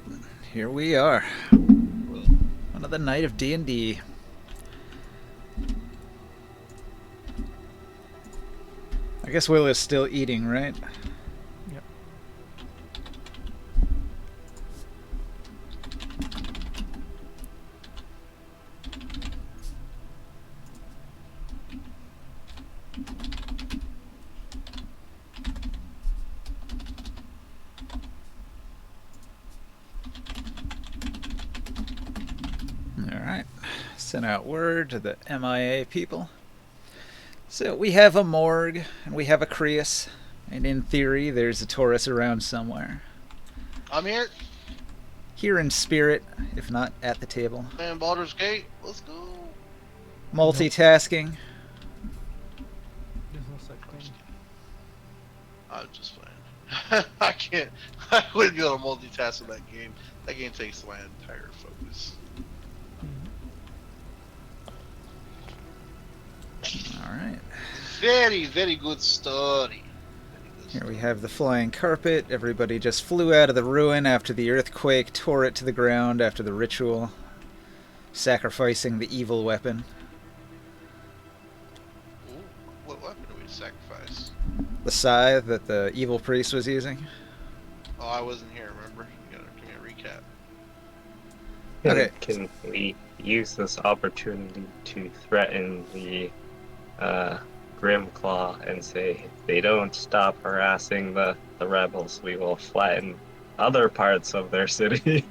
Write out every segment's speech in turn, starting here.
Alright, here we are. Another night of D&D. I guess Will is still eating, right? Yep. Alright. Sent out word to the MIA people. So we have a morgue, and we have a Creus, and in theory there's a Taurus around somewhere. I'm here. Here in spirit, if not at the table. Man, Baldur's Gate. Let's go. Multitasking. There's no such thing. I'm just playing. I can't. I wouldn't be able to multitask in that game. That game takes my entire focus. Alright. Very, very good story. Here we have the flying carpet. Everybody just flew out of the ruin after the earthquake tore it to the ground after the ritual, sacrificing the evil weapon. Ooh, what weapon do we sacrifice? The scythe that the evil priest was using. Oh, I wasn't here. Remember? You gotta give me a recap. Okay. Can we use this opportunity to threaten the Grimclaw and say, if they don't stop harassing the rebels, we will flatten other parts of their city?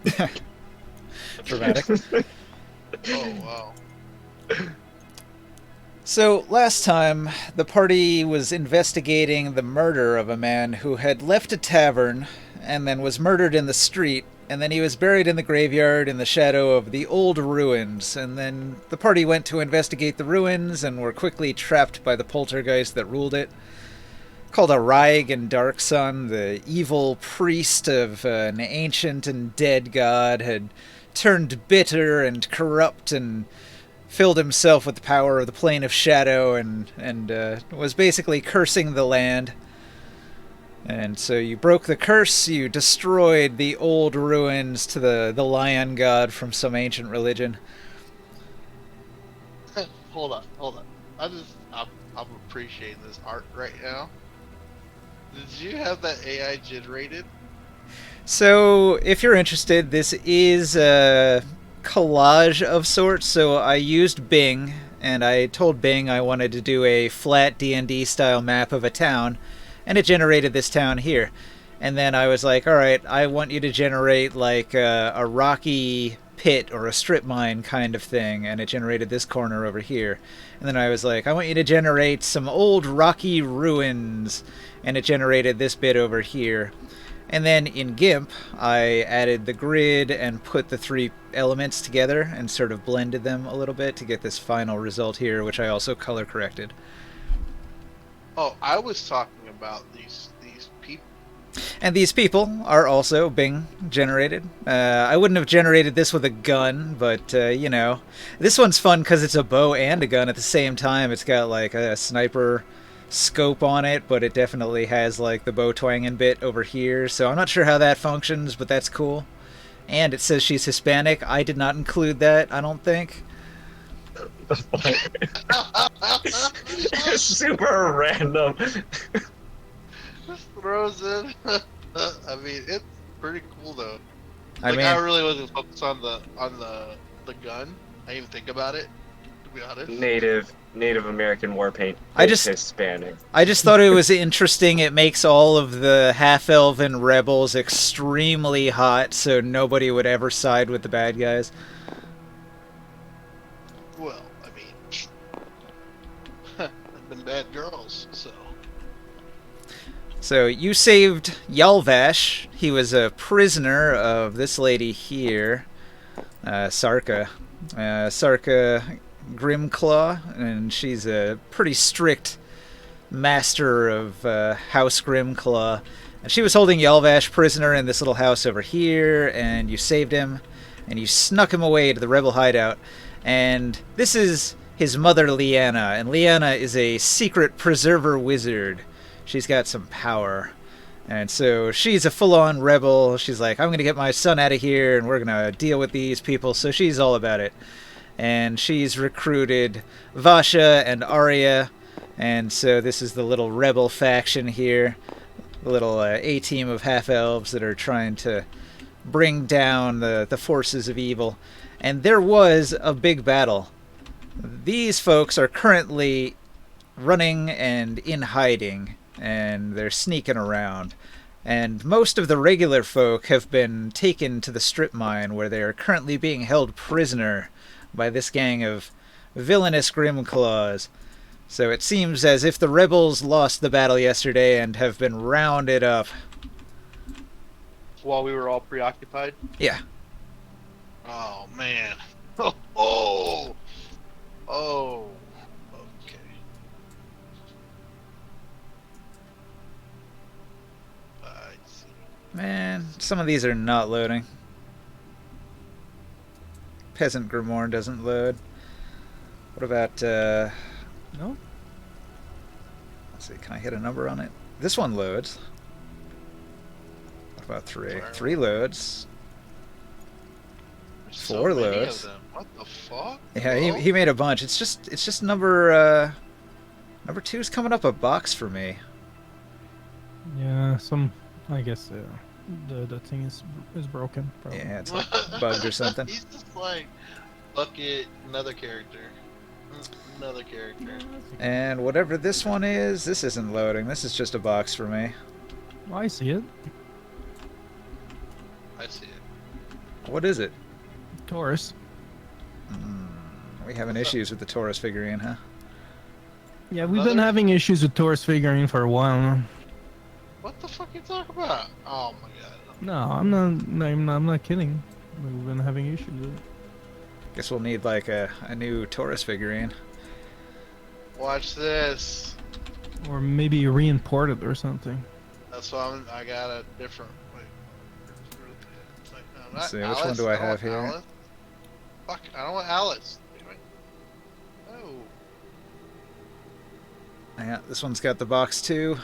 Dramatic. Oh, wow. So, last time, the party was investigating the murder of a man who had left a tavern and then was murdered in the street, and then he was buried in the graveyard in the shadow of the old ruins, and then the party went to investigate the ruins and were quickly trapped by the poltergeist that ruled it. Called a Raigan Darksun, the evil priest of an ancient and dead god, had turned bitter and corrupt and filled himself with the power of the plane of shadow and was basically cursing the land. And so you broke the curse, you destroyed the old ruins to the lion god from some ancient religion. Hold on. I'm appreciating this art right now. Did you have that AI generated? So, if you're interested, this is a collage of sorts. So I used Bing, and I told Bing I wanted to do a flat D&D style map of a town, and it generated this town here. And then I was like, alright, I want you to generate like a rocky pit or a strip mine kind of thing, and it generated this corner over here. And then I was like, I want you to generate some old rocky ruins, and it generated this bit over here. And then in GIMP, I added the grid and put the three elements together and sort of blended them a little bit to get this final result here, which I also color corrected. Oh, I was talking about these people. And these people are also Bing generated. I wouldn't have generated this with a gun, but, you know. This one's fun because it's a bow and a gun at the same time. It's got, like, a sniper scope on it, but it definitely has, like, the bow twanging bit over here. So I'm not sure how that functions, but that's cool. And it says she's Hispanic. I did not include that, I don't think. It's super random. Just throws in. I mean, it's pretty cool though. I mean, I really wasn't focused on the gun. I didn't even think about it, to be honest. Native American war paint. I just- Hispanic. I just thought it was interesting. It makes all of the half-elven rebels extremely hot, so nobody would ever side with the bad guys. Well, I mean, I've been bad girls, so. So you saved Yalvash. He was a prisoner of this lady here, Sarka. Sarka Grimclaw, and she's a pretty strict master of House Grimclaw. And she was holding Yalvash prisoner in this little house over here, and you saved him, and you snuck him away to the rebel hideout. And this is his mother, Leanna, and Leanna is a secret preserver wizard. She's got some power. And so she's a full-on rebel. She's like, I'm going to get my son out of here, and we're going to deal with these people. So she's all about it. And she's recruited Vasha and Arya. And so this is the little rebel faction here. The little A-team of half-elves that are trying to bring down the forces of evil. And there was a big battle. These folks are currently running and in hiding, and they're sneaking around. And most of the regular folk have been taken to the strip mine, where they are currently being held prisoner by this gang of villainous Grimclaws. So it seems as if the rebels lost the battle yesterday and have been rounded up. While we were all preoccupied. Yeah. Oh man. Oh. Oh. Okay. I see. Man, some of these are not loading. Peasant Grimoire doesn't load. What about, No? let's see, can I hit a number on it? This one loads. What about 3? Where? 3 loads. There's 4 so many loads. of them. What the fuck? Yeah, Hello? he made a bunch. It's just number 2's coming up a box for me. Yeah, I guess the thing is broken. Probably. Yeah, it's like bugged or something. He's just like, bucket, another character. Another character. And whatever this one is, this isn't loading. This is just a box for me. Oh, I see it. I see it. What is it? Taurus. We having issues with the Taurus figurine, huh? Yeah, we've been Another- having issues with Taurus figurine for a while now. What the fuck you talking about? Oh my god. No, I'm not kidding. We've been having issues with it. Guess we'll need like a new Taurus figurine. Watch this. Or maybe re-import it or something. That's why I got a different. Wait. It's like, no, Let's not see, which one Alice. do I don't have want here? Alice. Fuck, I don't want Alice. Damn it. No. Yeah, this one's got the box too.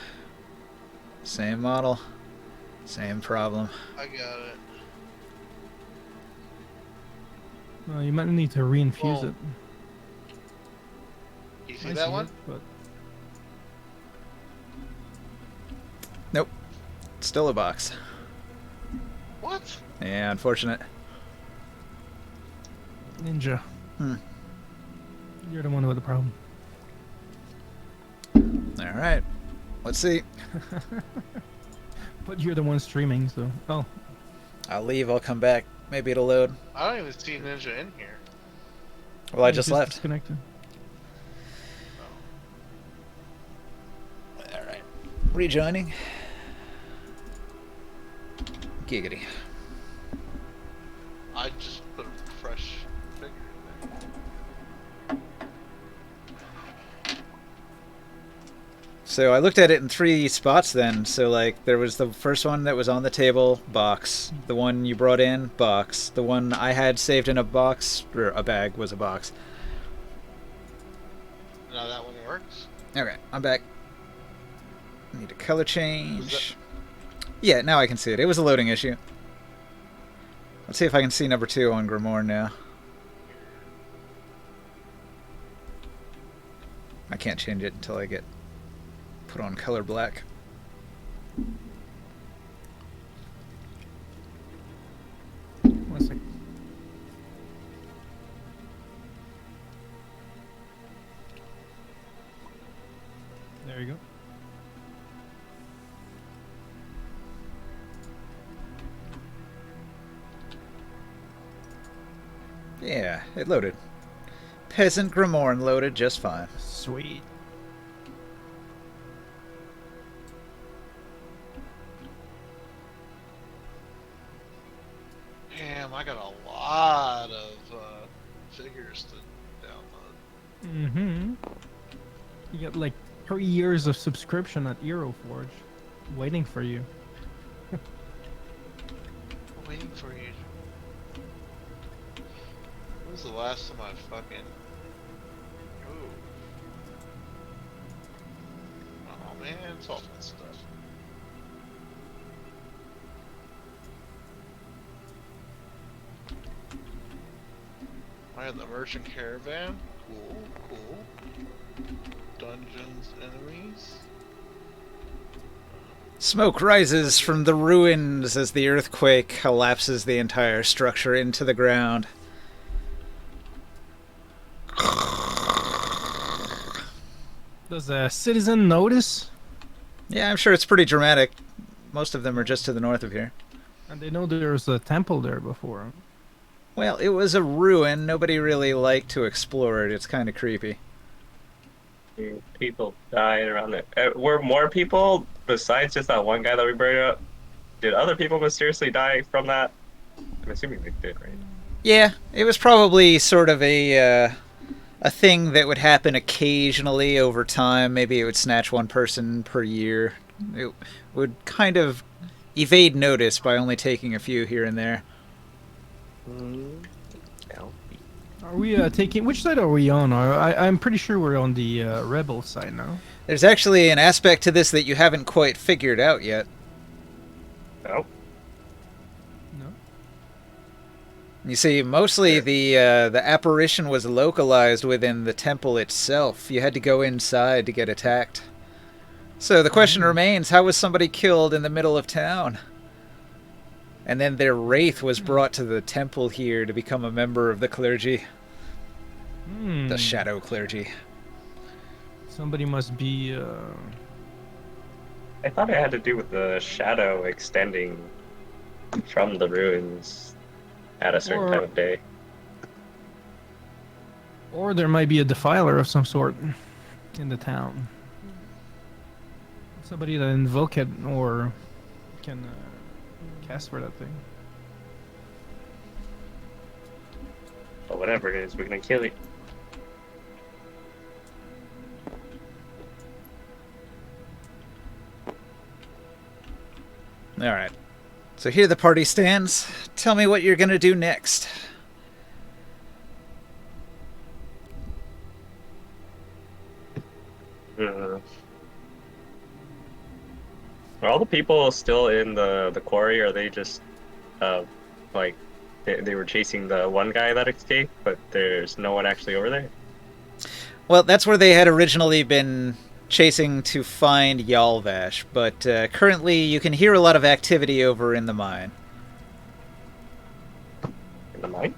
Same model. Same problem. I got it. No, you might need to reinfuse Well, it. You see I that see one? it, but Nope. Still a box. What? Yeah, unfortunate. Ninja. Hmm. You're the one with the problem. Alright. Let's see. But you're the one streaming, so. Oh, I'll leave, I'll come back. Maybe it'll load. I don't even see Ninja in here. Well, I you just left. Disconnected. Alright. Rejoining. Giggity. I just put a fresh figure in there. So I looked at it in 3 spots then. So like there was the first one that was on the table, box. The one you brought in, box. The one I had saved in a box, or a bag, was a box. Now that one works. Okay, I'm back. Need a color change. Yeah, now I can see it. It was a loading issue. Let's see if I can see number 2 on Grimoire now. I can't change it until I get put on color black. One sec. There you go. Yeah, it loaded. Peasant Grimoire loaded just fine. Sweet. Damn, I got a lot of figures to download. Mm-hmm. You got like 3 years of subscription at Aeroforge waiting for you. I'm waiting for you. When was the last time I fucking... Ooh. Oh man, it's all messed up. I have the merchant caravan. Cool, cool. Dungeons, enemies. Smoke rises from the ruins as the earthquake collapses the entire structure into the ground. Does a citizen notice? Yeah, I'm sure it's pretty dramatic. Most of them are just to the north of here. And they know there's a temple there before. Well, it was a ruin. Nobody really liked to explore it. It's kind of creepy. People died around there. Were more people besides just that one guy that we buried up? Did other people mysteriously die from that? I'm assuming they did, right? Yeah, it was probably sort of a thing that would happen occasionally over time. Maybe it would snatch one person per year. It would kind of evade notice by only taking a few here and there. Are we taking... Which side are we on? I'm pretty sure we're on the rebel side now. There's actually an aspect to this that you haven't quite figured out yet. No. No? You see, mostly the apparition was localized within the temple itself. You had to go inside to get attacked. So the question remains, how was somebody killed in the middle of town? And then their wraith was brought to the temple here to become a member of the clergy. The shadow clergy. Somebody must be... I thought it had to do with the shadow extending from the ruins at a certain time of day. Or there might be a defiler of some sort in the town. Somebody that invoke it or can cast for that thing. But whatever it is, we're gonna kill it. Alright. So here the party stands. Tell me what you're gonna do next. Are all the people still in the quarry, or are they just, like, they were chasing the one guy that escaped, but there's no one actually over there? Well, that's where they had originally been chasing to find Yalvash, but currently you can hear a lot of activity over in the mine. In the mine?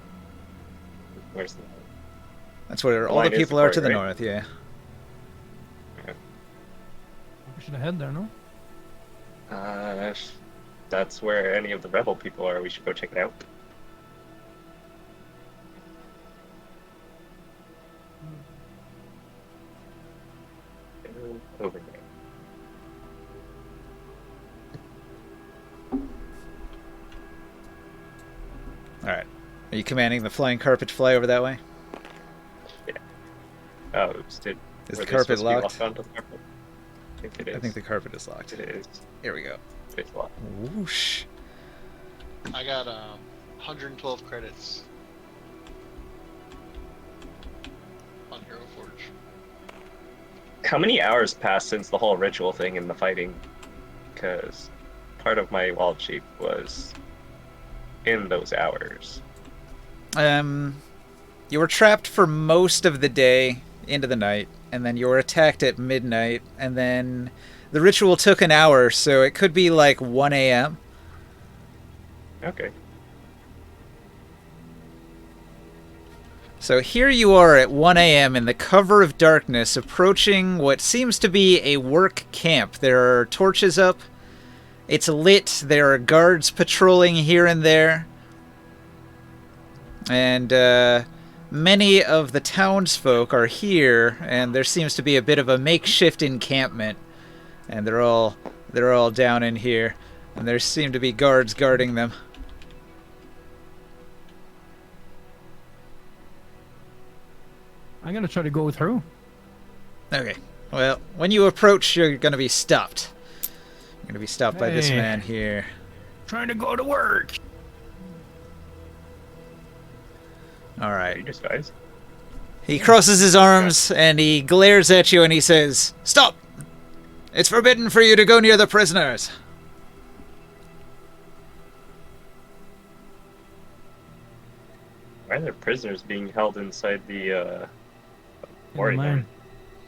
Where's the mine? That's where The all the mine is people the are to the quarry, right? north, yeah. We should head there, no? That's where any of the rebel people are. We should go check it out. Over there. Alright. Are you commanding the flying carpet to fly over that way? Yeah. Oh, oops. Is were the they carpet supposed to be locked? locked onto the carpet? I think it is. I think the carpet is locked. It is. Here we go. It's locked. Whoosh. I got 112 credits on Hero Forge. How many hours passed since the whole ritual thing and the fighting? Because part of my wallet sheet was in those hours. You were trapped for most of the day into the night, and then you were attacked at midnight, and then the ritual took an hour, so it could be like 1 a.m. Okay. So here you are at 1 a.m. in the cover of darkness, approaching what seems to be a work camp. There are torches up. It's lit. There are guards patrolling here and there. And many of the townsfolk are here, and there seems to be a bit of a makeshift encampment. And they're all down in here, and there seem to be guards guarding them. I'm gonna try to go through. Okay. Well, when you approach, you're going to be stopped. You're going to be stopped by this Hey. man here. Trying to go to work. All Are right. you just guys? He crosses his arms and he glares at you and he says, "Stop! It's forbidden for you to go near the prisoners." Why are there prisoners being held inside the In the quarry mine. then?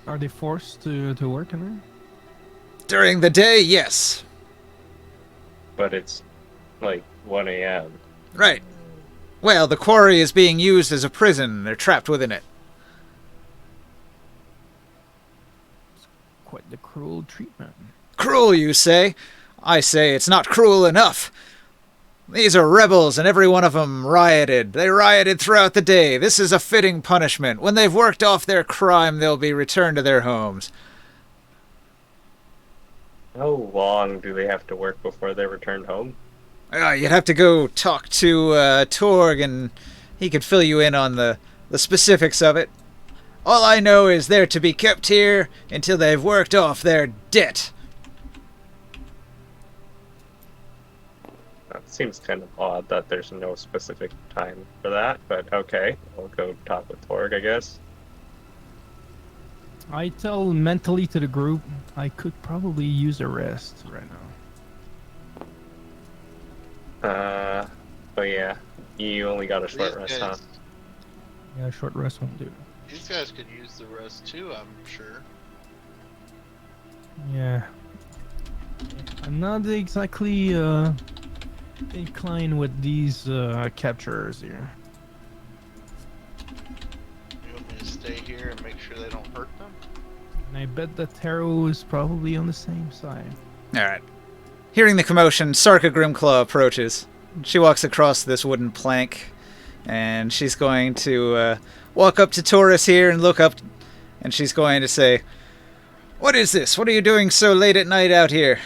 Are they forced to work in there? During the day, yes. But it's like 1 a.m. Right. Well, the quarry is being used as a prison. They're trapped within it. Quite the cruel treatment. Cruel, you say? I say it's not cruel enough. These are rebels, and every one of them rioted. They rioted throughout the day. This is a fitting punishment. When they've worked off their crime, they'll be returned to their homes. How long do they have to work before they're returned home? You'd have to go talk to Torg, and he could fill you in on the specifics of it. All I know is they're to be kept here until they've worked off their debt. It seems kind of odd that there's no specific time for that, but okay. I'll go talk with Torg, I guess. I tell mentally to the group I could probably use a rest right now. But yeah, you only got a short rest, huh? Yeah, a short rest won't do. These guys could use the rest too, I'm sure. Yeah. I'm not exactly inclined with these capturers here. You want me to stay here and make sure they don't hurt them? And I bet that Taro is probably on the same side. Alright. Hearing the commotion, Sarka Grimclaw approaches. She walks across this wooden plank, and she's going to walk up to Taurus here and look up, and she's going to say, "What is this? What are you doing so late at night out here?"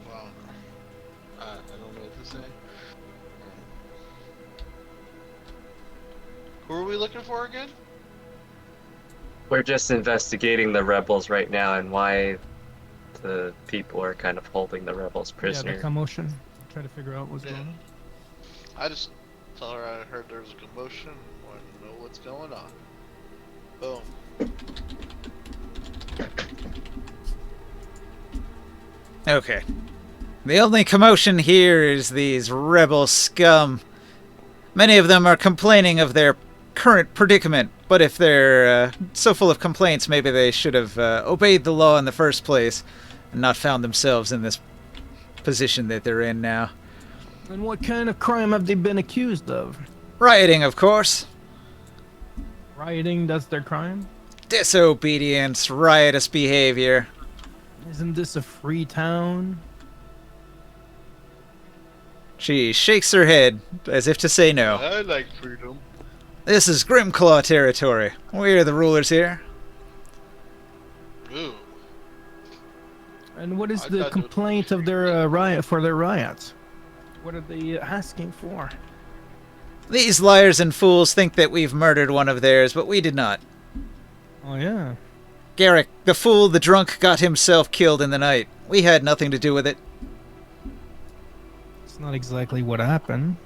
Well, I don't know what to say. Who are we looking for again? We're just investigating the rebels right now and why the people are kind of holding the rebels Yeah, prisoner. the commotion. Try to figure out what's Yeah. going on. I just tell her I heard there was a commotion. Want to know what's going on. Boom. Okay. The only commotion here is these rebel scum. Many of them are complaining of their current predicament, but if they're so full of complaints, maybe they should have obeyed the law in the first place and not found themselves in this position that they're in now. And what kind of crime have they been accused of? Rioting, of course. Rioting, that's their crime? Disobedience, riotous behavior. Isn't this a free town? She shakes her head as if to say no. I like freedom. This is Grimclaw territory. We're the rulers here. Ooh. And what is I the thought it complaint was- of their riot for their riots? What are they asking for? These liars and fools think that we've murdered one of theirs, but we did not. Oh yeah. Garrick, the fool, the drunk, got himself killed in the night. We had nothing to do with it. It's not exactly what happened.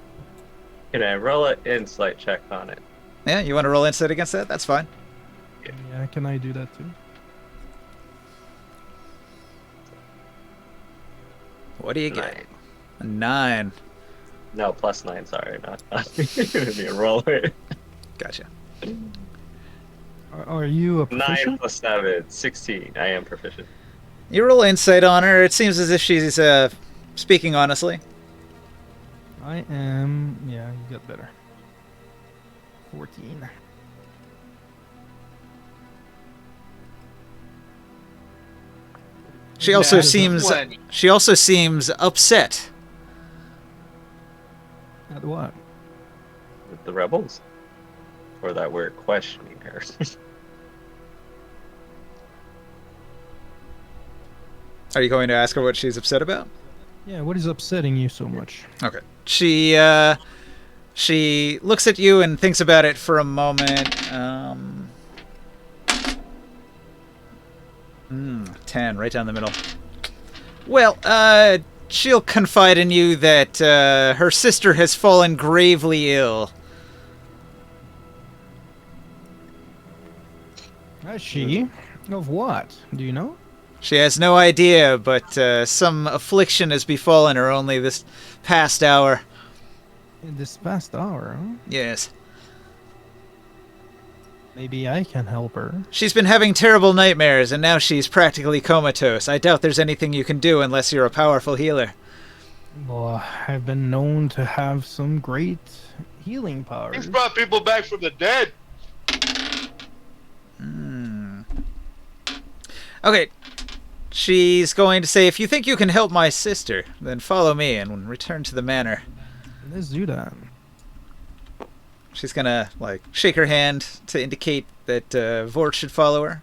Can I roll an insight check on it? Yeah, you want to roll insight against that? That's fine. Yeah, can I do that too? What do you get? 9. A 9. No, +9, sorry. Not gonna be a roller. Gotcha. Are you a 9 proficient? + 7, 16. I am proficient. You roll insight on her. It seems as if she's speaking honestly. I am. Yeah, you got better. 14. She also That is a seems 20. she also seems upset. At what? With the rebels? Or that we're questioning her. Are you going to ask her what she's upset about? Yeah, what is upsetting you so much? Okay. She looks at you and thinks about it for a moment. 10, right down the middle. Well, she'll confide in you that her sister has fallen gravely ill. Has she? Of what? Do you know? She has no idea, but some affliction has befallen her only this past hour. In this past hour, huh? Yes. Maybe I can help her. She's been having terrible nightmares, and now she's practically comatose. I doubt there's anything you can do unless you're a powerful healer. Well, I've been known to have some great healing powers. He's brought people back from the dead. Okay. She's going to say, if you think you can help my sister, then follow me and return to the manor. Let's do that. She's gonna, like, shake her hand to indicate that Vort should follow her.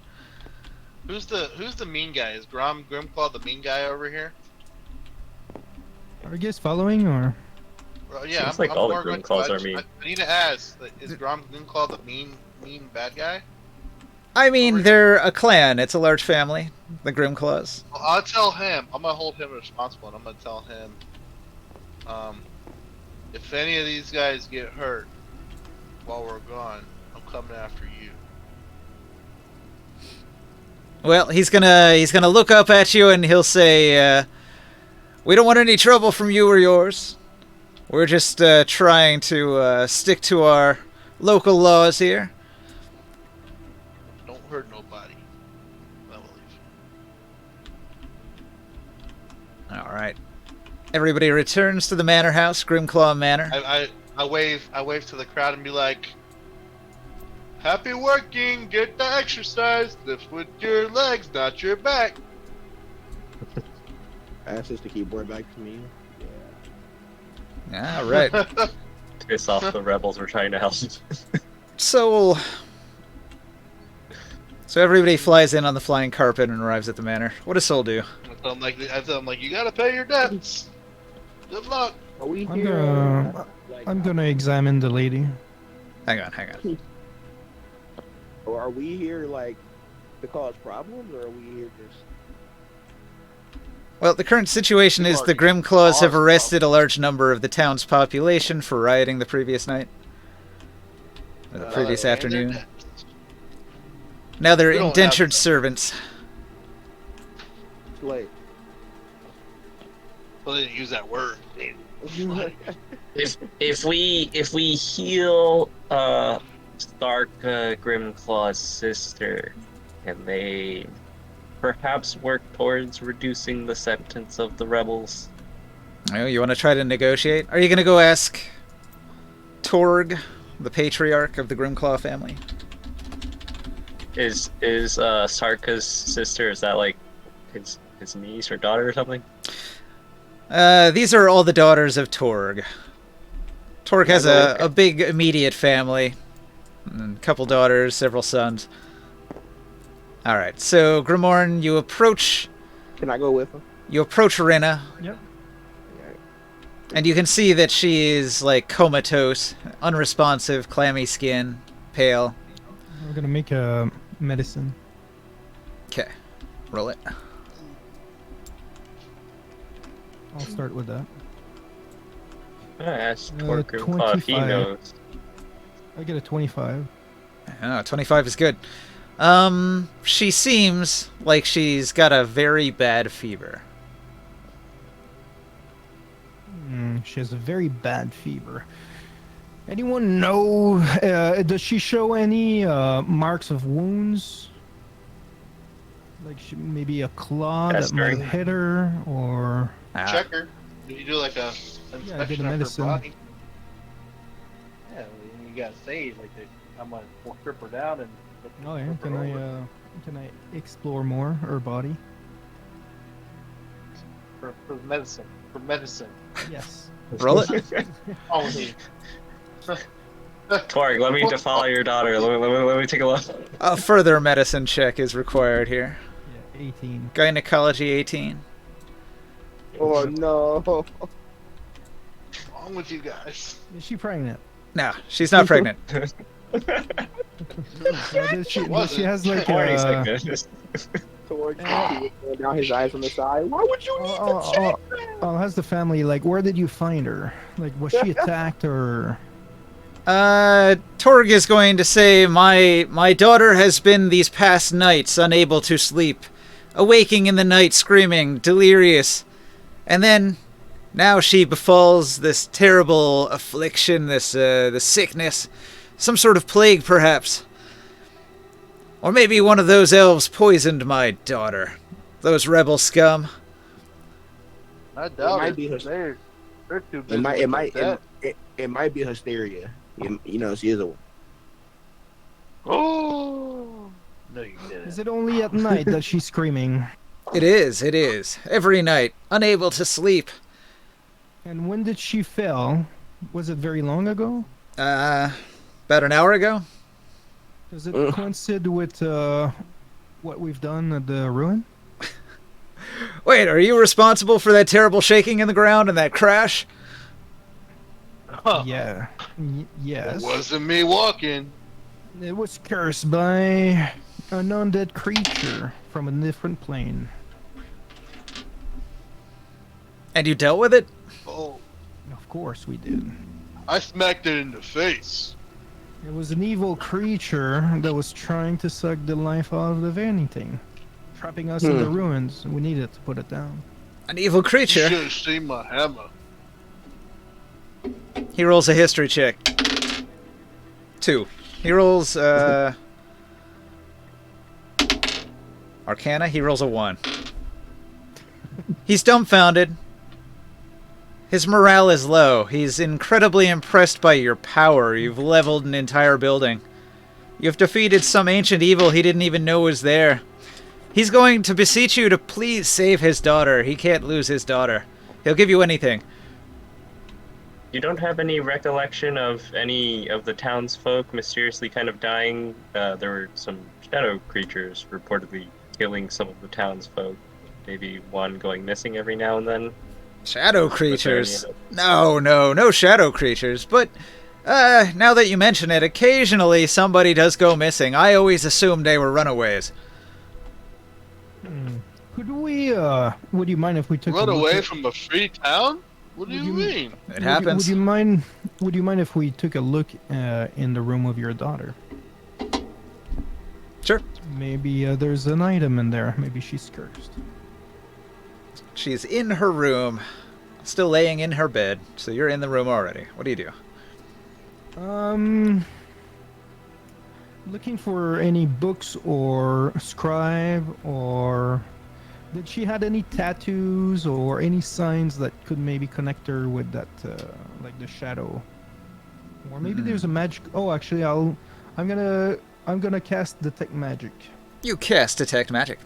Who's the mean guy? Is Grimclaw the mean guy over here? Are you guys following, or? Well, yeah, Seems like all the more going- Grimclaws are mean. I need to ask: is Grimclaw the mean bad guy? I mean, they're a clan. It's a large family, the Grimclaws. Well, I'll tell him. I'm gonna hold him responsible, and I'm gonna tell him, if any of these guys get hurt while we're gone, I'm coming after you. Well, he's gonna look up at you and he'll say, "We don't want any trouble from you or yours. We're just trying to stick to our local laws here." Don't hurt nobody. I believe. All right. Everybody returns to the manor house, Grimclaw Manor. I wave to the crowd and be like, "Happy working, get the exercise. Lift with your legs, not your back." Ask this to keyboard back to me. All right. Piss off the rebels we're trying to help. So everybody flies in on the flying carpet and arrives at the manor. What does Soul do? I tell him like, you gotta pay your debts. Good luck. Are we I'm here? gonna, I'm gonna examine the lady. Hang on. Or are we here like to cause problems, or are we here just? Well, the current situation is the Grimclaws have arrested a large number of the town's population for rioting the previous night. Or the previous And afternoon. they're dead. Now they're We don't indentured have- servants. Slave. Well, they didn't use that word. If we heal Stark Grimclaw's sister, and they perhaps work towards reducing the sentence of the rebels. Oh, you want to try to negotiate? Are you going to go ask Torg, the patriarch of the Grimclaw family? Is Sarka's sister, is that like his niece or daughter or something? These are all the daughters of Torg. Torg has a big immediate family. And a couple daughters, several sons. Alright, so Grimorn, you approach Can I go with him? Rena, Yep. and you can see that she is like comatose, unresponsive, clammy skin, pale. We're gonna make a medicine. Okay, roll it. I'll start with that. I asked poor Grimclaw if he 25. knows. I get a 25. Oh, 25 is good. She seems like she's got a very bad fever. She has a very bad fever. Anyone know, does she show any marks of wounds? Like maybe a claw that might have hit her, or... Check her. Did you do like a Yeah, I did a inspection of her medicine. body? Yeah, you gotta say like I'm gonna strip her down and. Oh yeah, flip her over can I explore more her body? for medicine? For medicine. Yes. Roll it. Oh, he- Torg, let me defile your daughter. Let me take a look. A further medicine check is required here. Yeah, 18. Gynecology 18. Oh no! What's wrong with you guys? Is she pregnant? No, she's not pregnant. She has like Morning a... sickness. Torg, he was going down his eyes from the side. Why would you need to check that? How's the family, like, where did you find her? Like, was she attacked, or... Torg is going to say, my daughter has been these past nights unable to sleep. awaking in the night screaming, delirious. And then, now she befalls this terrible affliction, this sickness. Some sort of plague, perhaps. Or maybe one of those elves poisoned my daughter. Those rebel scum. I doubt might it. be her- They're too busy. It might be hysteria. You know, she is a. Oh no, you didn't. Is it only at night that she's screaming? It is. Every night, unable to sleep. And when did she fail? Was it very long ago? About an hour ago? Does it coincide with what we've done at the ruin? Wait, are you responsible for that terrible shaking in the ground and that crash? Yeah. Yes. It wasn't me walking. It was cursed by an undead creature from a different plane. And you dealt with it? Oh, Of course we did. I smacked it in the face. It was an evil creature that was trying to suck the life out of anything, trapping us in the ruins. We needed to put it down. An evil You creature? should have seen my hammer. He rolls a history check. 2. He rolls, Arcana, he rolls a 1. He's dumbfounded. His morale is low. He's incredibly impressed by your power. You've leveled an entire building. You've defeated some ancient evil he didn't even know was there. He's going to beseech you to please save his daughter. He can't lose his daughter. He'll give you anything. You don't have any recollection of any of the townsfolk mysteriously kind of dying? There were some shadow creatures reportedly killing some of the townsfolk. Maybe one going missing every now and then. Shadow creatures? No shadow creatures. But, now that you mention it, occasionally somebody does go missing. I always assumed they were runaways. Could we, would you mind if we took Run a look away at- from a free town? What do you mean? It happens. Would you mind if we took a look in the room of your daughter? Sure. Maybe there's an item in there. Maybe she's cursed. She's in her room, still laying in her bed, so you're in the room already. What do you do? Looking for any books or scribe, or did she had any tattoos or any signs that could maybe connect her with that, like the shadow, or maybe there's a magic. Oh, actually, I'm gonna cast detect magic. You cast Detect Magic.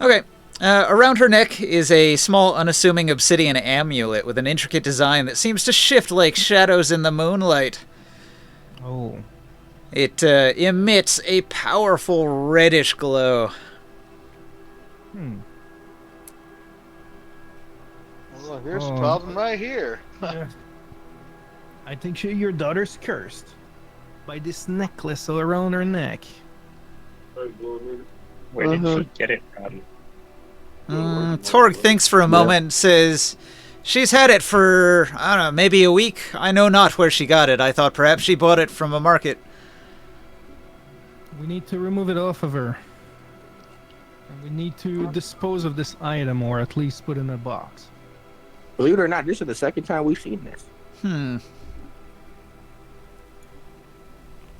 Okay. Around her neck is a small, unassuming obsidian amulet with an intricate design that seems to shift like shadows in the moonlight. Oh. It emits a powerful reddish glow. Well, here's the Oh. problem right here. I think your daughter's cursed by this necklace around her neck. Where did she get it from? Torg thinks for a moment and says, she's had it for, I don't know, maybe a week. I know not where she got it. I thought perhaps she bought it from a market. We need to remove it off of her. And we need to dispose of this item, or at least put it in a box. Believe it or not, this is the second time we've seen this.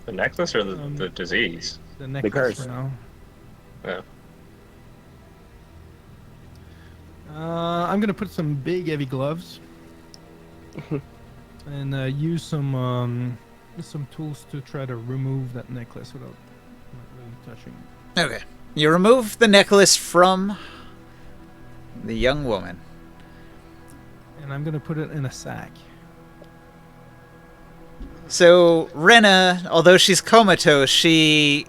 The necklace or the disease? The necklace curse. for now. Yeah. I'm gonna put some big heavy gloves and use some tools to try to remove that necklace without not really touching it. Okay. You remove the necklace from the young woman. And I'm gonna put it in a sack. So, Rena, although she's comatose, she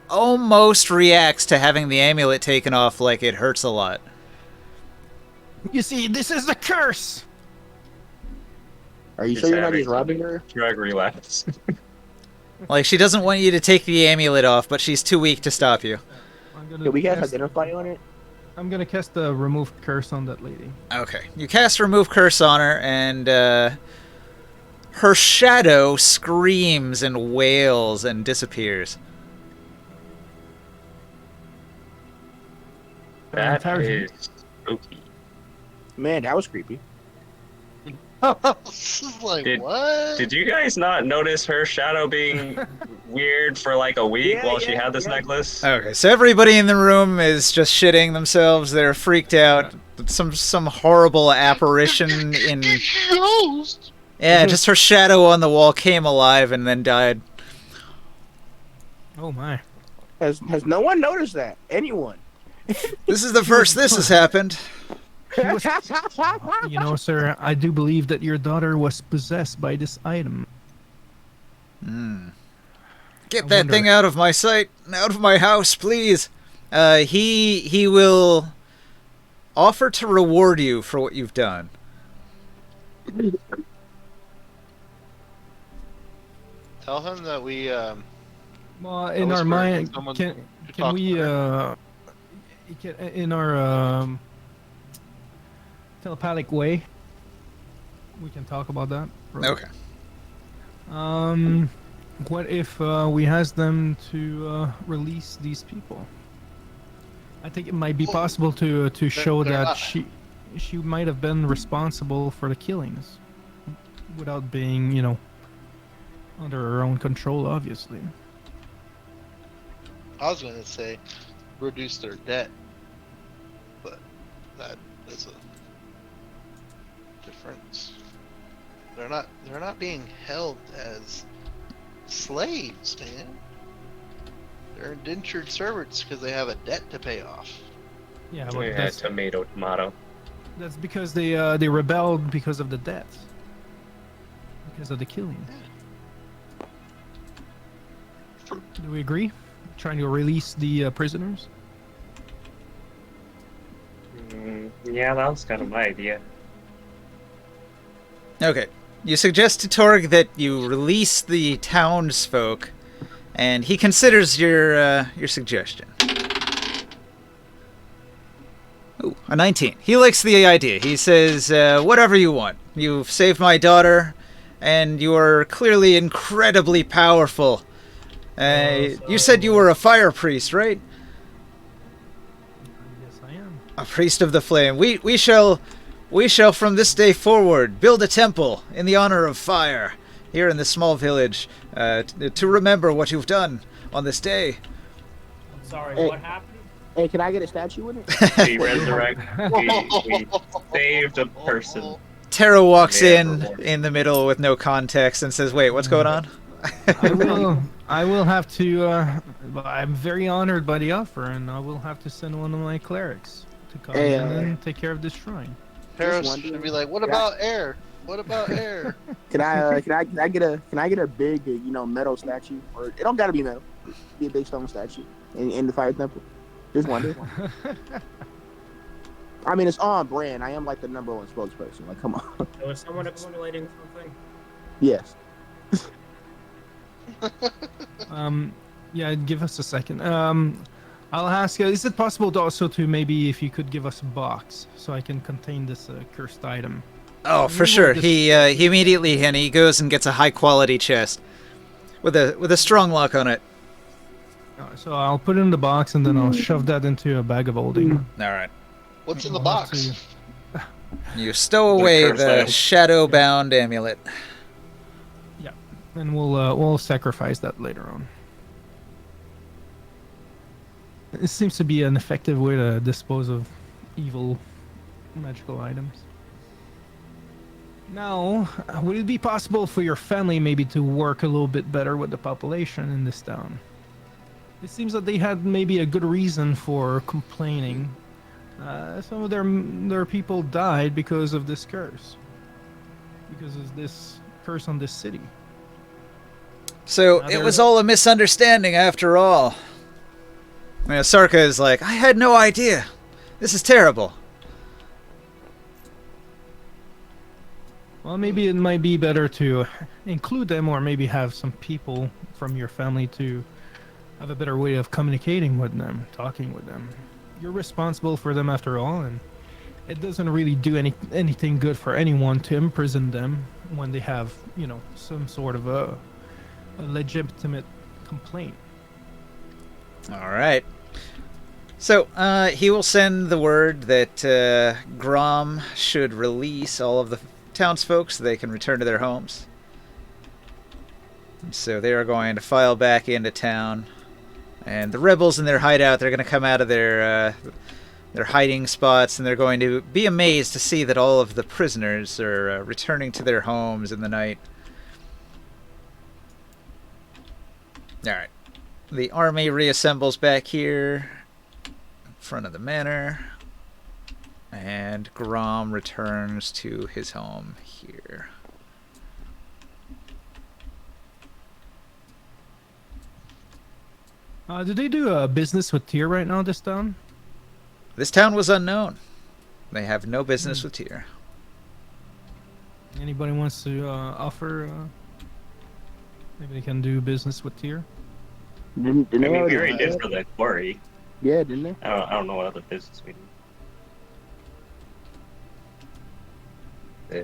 almost reacts to having the amulet taken off like it hurts a lot. You see, this is the curse! Are you Just sure you're not having just robbing her? Drug relapse. Like, she doesn't want you to take the amulet off, but she's too weak to stop you. Can we guys identify on it? I'm gonna cast the remove curse on that lady. Okay. You cast Remove Curse on her, and her shadow screams and wails and disappears. That entire- is spooky. Man, that was creepy. This is like Did- what? Did you guys not notice her shadow being weird for like a week Yeah, while she yeah, had this yeah. necklace? Okay, so everybody in the room is just shitting themselves. They're freaked out. Some horrible apparition in. Ghost. Yeah, just her shadow on the wall came alive and then died. Oh my. Has no one noticed that? Anyone? This is the first this has happened. You know, sir, I do believe that your daughter was possessed by this item. Get I that wonder- thing out of my sight, out of my house, please. He will offer to reward you for what you've done. Tell him that we Well, in was our for mind, someone can to can talk we to in our telepathic way, we can talk about that. Okay. What if we ask them to release these people? I think it might be Well, possible to show they're that not. she might have been responsible for the killings, without being, you know, under her own control, obviously. I was gonna say reduce their debt, but that is a difference. They're not being held as slaves, man. They're indentured servants because they have a debt to pay off. Yeah, Yeah, but that's tomato. That's because they rebelled because of the deaths, because of the killing. Do we agree? Trying to release the prisoners? Yeah, that was kind of my idea. Okay. You suggest to Torg that you release the townsfolk, and he considers your suggestion. Ooh, a 19. He likes the idea. He says, whatever you want. You've saved my daughter, and you are clearly incredibly powerful. You said you were a fire priest, right? Yes, I am. A priest of the flame. We shall from this day forward build a temple in the honor of fire here in this small village to remember what you've done on this day. I'm sorry, Hey. what happened? Hey, can I get a statue with it? We resurrect. we saved a person. Tara walks Yeah, in reward. in the middle with no context and says, "Wait, what's going on?" I will have to. I'm very honored by the offer, and I will have to send one of my clerics to come Hey, in and take care of this shrine. Paris wondering- should be like, "What about air? What about air?" Can I get a big metal statue, or it don't gotta be metal, be a big stone statue in the fire temple? Just wonder. I mean, it's on brand. I am like the #1 spokesperson. Like, come on. So is someone accumulating something? Yes. Yeah, give us a second. I'll ask. Is it possible to also to maybe if you could give us a box so I can contain this cursed item? Oh, for We will sure. just- He immediately and he goes and gets a high quality chest with a strong lock on it. So I'll put it in the box and then I'll shove that into a bag of holding. All right. What's in the We'll have box? to- You stow away cursed the item. shadow-bound amulet. And we'll sacrifice that later on. It seems to be an effective way to dispose of evil magical items. Now, would it be possible for your family maybe to work a little bit better with the population in this town? It seems that they had maybe a good reason for complaining. Some of their people died because of this curse. Because of this curse on this city. So Now it there's was a- all a misunderstanding after all. Sarka is like, I had no idea. This is terrible. Well, maybe it might be better to include them, or maybe have some people from your family to have a better way of communicating with them, talking with them. You're responsible for them after all, and it doesn't really do anything good for anyone to imprison them when they have, some sort of a legitimate complaint. All right. So, he will send the word that Grom should release all of the townsfolk so they can return to their homes. So they are going to file back into town. And the rebels in their hideout, they're going to come out of their hiding spots, and they're going to be amazed to see that all of the prisoners are returning to their homes in the night. Alright. The army reassembles back here in front of the manor. And Grom returns to his home here. Do they do business with Tyr right now, this town? This town was unknown. They have no business with Tyr. Anybody wants to offer? Maybe they can do business with Tyr. Didn't I they mean, we already already do did that? for the quarry. Yeah, didn't they? I don't know what other business we do.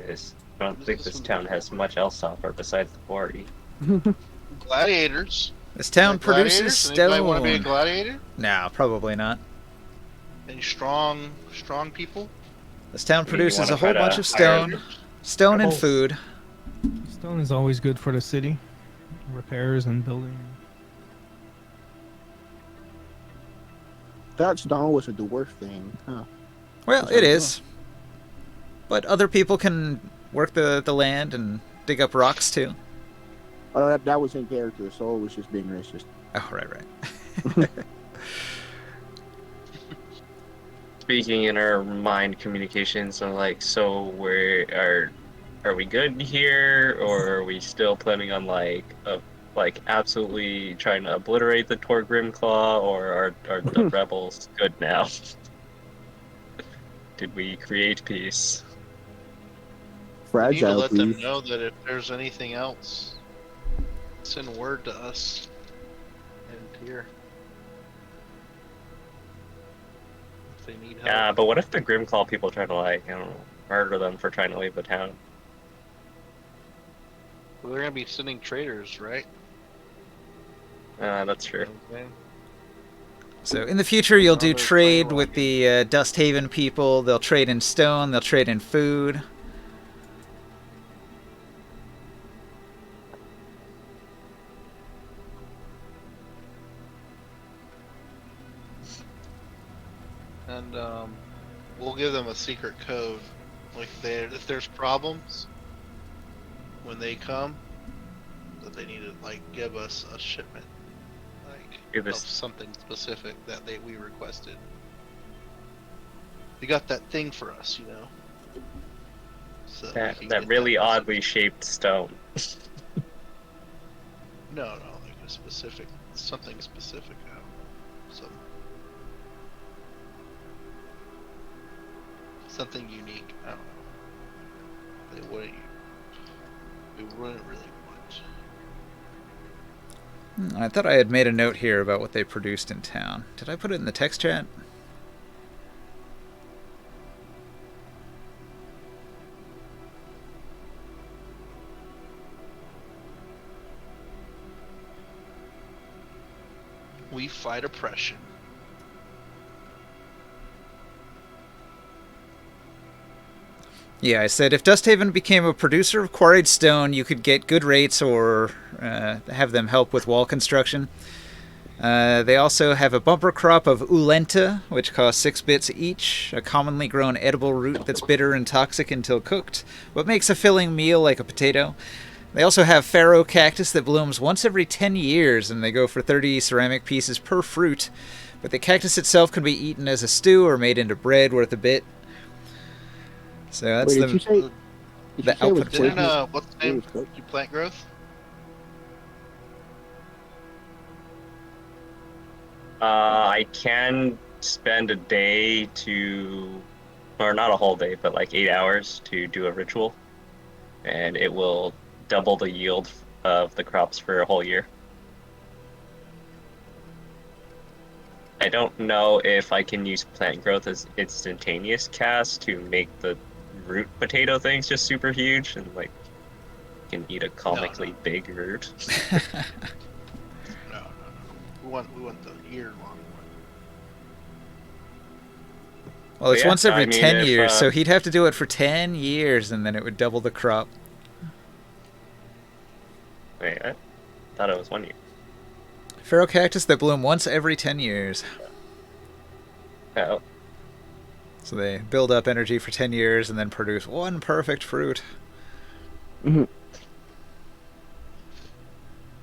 I don't think this town has much else to offer besides the quarry. Gladiators. This town produces Gladiators? Anybody want to be a stone. gladiator? No, probably not. Any strong people? This town I mean, you produces wanna a whole try to bunch of hire- stone. Stone and rebels? food. Stone is always good for the city. Repairs and building. Thought stone wasn't the worst thing, huh? Well, it is. But other people can work the land and dig up rocks too. Oh, that was in character, so it was just being racist. Oh, right. Speaking in our mind communication, so like, so are we good here, or are we still planning on like absolutely trying to obliterate the Tor Grimclaw, or are the rebels good now? Did we create peace? We need to Fragile, let them please. know that if there's anything else, send word to us. And here. If they need help. Yeah, but what if the Grimclaw people try to like, I don't know, murder them for trying to leave the town? Well, they're gonna be sending traders, right? That's true. You know what I'm saying? So in the future, you'll do Another trade plane with the Dusthaven people. They'll trade in stone. They'll trade in food. And we'll give them a secret code. Like if there's problems when they come, that they need to like give us a shipment, like Give of us- something specific that we requested. They got that thing for us, you know. So we can That get really message. oddly shaped stone. No, like a specific, something specific. I don't know. Something unique. I don't know. They wouldn't. We wouldn't really want. I thought I had made a note here about what they produced in town. Did I put it in the text chat? We fight oppression. Yeah, I said if Dusthaven became a producer of quarried stone, you could get good rates or have them help with wall construction. They also have a bumper crop of ulenta, which costs 6 bits each, a commonly grown edible root that's bitter and toxic until cooked, but makes a filling meal like a potato. They also have farrow cactus that blooms once every 10 years, and they go for 30 ceramic pieces per fruit. But the cactus itself can be eaten as a stew or made into bread worth a bit. So that's Wait, did you say? Did the you say it was output. Didn't poisonous? what's the name? It was cooked? You plant growth? I can spend a day to, or not a whole day, but like 8 hours to do a ritual, and it will double the yield of the crops for a whole year. I don't know if I can use plant growth as instantaneous cast to make the root potato things just super huge and like can eat a comically big root. No. We want the year long one. Well, it's Yeah, once every I mean, 10 if, years, so he'd have to do it for 10 years, and then it would double the crop. Wait, I thought it was 1 year. Pharaoh cactus that bloom once every 10 years. Oh, So they build up energy for 10 years and then produce one perfect fruit. Mhm.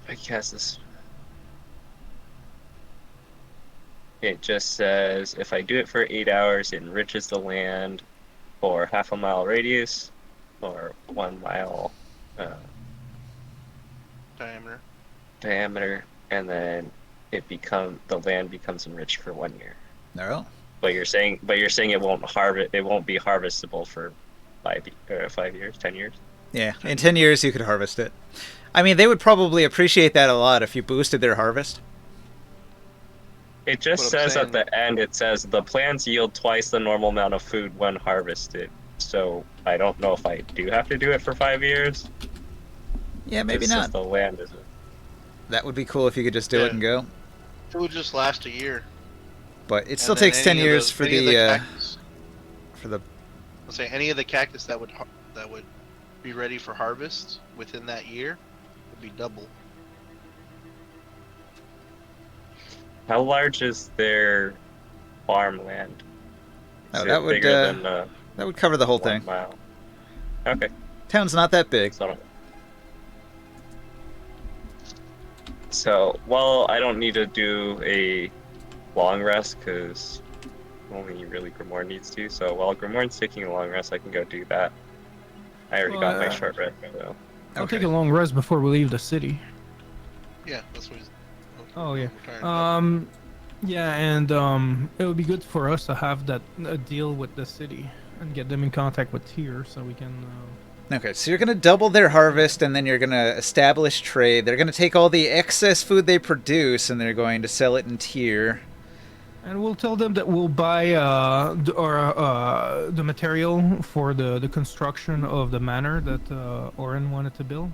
I guess this. It just says if I do it for 8 hours, it enriches the land for half a mile radius or 1 mile Diameter. diameter, and then the land becomes enriched for 1 year. No. But you're saying it won't be harvestable for 5 years, 10 years. Yeah, in 10 years you could harvest it. I mean, they would probably appreciate that a lot if you boosted their harvest. It just What I'm says at saying- the end, it says the plants yield twice the normal amount of food when harvested. So I don't know if I do have to do it for 5 years. Yeah, maybe It's not. just the land isn't. That would be cool if you could just do Yeah. it and go. It would just last a year. But it still And then takes 10 any of years for any of the cactus, for the let's say any of the cactus that would be ready for harvest within that year would be double. How large is their farmland? Oh, Is that it would, bigger than that would cover the whole 1 thing. mile? Okay. Town's not that big. So, well, I don't need to do a long rest because only really Grimoire needs to. So while Grimoire's taking a long rest, I can go do that. I already got my short rest, so. I'll Okay. take a long rest before we leave the city. Yeah, that's what he's. Oh yeah. Retired about. Yeah, and it would be good for us to have that deal with the city and get them in contact with Tyr so we can. Okay, so you're going to double their harvest, and then you're going to establish trade. They're going to take all the excess food they produce, and they're going to sell it in tier. And we'll tell them that we'll buy the material for the construction of the manor that Oren wanted to build.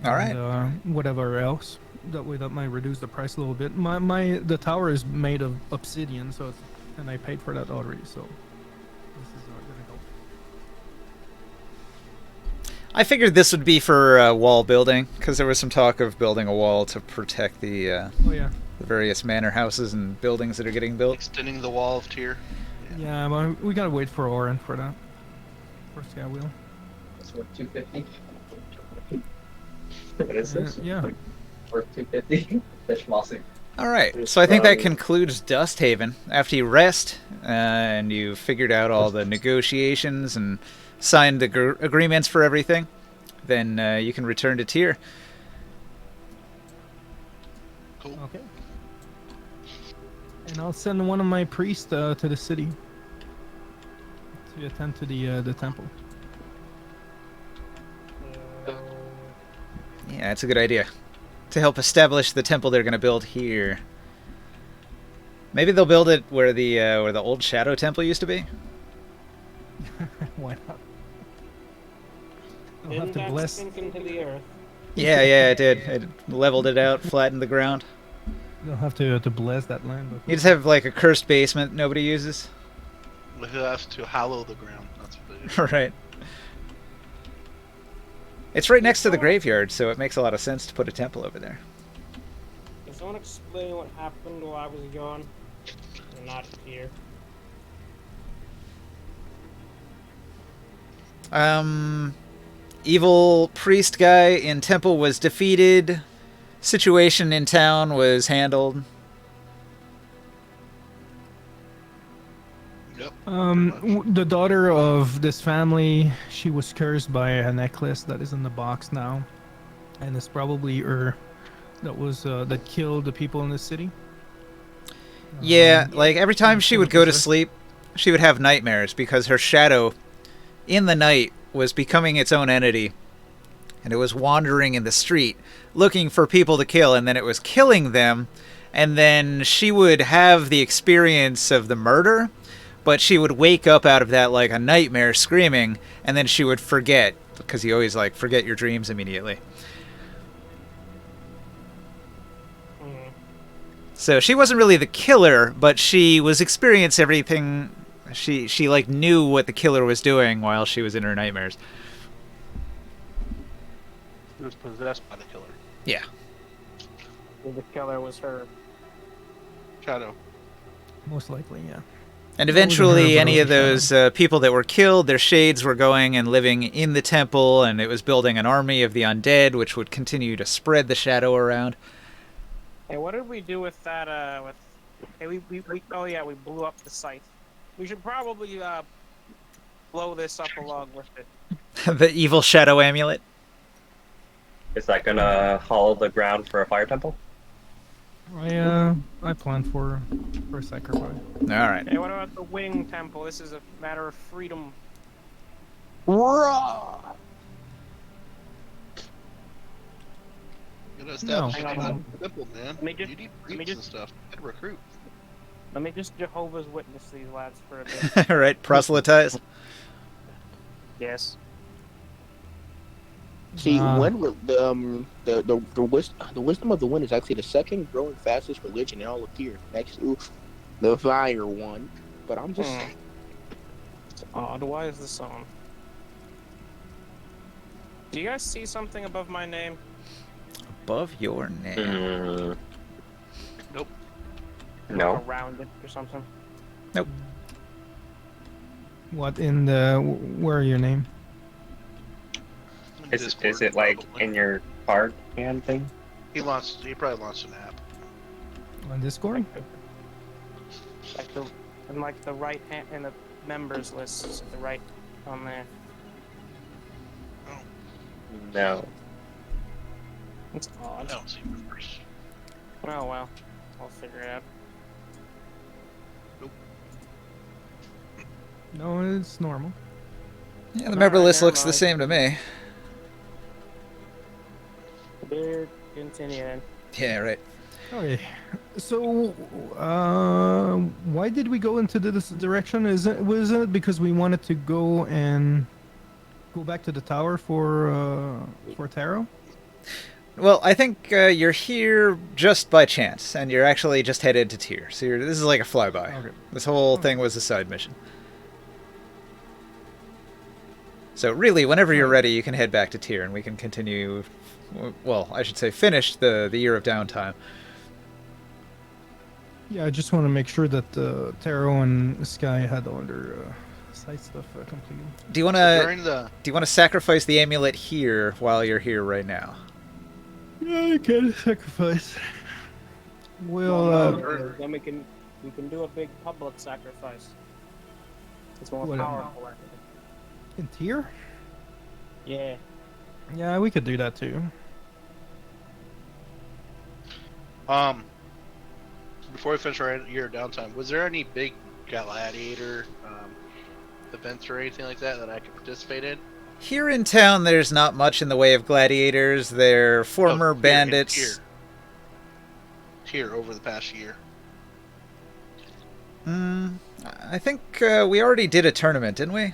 All right. And, whatever else. That way, that might reduce the price a little bit. The tower is made of obsidian, so and I paid for that already. So this is gonna help. I figured this would be for wall building, because there was some talk of building a wall to protect the Oh yeah. the various manor houses and buildings that are getting built. Extending the wall of tier. Yeah, but we gotta wait for Oren for that. For Skywheel. It's worth 250. What is this? Yeah. Worth 250. Fish mossing. All right, so I think that concludes Dusthaven. After you rest and you figured out all the negotiations and signed the agreements for everything, then you can return to Tyr. Cool. Okay. And I'll send one of my priests to the city to attend to the temple. Yeah, that's a good idea. To help establish the temple they're going to build here. Maybe they'll build it where the old Shadow Temple used to be. Why not? I'll Didn't have to that bless. sink into the earth? Yeah, it did. It leveled it out, flattened the ground. They'll have to bless that land. You just have like a cursed basement nobody uses. We have to hallow the ground. That's what they do. Right. It's right next to the graveyard, so it makes a lot of sense to put a temple over there. Can someone explain what happened while I was gone? And not here. Evil priest guy in temple was defeated. Situation in town was handled. Yep. The daughter of this family, she was cursed by a necklace that is in the box now, and it's probably her that killed the people in the city. Yeah, like every time she would go to sleep, she would have nightmares because her shadow in the night was becoming its own entity. And it was wandering in the street looking for people to kill, and then it was killing them. And then she would have the experience of the murder, but she would wake up out of that like a nightmare screaming, and then she would forget, because you always like forget your dreams immediately. So she wasn't really the killer, but she was experiencing everything. She like knew what the killer was doing while she was in her nightmares. He was possessed by the killer. Yeah. The killer was her. Shadow. Most likely, yeah. And That wasn't her, eventually, but any it of was a those people that were killed, their shades were going and living in the temple, and it was building an army of the undead, which would continue to spread the shadow around. Hey, what did we do with that? Hey, we oh yeah, we blew up the site. We should probably blow this up along with it. The evil shadow amulet. Is that gonna haul the ground for a fire temple? I planned for a sacrifice. All right. Hey, what about the wing temple? This is a matter of freedom. Raw. You gotta establish No. a temple, man. Let me just- You need let me priests and just- stuff. And recruit. Let me just Jehovah's Witness these lads for a bit. All right. Proselytize. Yes. See, Ah. when the wisdom of the wind is actually the second growing fastest religion in all of here, next to the fire one. But I'm just It's odd. Why is this on? Do you guys see something above my name? Above your name. Mm, Nope. no. Around it or something? What in the where are your name? In Is Discord, it like probably. in your card hand thing? He probably launched an app. On Discord? Like the in like the right hand in the members list, is the right on there. No. It's I odd. don't see members. Oh well, I'll figure it out. No, it's normal. Yeah, the member list Never looks the mind. same to me. Weird. Continue then. Yeah, right. Okay, so why did we go into this direction? Was it because we wanted to go back to the tower for Taro? Well, I think you're here just by chance, and you're actually just headed to Tyr. So this is like a flyby. Okay. This whole thing was a side mission. So really, whenever you're ready, you can head back to Tyr, and we can continue. Well, I should say, finish the year of downtime. Yeah, I just want to make sure that Taro and Sky had all their side stuff completed. Do you want to sacrifice the amulet here while you're here right now? Yeah, I can sacrifice. Well, Then we can do a big public sacrifice. It's more Whatever. powerful. in Tyr? Yeah. Yeah, we could do that too. Before we finish our year of downtime, was there any big gladiator events or anything like that I could participate in? Here in town, there's not much in the way of gladiators. They're former bandits. Here over the past year. I think we already did a tournament, didn't we?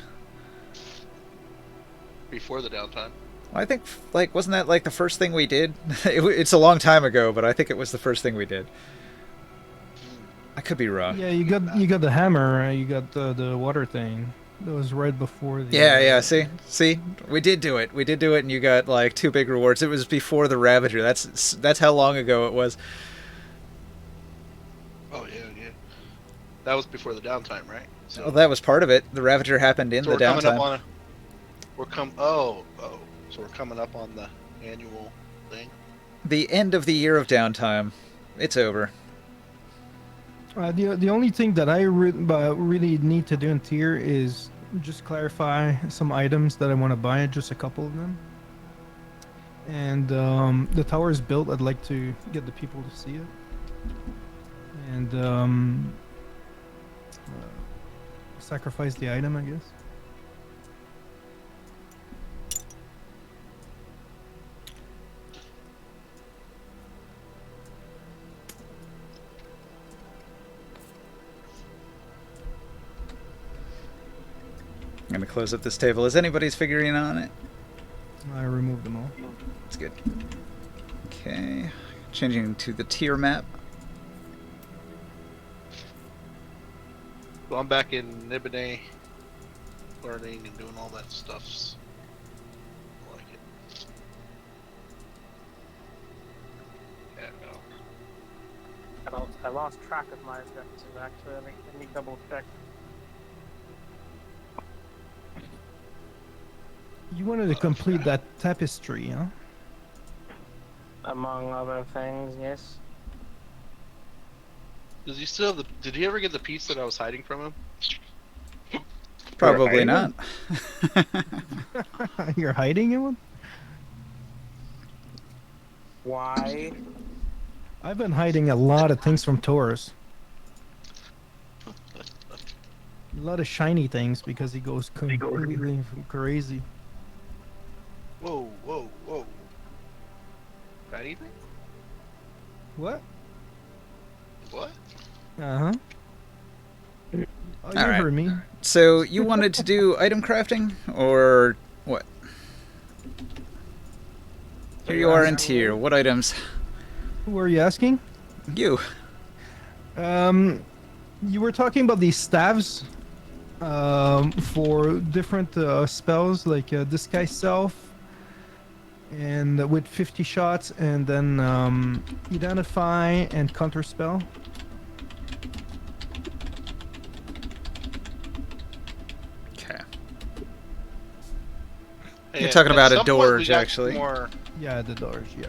Before the downtime. I think, like, wasn't that like the first thing we did? It's a long time ago, but I think it was the first thing we did. I could be wrong. Yeah, you got the hammer. You got the water thing. That was right before the. Yeah. See, we did do it. We did do it, and you got like 2 big rewards. It was before the Ravager. That's how long ago it was. Oh yeah. That was before the downtime, right? So, Well, that was part of it. The Ravager happened in so the we're coming downtime. up on. So we're coming up on the annual thing. The end of the year of downtime. It's over. The only thing that I really need to do in Tyr is just clarify some items that I want to buy. Just a couple of them. And the tower is built. I'd like to get the people to see it. And sacrifice the item, I guess. I'm gonna close up this table. Is anybody's figuring on it? I removed them all. That's good. Okay, changing to the tier map. Well, I'm back in Nibene, learning and doing all that stuff. I like it. Yeah, no. I lost track of my objectives, actually. Let me double check. You wanted to complete that tapestry, huh? Among other things, yes. Does he still have the? Did he ever get the piece that I was hiding from him? Probably You're not. You're hiding it? Why? I've been hiding a lot of things from Taurus. A lot of shiny things because he goes completely crazy. Whoa, whoa, whoa! Got anything? What? What? Uh-huh. Oh, you Alright. heard me. So you wanted to do item crafting, or what? Here you are in tier. What items? Who are you asking? You. You were talking about these staves for different spells, like Disguise Self, and with 50 shots, and then Identify and Counterspell. Okay. Hey, You're talking at about a some point we Dorge, got actually. More, Yeah, the doors, yeah.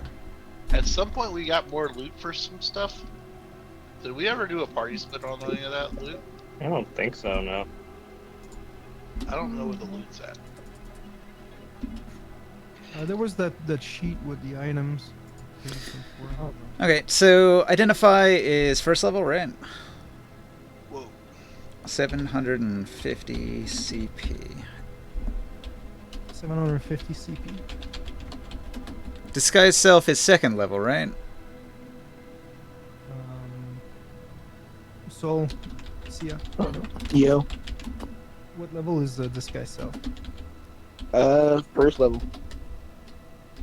at some point, we got more loot for some stuff. Did we ever do a party split on any of that loot? I don't think so, no. I don't know where the loot's at. There was that sheet with the items. Okay, so Identify is first level, right? Whoa. 750 CP. 750 CP. Disguise Self is second level, right? Soul, Sia. Yo. What level is the Disguise Self? First level.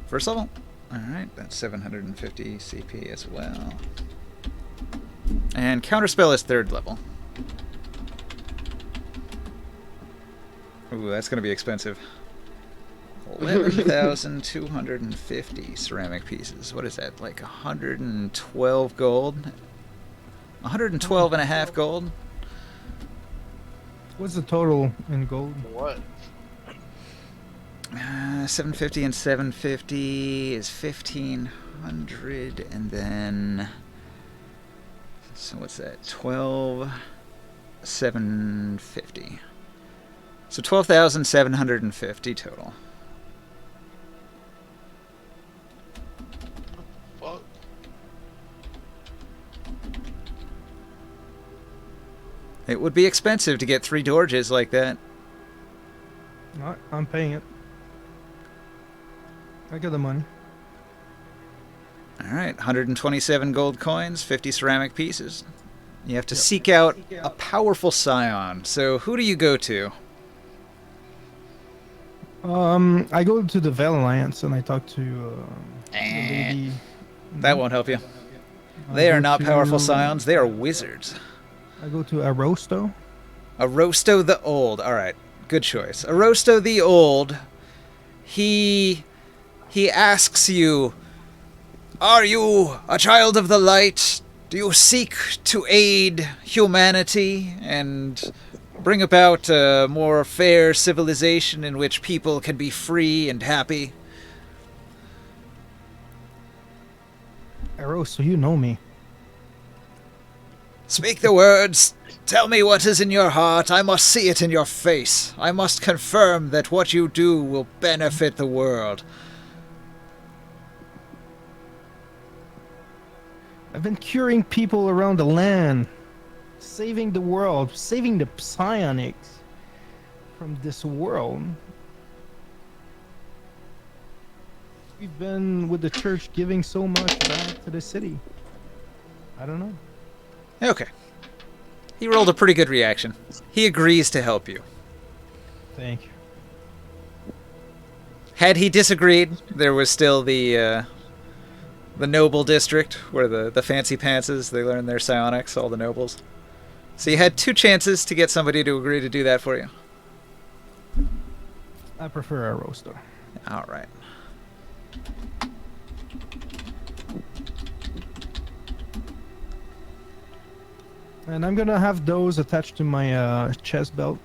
First level? Alright, that's 750 CP as well. And Counterspell is third level. Ooh, that's going to be expensive. 11,250 ceramic pieces. What is that? Like 112 gold? 112 and a half gold? What's the total in gold? What? 750 and 750 is 1,500, and then... So what's that? 12,750. So 12,750 total. Fuck. It would be expensive to get 3 Dorges like that. I'm paying it. I got the money. Alright, 127 gold coins, 50 ceramic pieces. You have to seek out a powerful scion. So who do you go to? I go to the Veil Alliance and I talk to the lady. That won't help you. I They go are not powerful to- scions, they are wizards. I go to Arosto. Arosto the Old. Alright, good choice. Arosto the Old, he asks you, are you a child of the light? Do you seek to aid humanity and bring about a more fair civilization in which people can be free and happy? Arosto, you know me. Speak the words. Tell me what is in your heart. I must see it in your face. I must confirm that what you do will benefit the world. I've been curing people around the land, saving the world, saving the psionics from this world. We've been with the church giving so much back to the city. I don't know. Okay. He rolled a pretty good reaction. He agrees to help you. Thank you. Had he disagreed, there was still the noble district where the fancy pantses, they learn their psionics, all the nobles. So you had 2 chances to get somebody to agree to do that for you. I prefer a roaster. All right. And I'm gonna have those attached to my chest belt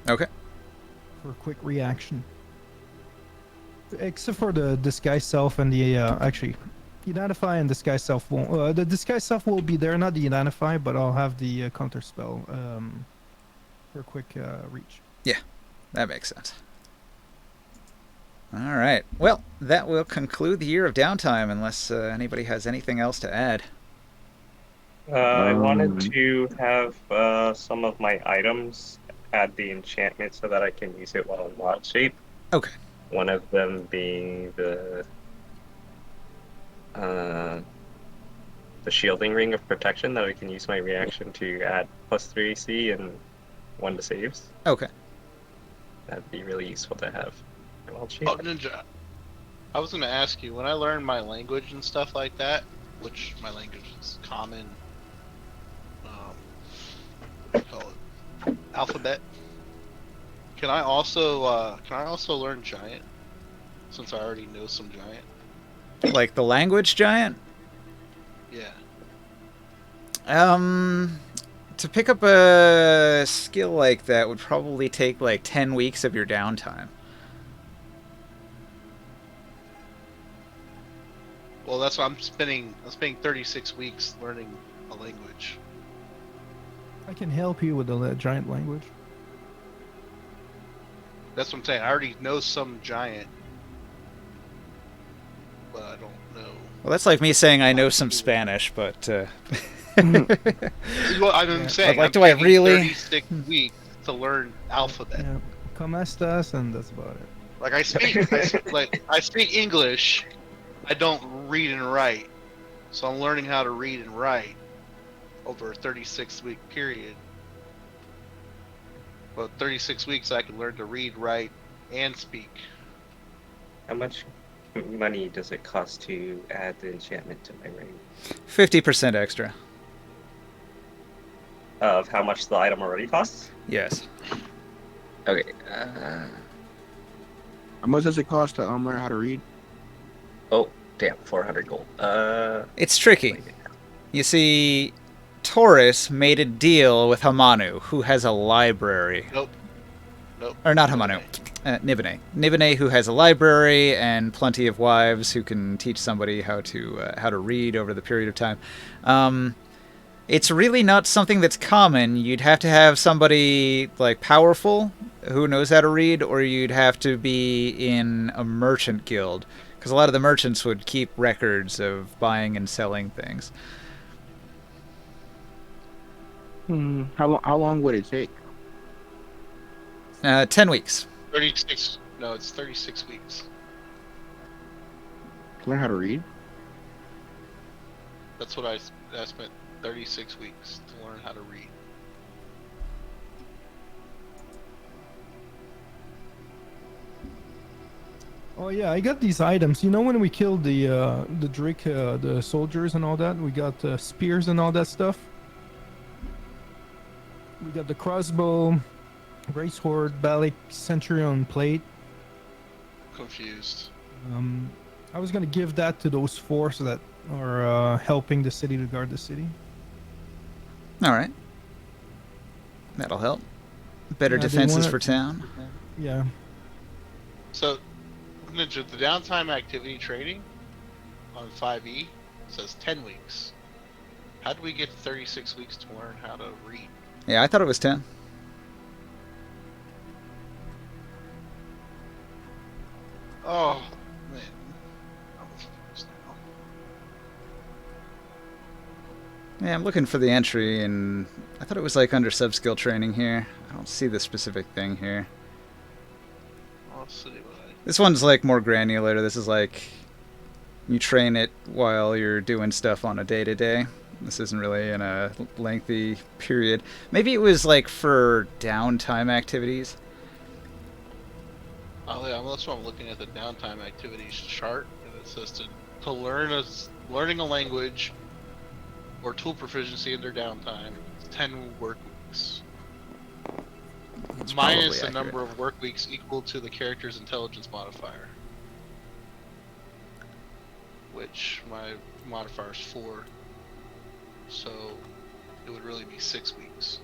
Okay. for a quick reaction. Except for the disguise self and the actually, identify and disguise self won't. The disguise self will be there, not the identify, but I'll have the counter spell for a quick reach. That makes sense. All right. Well, that will conclude the year of downtime, unless anybody has anything else to add. I wanted to have some of my items add the enchantment so that I can use it while in wild shape. Okay. One of them being the shielding ring of protection that I can use my reaction to add +3 AC and 1 to saves. Okay. That'd be really useful to have. Wild shape. Oh, Ninja. I was gonna ask you, when I learn my language and stuff like that, which my language is common, what do you call it? Alphabet. Can I also learn Giant? Since I already know some Giant. Like the language giant? Yeah. To pick up a skill like that would probably take like 10 weeks of your downtime. Well, that's what I'm spending 36 weeks learning a language. I can help you with the giant language. That's what I'm saying. I already know some Giant, but I don't know. Well, that's like me saying I know some Spanish, but Well, I'm saying, like, I'm do I taking really? 36 weeks to learn alphabet. Yeah. Come estas, and that's about it. Like I speak English. I don't read and write, so I'm learning how to read and write over a 36-week period. But 36 weeks, I can learn to read, write, and speak. How much money does it cost to add the enchantment to my ring? 50% extra. Of how much the item already costs? Yes. Okay. How much does it cost to learn how to read? Oh, damn, 400 gold. It's tricky. You see, Taurus made a deal with Hamanu, who has a library. Nope. Or not Hamanu. Nibene. Nibene, who has a library and plenty of wives who can teach somebody how to read over the period of time. It's really not something that's common. You'd have to have somebody like powerful who knows how to read, or you'd have to be in a merchant guild, because a lot of the merchants would keep records of buying and selling things. How long would it take? 10 weeks. 36. No, it's 36 weeks. To learn how to read? That's what I spent 36 weeks to learn how to read. Oh yeah, I got these items. You know when we killed the Drake, the soldiers and all that, we got spears and all that stuff. We got the crossbow, race horde, Balik centurion plate. Confused. I was gonna give that to those force that are helping the city to guard the city. All right. That'll help. Better Yeah, they defenses wanted- for town. Yeah. So, Ninja, the downtime activity training on 5e says 10 weeks. How do we get 36 weeks to learn how to read? Yeah, I thought it was 10. Oh, man. I'm confused now. Yeah, I'm looking for the entry, and I thought it was like under sub-skill training here. I don't see the specific thing here. I'll see what This one's like more granular. This is like you train it while you're doing stuff on a day-to-day. This isn't really in a lengthy period. Maybe it was like for downtime activities. Oh yeah, that's why I'm looking at the downtime activities chart, and it says to learning a language or tool proficiency in their downtime, it's 10 work weeks. That's Minus probably the number accurate. of work weeks equal to the character's intelligence modifier. Which my modifier is 4. So it would really be 6 weeks.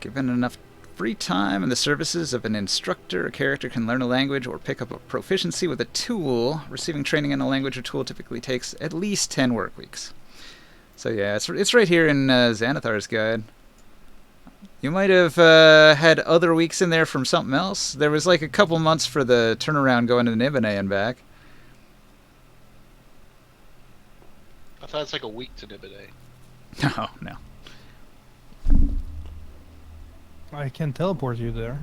Given enough free time and the services of an instructor, a character can learn a language or pick up a proficiency with a tool. Receiving training in a language or tool typically takes at least 10 work weeks. So yeah, it's right here in Xanathar's guide. You might have had other weeks in there from something else. There was like a couple months for the turnaround going to Nibene and back. I thought it's like a week to Nibide. No, no. I can teleport you there.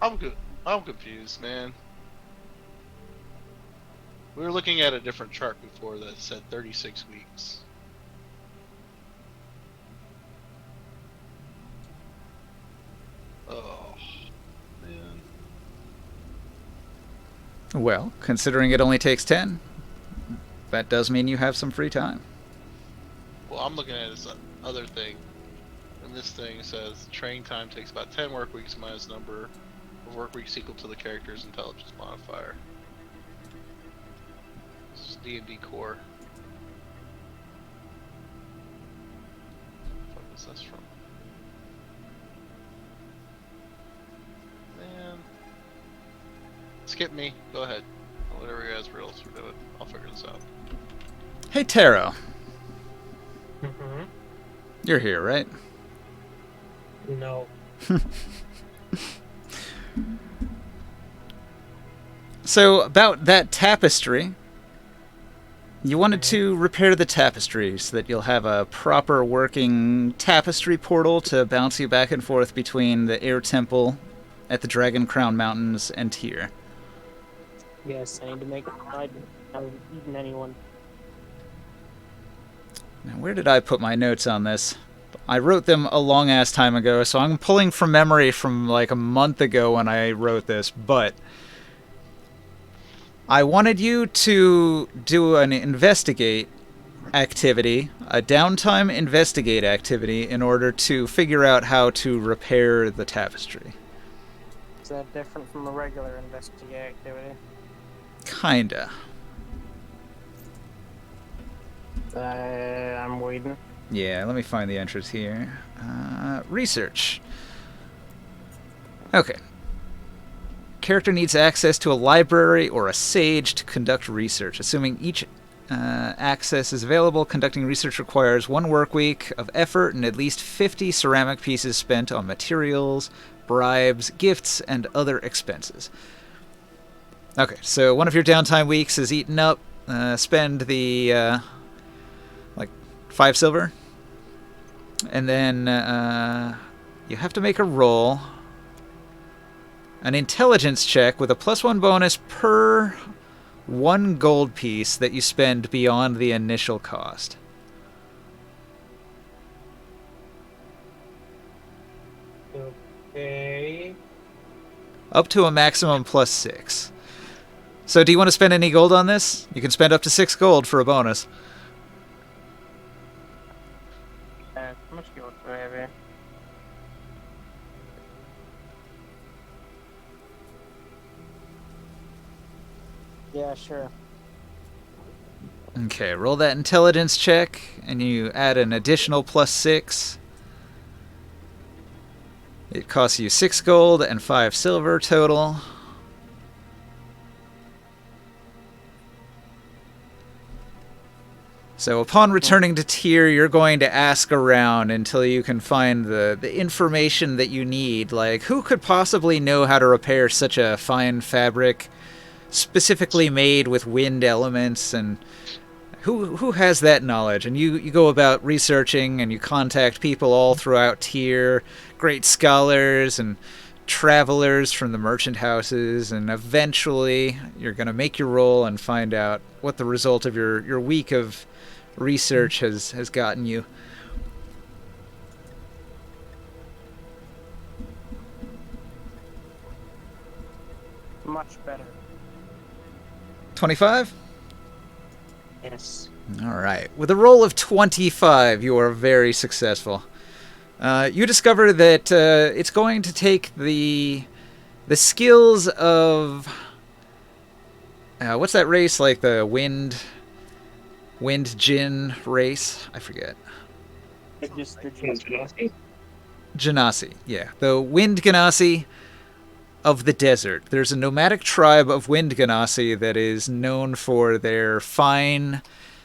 I'm good. I'm confused, man. We were looking at a different chart before that said 36 weeks. Oh, man. Well, considering it only takes 10, that does mean you have some free time. Well, I'm looking at this other thing. And this thing says training time takes about 10 work weeks minus number of work weeks equal to the character's intelligence modifier. This is D&D core. What is this from? Man. Skip me. Go ahead. Whatever you guys else are doing. I'll figure this out. Hey, Taro. Mm-hmm. You're here, right? No. So, about that tapestry, you wanted to repair the tapestry so that you'll have a proper working tapestry portal to bounce you back and forth between the Air Temple at the Dragon Crown Mountains and here. Yes, I need to make it. I haven't eaten anyone. Now, where did I put my notes on this? I wrote them a long-ass time ago, so I'm pulling from memory from like a month ago when I wrote this, but I wanted you to do an investigate activity, a downtime investigate activity, in order to figure out how to repair the tapestry. Is that different from a regular investigate activity? Kinda. I'm waiting. Yeah, let me find the entrance here. Research. Okay. Character needs access to a library or a sage to conduct research. Assuming each access is available, conducting research requires 1 work week of effort and at least 50 ceramic pieces spent on materials, bribes, gifts, and other expenses. Okay, so one of your downtime weeks is eaten up. Spend the 5 silver. And then you have to make a roll. An intelligence check with a +1 bonus per 1 gold piece that you spend beyond the initial cost. Okay. Up to a maximum +6. So do you want to spend any gold on this? You can spend up to 6 gold for a bonus. How much gold do I have here? Yeah, sure. Okay, roll that intelligence check, and you add an additional +6. It costs you 6 gold and 5 silver total. So upon returning to Tyr, you're going to ask around until you can find the information that you need. Like, who could possibly know how to repair such a fine fabric, specifically made with wind elements, and who has that knowledge? And you go about researching, and you contact people all throughout Tyr, great scholars and travelers from the merchant houses, and eventually you're going to make your roll and find out what the result of your week of research has gotten you. Much better. 25? Yes. All right. With a roll of 25, you are very successful. You discover that it's going to take the skills of what's that race, like the wind djinn race? I forget. Just Genasi, yeah. The wind Genasi of the desert. There's a nomadic tribe of wind Genasi that is known for their fine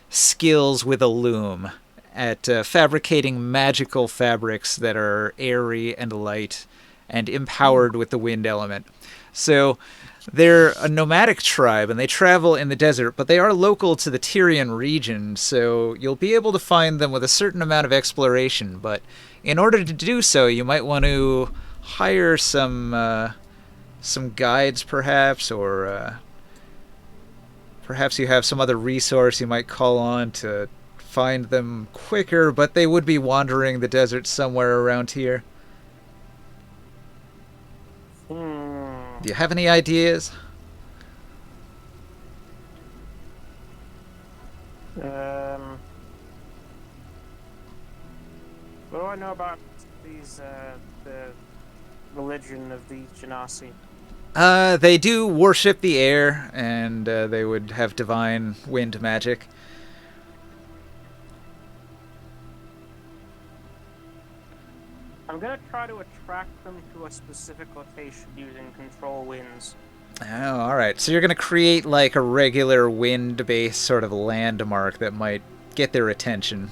skills with a loom at fabricating magical fabrics that are airy and light and empowered with the wind element. So they're a nomadic tribe and they travel in the desert, but they are local to the Tyrian region, so you'll be able to find them with a certain amount of exploration. But in order to do so, you might want to hire some guides, perhaps, or perhaps you have some other resource you might call on to find them quicker, but they would be wandering the desert somewhere around here. Do you have any ideas? What do I know about these, the religion of the Genasi? They do worship the air, and they would have divine wind magic. I'm gonna try to attract them to a specific location using control winds. Oh, alright. So you're going to create like a regular wind-based sort of landmark that might get their attention.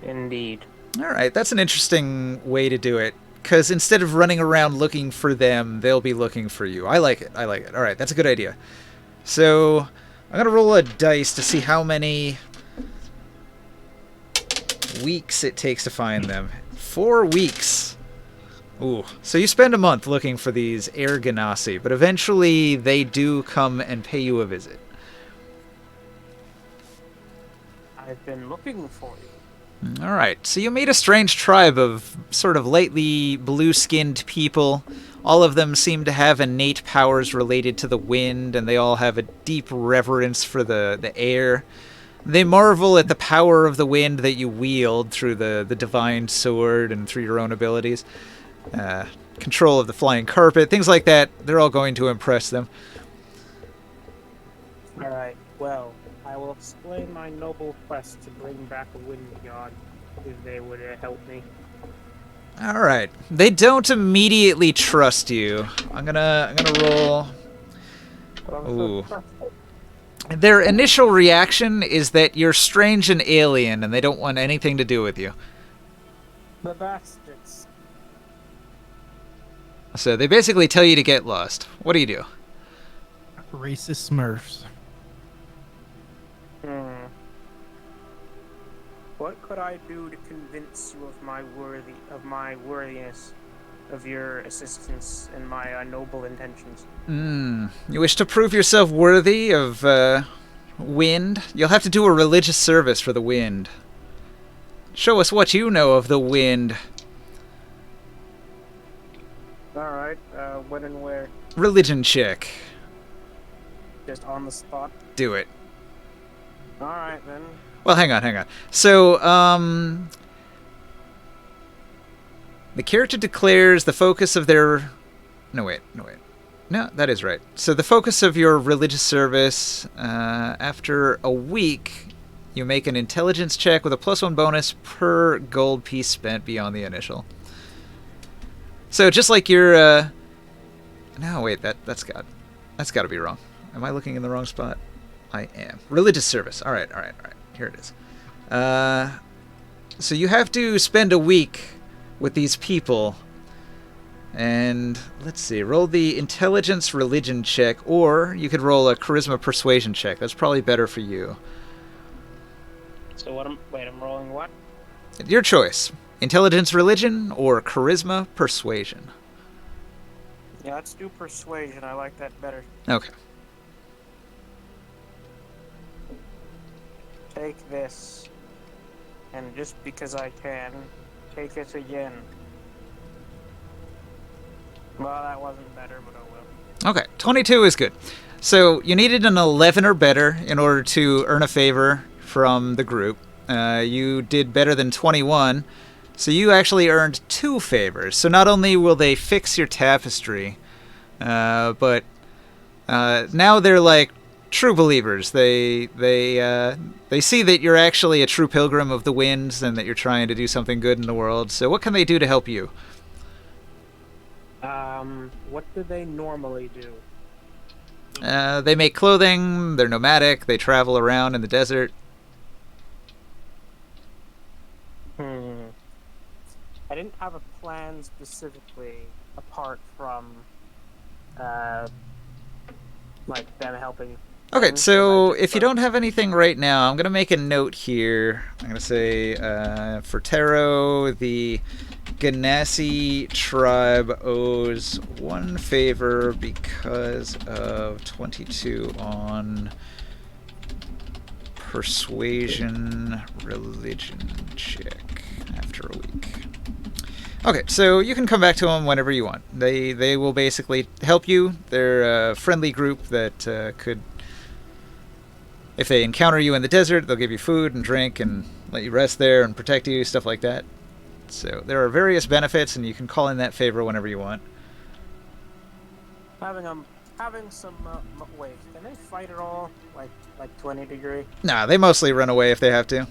Indeed. Alright, that's an interesting way to do it. Because instead of running around looking for them, they'll be looking for you. I like it. Alright, that's a good idea. So, I'm going to roll a dice to see how many weeks it takes to find them. 4 weeks. Ooh. So you spend a month looking for these air Genasi, but eventually they do come and pay you a visit. I've been looking for you. Alright, so you meet a strange tribe of sort of lightly blue-skinned people. All of them seem to have innate powers related to the wind, and they all have a deep reverence for the air. They marvel at the power of the wind that you wield through the divine sword and through your own abilities. Control of the flying carpet, things like that. They're all going to impress them. Alright, well, I will explain my noble quest to bring back a wind god, if they would help me. Alright. They don't immediately trust you. I'm gonna roll. Ooh. Their initial reaction is that you're strange and alien, and they don't want anything to do with you. The bastards. So they basically tell you to get lost. What do you do? Racist Smurfs. What could I do to convince you of my worthiness, of your assistance and my noble intentions? You wish to prove yourself worthy of wind? You'll have to do a religious service for the wind. Show us what you know of the wind. Alright, when and where? Religion check. Just on the spot? Do it. Alright then. Well, hang on. So, the character declares the focus of their... No, wait. No, that is right. So the focus of your religious service, after a week, you make an intelligence check with a +1 bonus per gold piece spent beyond the initial. So just like your... No, wait, that's got to be wrong. Am I looking in the wrong spot? I am. Religious service. All right. Here it is. So you have to spend a week with these people. And let's see. Roll the intelligence religion check, or you could roll a charisma persuasion check. That's probably better for you. So I'm rolling what? Your choice. Intelligence religion or charisma persuasion. Yeah, let's do persuasion. I like that better. Okay. Take this. And just because I can, take it again. Well, that wasn't better, but oh well. Okay, 22 is good. So you needed an 11 or better in order to earn a favor from the group. You did better than 21, so you actually earned 2 favors. So not only will they fix your tapestry, but now they're like true believers. They see that you're actually a true pilgrim of the winds and that you're trying to do something good in the world. So what can they do to help you? What do they normally do? They make clothing. They're nomadic. They travel around in the desert. I didn't have a plan specifically apart from, like them helping. Okay, things, so like, if you don't have anything right now, I'm going to make a note here. I'm going to say, for Taro, the Ganassi tribe owes 1 favor because of 22 on persuasion religion check after a week. Okay, so you can come back to them whenever you want. They will basically help you. They're a friendly group that could... If they encounter you in the desert, they'll give you food and drink and let you rest there and protect you, stuff like that. So there are various benefits, and you can call in that favor whenever you want. having some wait, can they fight at all? Like 20 degree? Nah, they mostly run away if they have to.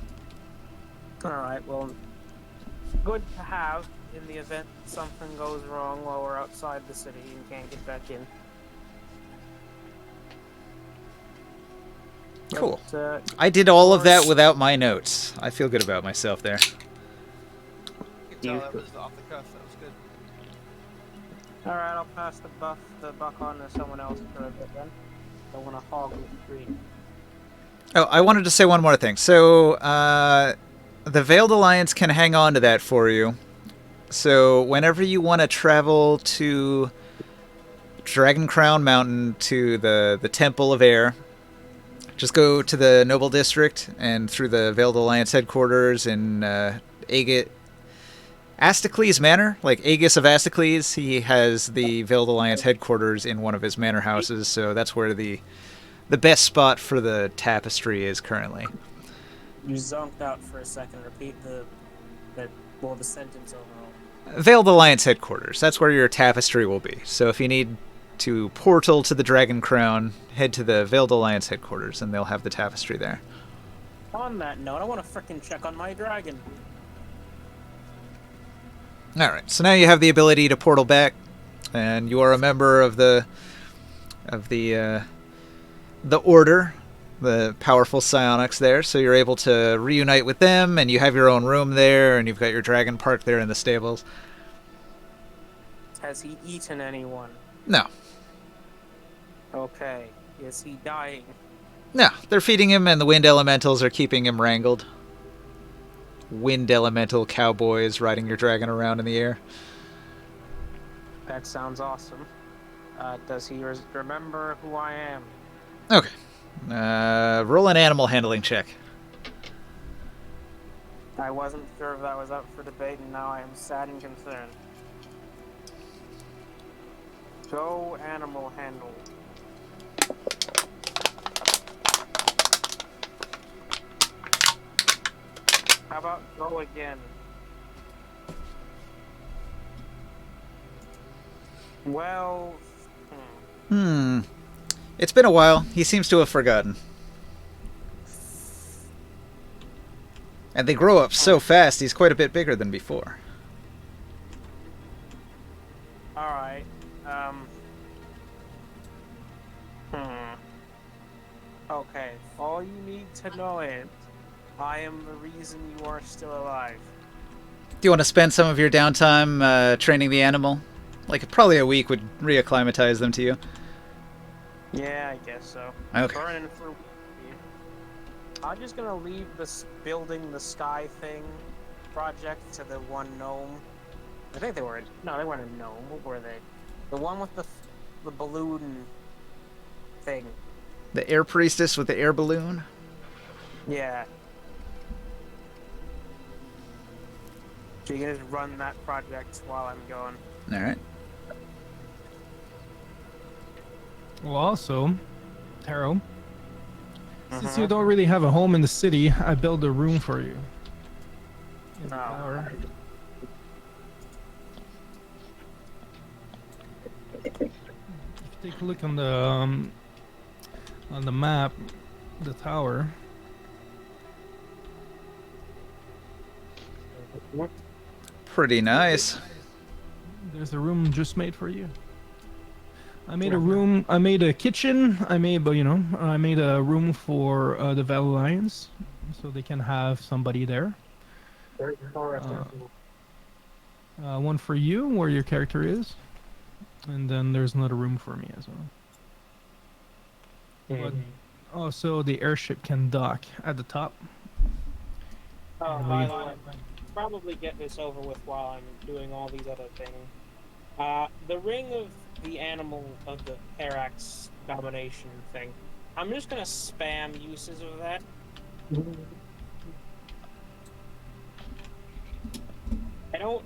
All right, well, good to have in the event something goes wrong while we're outside the city and can't get back in. Cool. But, I did all of that without my notes. I feel good about myself there. You can tell that was off the cuff. That was good. all right, I'll pass the buck on to someone else for a bit then. I want to hog the street. Oh, I wanted to say one more thing. So, the Veiled Alliance can hang on to that for you. So, whenever you want to travel to Dragon Crown Mountain to the Temple of Air, just go to the Noble District and through the Veiled Alliance headquarters in Asticles Manor, like Aegis of Asticles. He has the Veiled Alliance headquarters in one of his manor houses, so that's where the best spot for the tapestry is currently. You zonked out for a second. Repeat the sentence overall. Veiled Alliance headquarters. That's where your tapestry will be. So if you need to portal to the Dragon Crown, head to the Veiled Alliance headquarters, and they'll have the tapestry there. On that note, I want to frickin' check on my dragon. All right. So now you have the ability to portal back, and you are a member of the Order, the powerful psionics there. So you're able to reunite with them, and you have your own room there, and you've got your dragon parked there in the stables. Has he eaten anyone? No. Okay. Is he dying? No, they're feeding him, and the wind elementals are keeping him wrangled. Wind elemental cowboys riding your dragon around in the air. That sounds awesome. Does he remember who I am? Okay. Roll an animal handling check. I wasn't sure if that was up for debate, and now I am sad and concerned. Go animal handle. How about go again? Well... It's been a while. He seems to have forgotten. And they grow up so fast, he's quite a bit bigger than before. Alright, Okay, all you need to know is, I am the reason you are still alive. Do you want to spend some of your downtime training the animal? Like, probably a week would reacclimatize them to you. Yeah, I guess so. Okay. Burning for... I'm just gonna leave this building the sky thing project to the one gnome. I think they were... No, they weren't a gnome. What were they? The one with the balloon thing. The air priestess with the air balloon? Yeah. So you can just run that project while I'm going. Alright. Well, also, Taro. Since you don't really have a home in the city, I built a room for you. In the tower. If you take a look on the map, the tower. Pretty nice. There's a room just made for you. I made a room. I made a kitchen. I made a room for the Val Alliance, so they can have somebody there. One for you, where your character is, and then there's another room for me as well. But also, the airship can dock at the top. Oh, by the way, probably get this over with while I'm doing all these other things. The ring of the animal of the Parax domination thing. I'm just gonna spam uses of that. I don't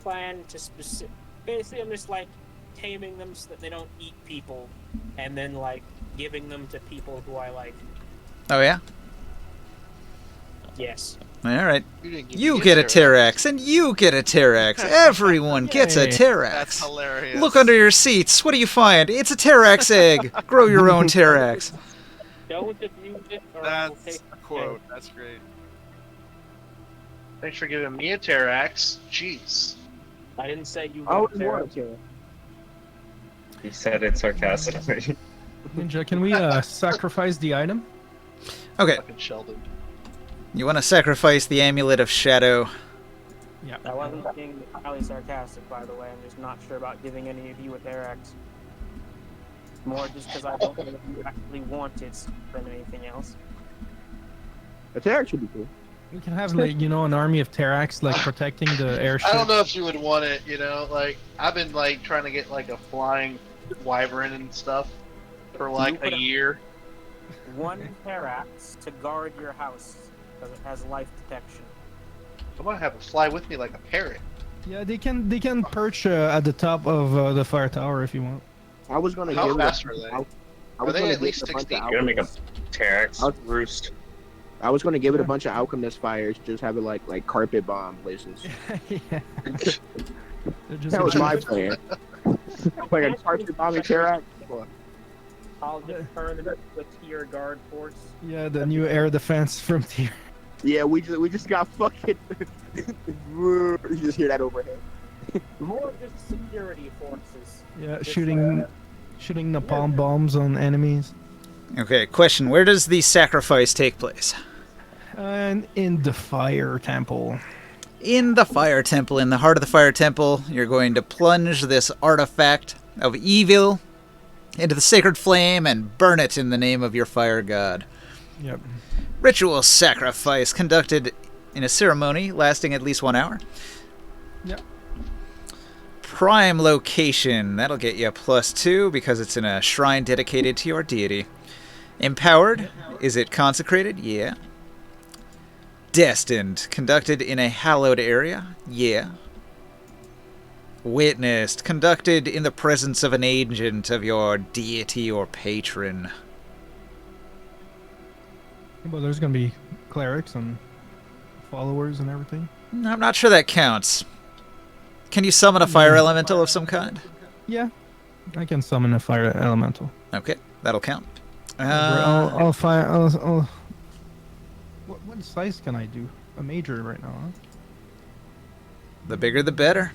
plan to basically, I'm just like taming them so that they don't eat people, and then like giving them to people who I like. Oh yeah. Yes. All right. You get a Terrax, and you get a Terrax. Everyone gets a Terrax. That's hilarious. Look under your seats. What do you find? It's a Terrax egg. Grow your own Terrax. Don't abuse it, or That's a quote. That's great. Thanks for giving me a Terrax. Jeez. I didn't say you I were wouldn't want to kill. He said it sarcastically. Ninja, can we sacrifice the item? Okay. Fucking Sheldon. You want to sacrifice the Amulet of Shadow. Yeah. I wasn't being highly sarcastic, by the way. I'm just not sure about giving any of you a Therax. More just because I don't know if you actually want it than anything else. A Terrax would be cool. We can have like an army of Terrax like protecting the airship. I don't know if you would want it, like I've been like trying to get like a flying wyvern and stuff for like a year. One Therax to guard your house because it has life protection. I'm gonna have it fly with me like a parrot. Yeah, they can perch at the top of the fire tower if you want. I was gonna How give fast it. are they? I Are was they gonna at give least it a bunch 16? of You're gonna make a alchemists. Terrax roost. I was gonna give it a bunch of alchemist fires, just have it like carpet bomb places. Yeah. That was my plan. Like a carpet bombing Terrax. I'll just turn it with tier guard force. Yeah, the new air defense from tier. Yeah, we just got fucking. You just hear that overhead. More just security forces. Yeah, Just, shooting napalm bombs on enemies. Okay, question. Where does the sacrifice take place? And in the fire temple. In the Fire Temple. In the heart of the Fire Temple, you're going to plunge this artifact of evil into the sacred flame and burn it in the name of your fire god. Yep. Ritual sacrifice conducted in a ceremony lasting at least 1 hour. Yep. Prime location. That'll get you a +2 because it's in a shrine dedicated to your deity. Empowered. Is it consecrated? Yeah. Destined. Conducted in a hallowed area? Yeah. Witnessed. Conducted in the presence of an agent of your deity or patron. Well, there's gonna be clerics and followers and everything. I'm not sure that counts. Can you summon a fire elemental of some kind? Yeah, I can summon a fire elemental. Okay, that'll count. I'll fire. I'll. What size can I do? A major right now, huh? The bigger the better.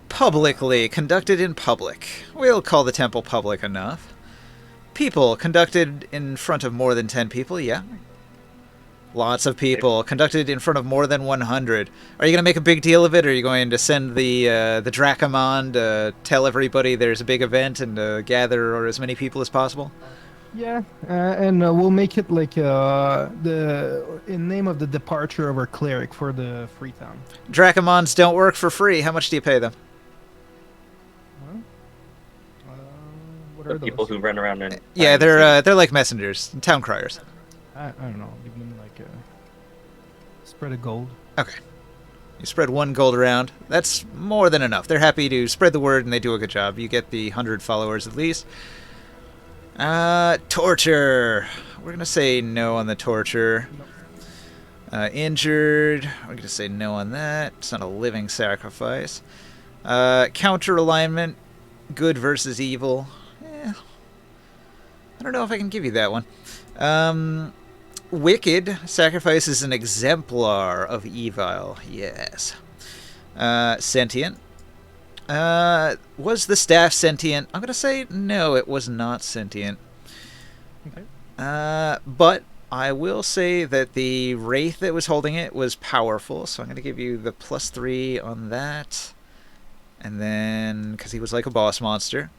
Publicly. Conducted in public. We'll call the temple public enough. People. Conducted in front of more than 10 people, yeah. Lots of people. Conducted in front of more than 100. Are you going to make a big deal of it, or are you going to send the Dracomon to tell everybody there's a big event and gather or as many people as possible? Yeah, and we'll make it like in name of the departure of our cleric for the Freetown. Dracomons don't work for free. How much do you pay them? What The are people those? who run around and Yeah, they're like messengers, town criers. I don't know. Give them like a spread of gold. Okay. You spread 1 gold around. That's more than enough. They're happy to spread the word, and they do a good job. You get the 100 followers at least. Torture. We're gonna say no on the torture. Injured. We're gonna say no on that. It's not a living sacrifice. Counter alignment. Good versus evil. I don't know if I can give you that one. Wicked sacrifices an exemplar of evil. Yes. Sentient. Was the staff sentient? I'm gonna say no, it was not sentient. Okay. But I will say that the wraith that was holding it was powerful, so I'm gonna give you the +3 on that. And then, because he was like a boss monster.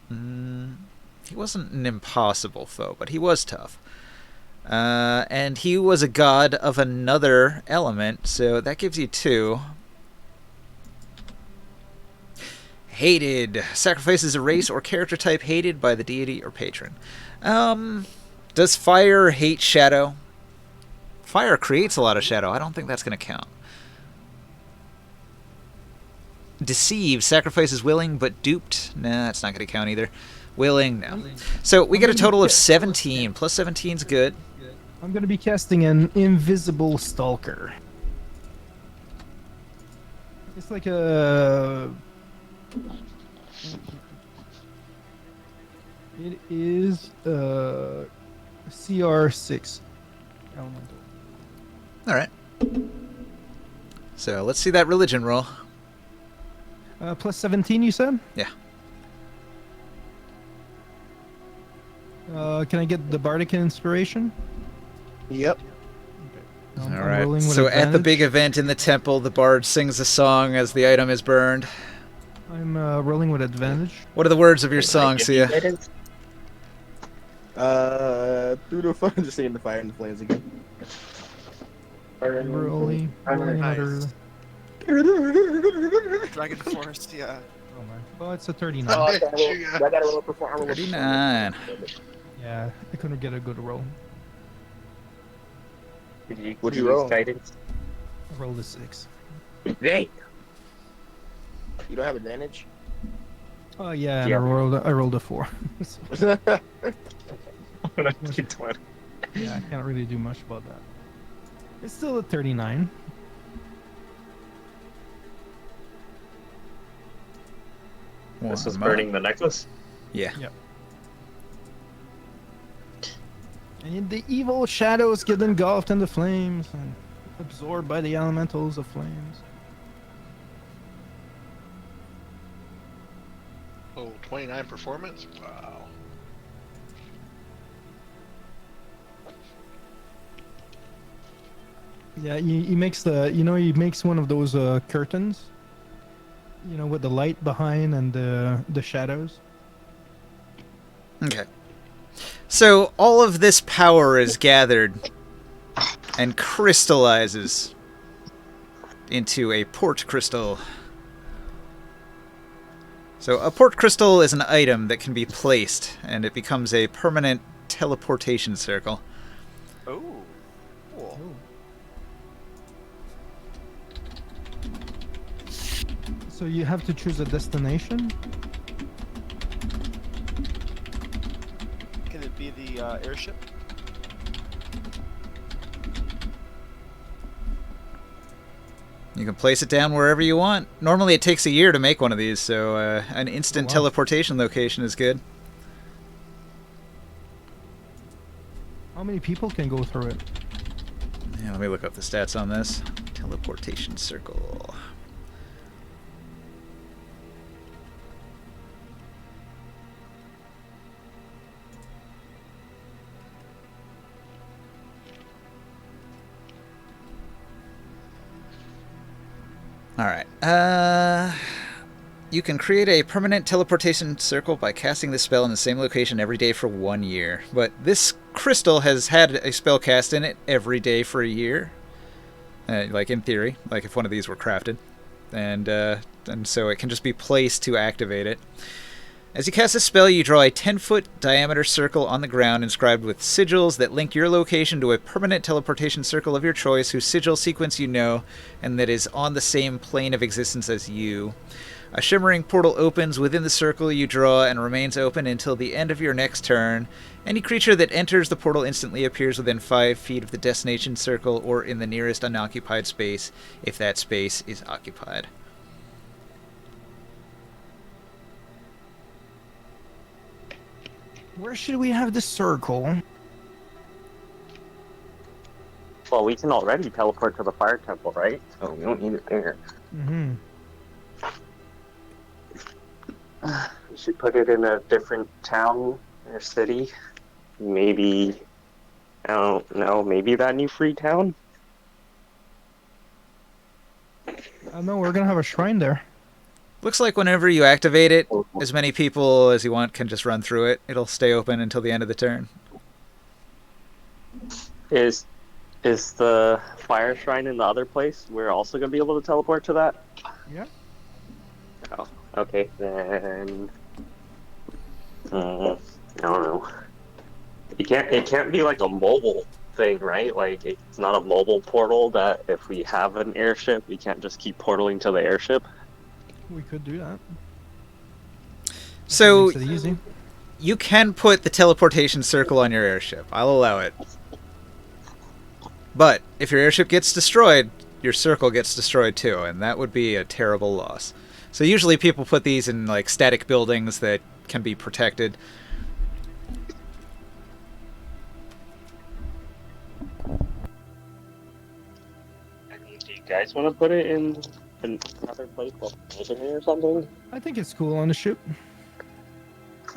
He wasn't an impossible foe, but he was tough. And he was a god of another element, so that gives you 2. Hated. Sacrifices a race or character type hated by the deity or patron. Does fire hate shadow? Fire creates a lot of shadow. I don't think that's going to count. Deceive. Sacrifices willing but duped. Nah, that's not going to count either. Willing, no. So we get a total of 17. Plus 17's good. I'm going to be casting an invisible stalker. It's like a... It is CR6 elemental. Alright. So let's see that religion roll. Plus 17, you said? Yeah. Can I get the Bardic Inspiration? Yep. I'm Alright. rolling with So at the advantage. big event in the temple, the bard sings a song as the item is burned. I'm rolling with advantage. What are the words of your song, Give Sia? me guidance. Through the fire, just saying the fire and the flames again. Rolling Nice. another... Dragon Force, yeah. Oh my. Oh, it's a 39. Oh, I gotta roll perform. 39. Yeah, I couldn't get a good roll. Did What'd you use roll? Guidance? I rolled a 6. Hey. You don't have advantage? Oh yeah, and Yeah. I rolled a 4. So, On a D20. yeah, I can't really do much about that. It's still a 39. This was One burning the necklace. Yeah. And the evil shadows get engulfed in the flames and absorbed by the elementals of flames. Oh, 29 performance? Wow. Yeah, he makes he makes one of those curtains, with the light behind and the shadows. Okay. So all of this power is gathered and crystallizes into a port crystal. So a port crystal is an item that can be placed, and it becomes a permanent teleportation circle. Oh, cool. So you have to choose a destination. Can it be the airship? You can place it down wherever you want. Normally it takes a year to make one of these, so an instant Oh, wow. teleportation location is good. How many people can go through it? Yeah, let me look up the stats on this. Teleportation circle. Alright. You can create a permanent teleportation circle by casting this spell in the same location every day for 1 year. But this crystal has had a spell cast in it every day for a year. Like in theory, like if one of these were crafted. And so it can just be placed to activate it. As you cast a spell, you draw a 10-foot diameter circle on the ground inscribed with sigils that link your location to a permanent teleportation circle of your choice whose sigil sequence you know and that is on the same plane of existence as you. A shimmering portal opens within the circle you draw and remains open until the end of your next turn. Any creature that enters the portal instantly appears within 5 feet of the destination circle or in the nearest unoccupied space if that space is occupied. Where should we have the circle? Well, we can already teleport to the fire temple, right? So we don't need it there. Mm-hmm. We should put it in a different town or city. Maybe, I don't know, maybe that new free town? No, we're gonna have a shrine there. Looks like whenever you activate it, as many people as you want can just run through it. It'll stay open until the end of the turn. Is the fire shrine in the other place? We're also going to be able to teleport to that? Yeah. Oh, okay, then... I don't know. It can't be like a mobile thing, right? Like, it's not a mobile portal that if we have an airship, we can't just keep portaling to the airship? We could do that. So, Makes it easy. you can put the teleportation circle on your airship. I'll allow it. But if your airship gets destroyed, your circle gets destroyed too, and that would be a terrible loss. So usually people put these in like static buildings that can be protected. I mean, do you guys want to put it in another place like Albany or something? I think it's cool on the ship.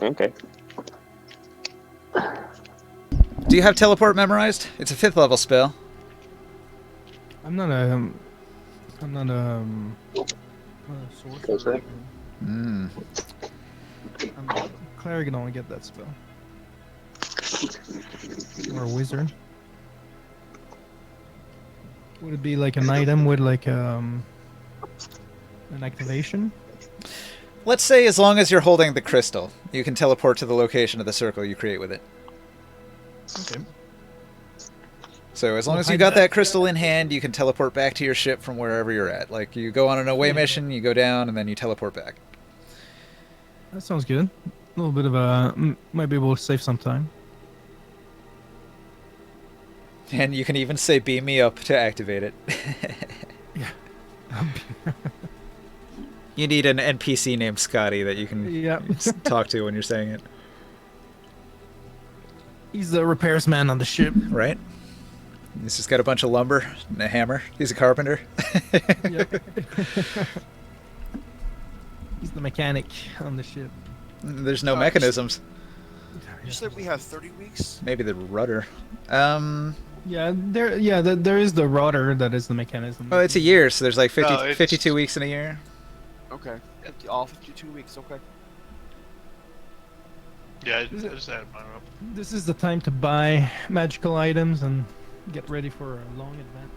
Okay. Do you have teleport memorized? It's a 5th level spell. I'm not a sorcerer. Mm. I'm cleric can only get that spell. Or a wizard. Would it be like an item with like an activation? Let's say as long as you're holding the crystal, you can teleport to the location of the circle you create with it. Okay. So as long We'll as you hide got that. that crystal in hand, you can teleport back to your ship from wherever you're at. Like you go on an away mission, you go down, and then you teleport back. That sounds good. A little bit of a might be able to save some time. And you can even say beam me up to activate it. You need an NPC named Scotty that you can Yeah. talk to when you're saying it, He's the repairs man on the ship. right? He's just got a bunch of lumber and a hammer. He's a carpenter. Yep. He's the mechanic on the ship. There's no mechanisms. You said we have 30 weeks? Maybe the rudder. Yeah, there is the rudder that is the mechanism. Well, it's a year, so there's like 50, No, it's- 52 weeks in a year. Okay. All 52 weeks, okay. Yeah, I just added mine up. This is the time to buy magical items and get ready for a long event.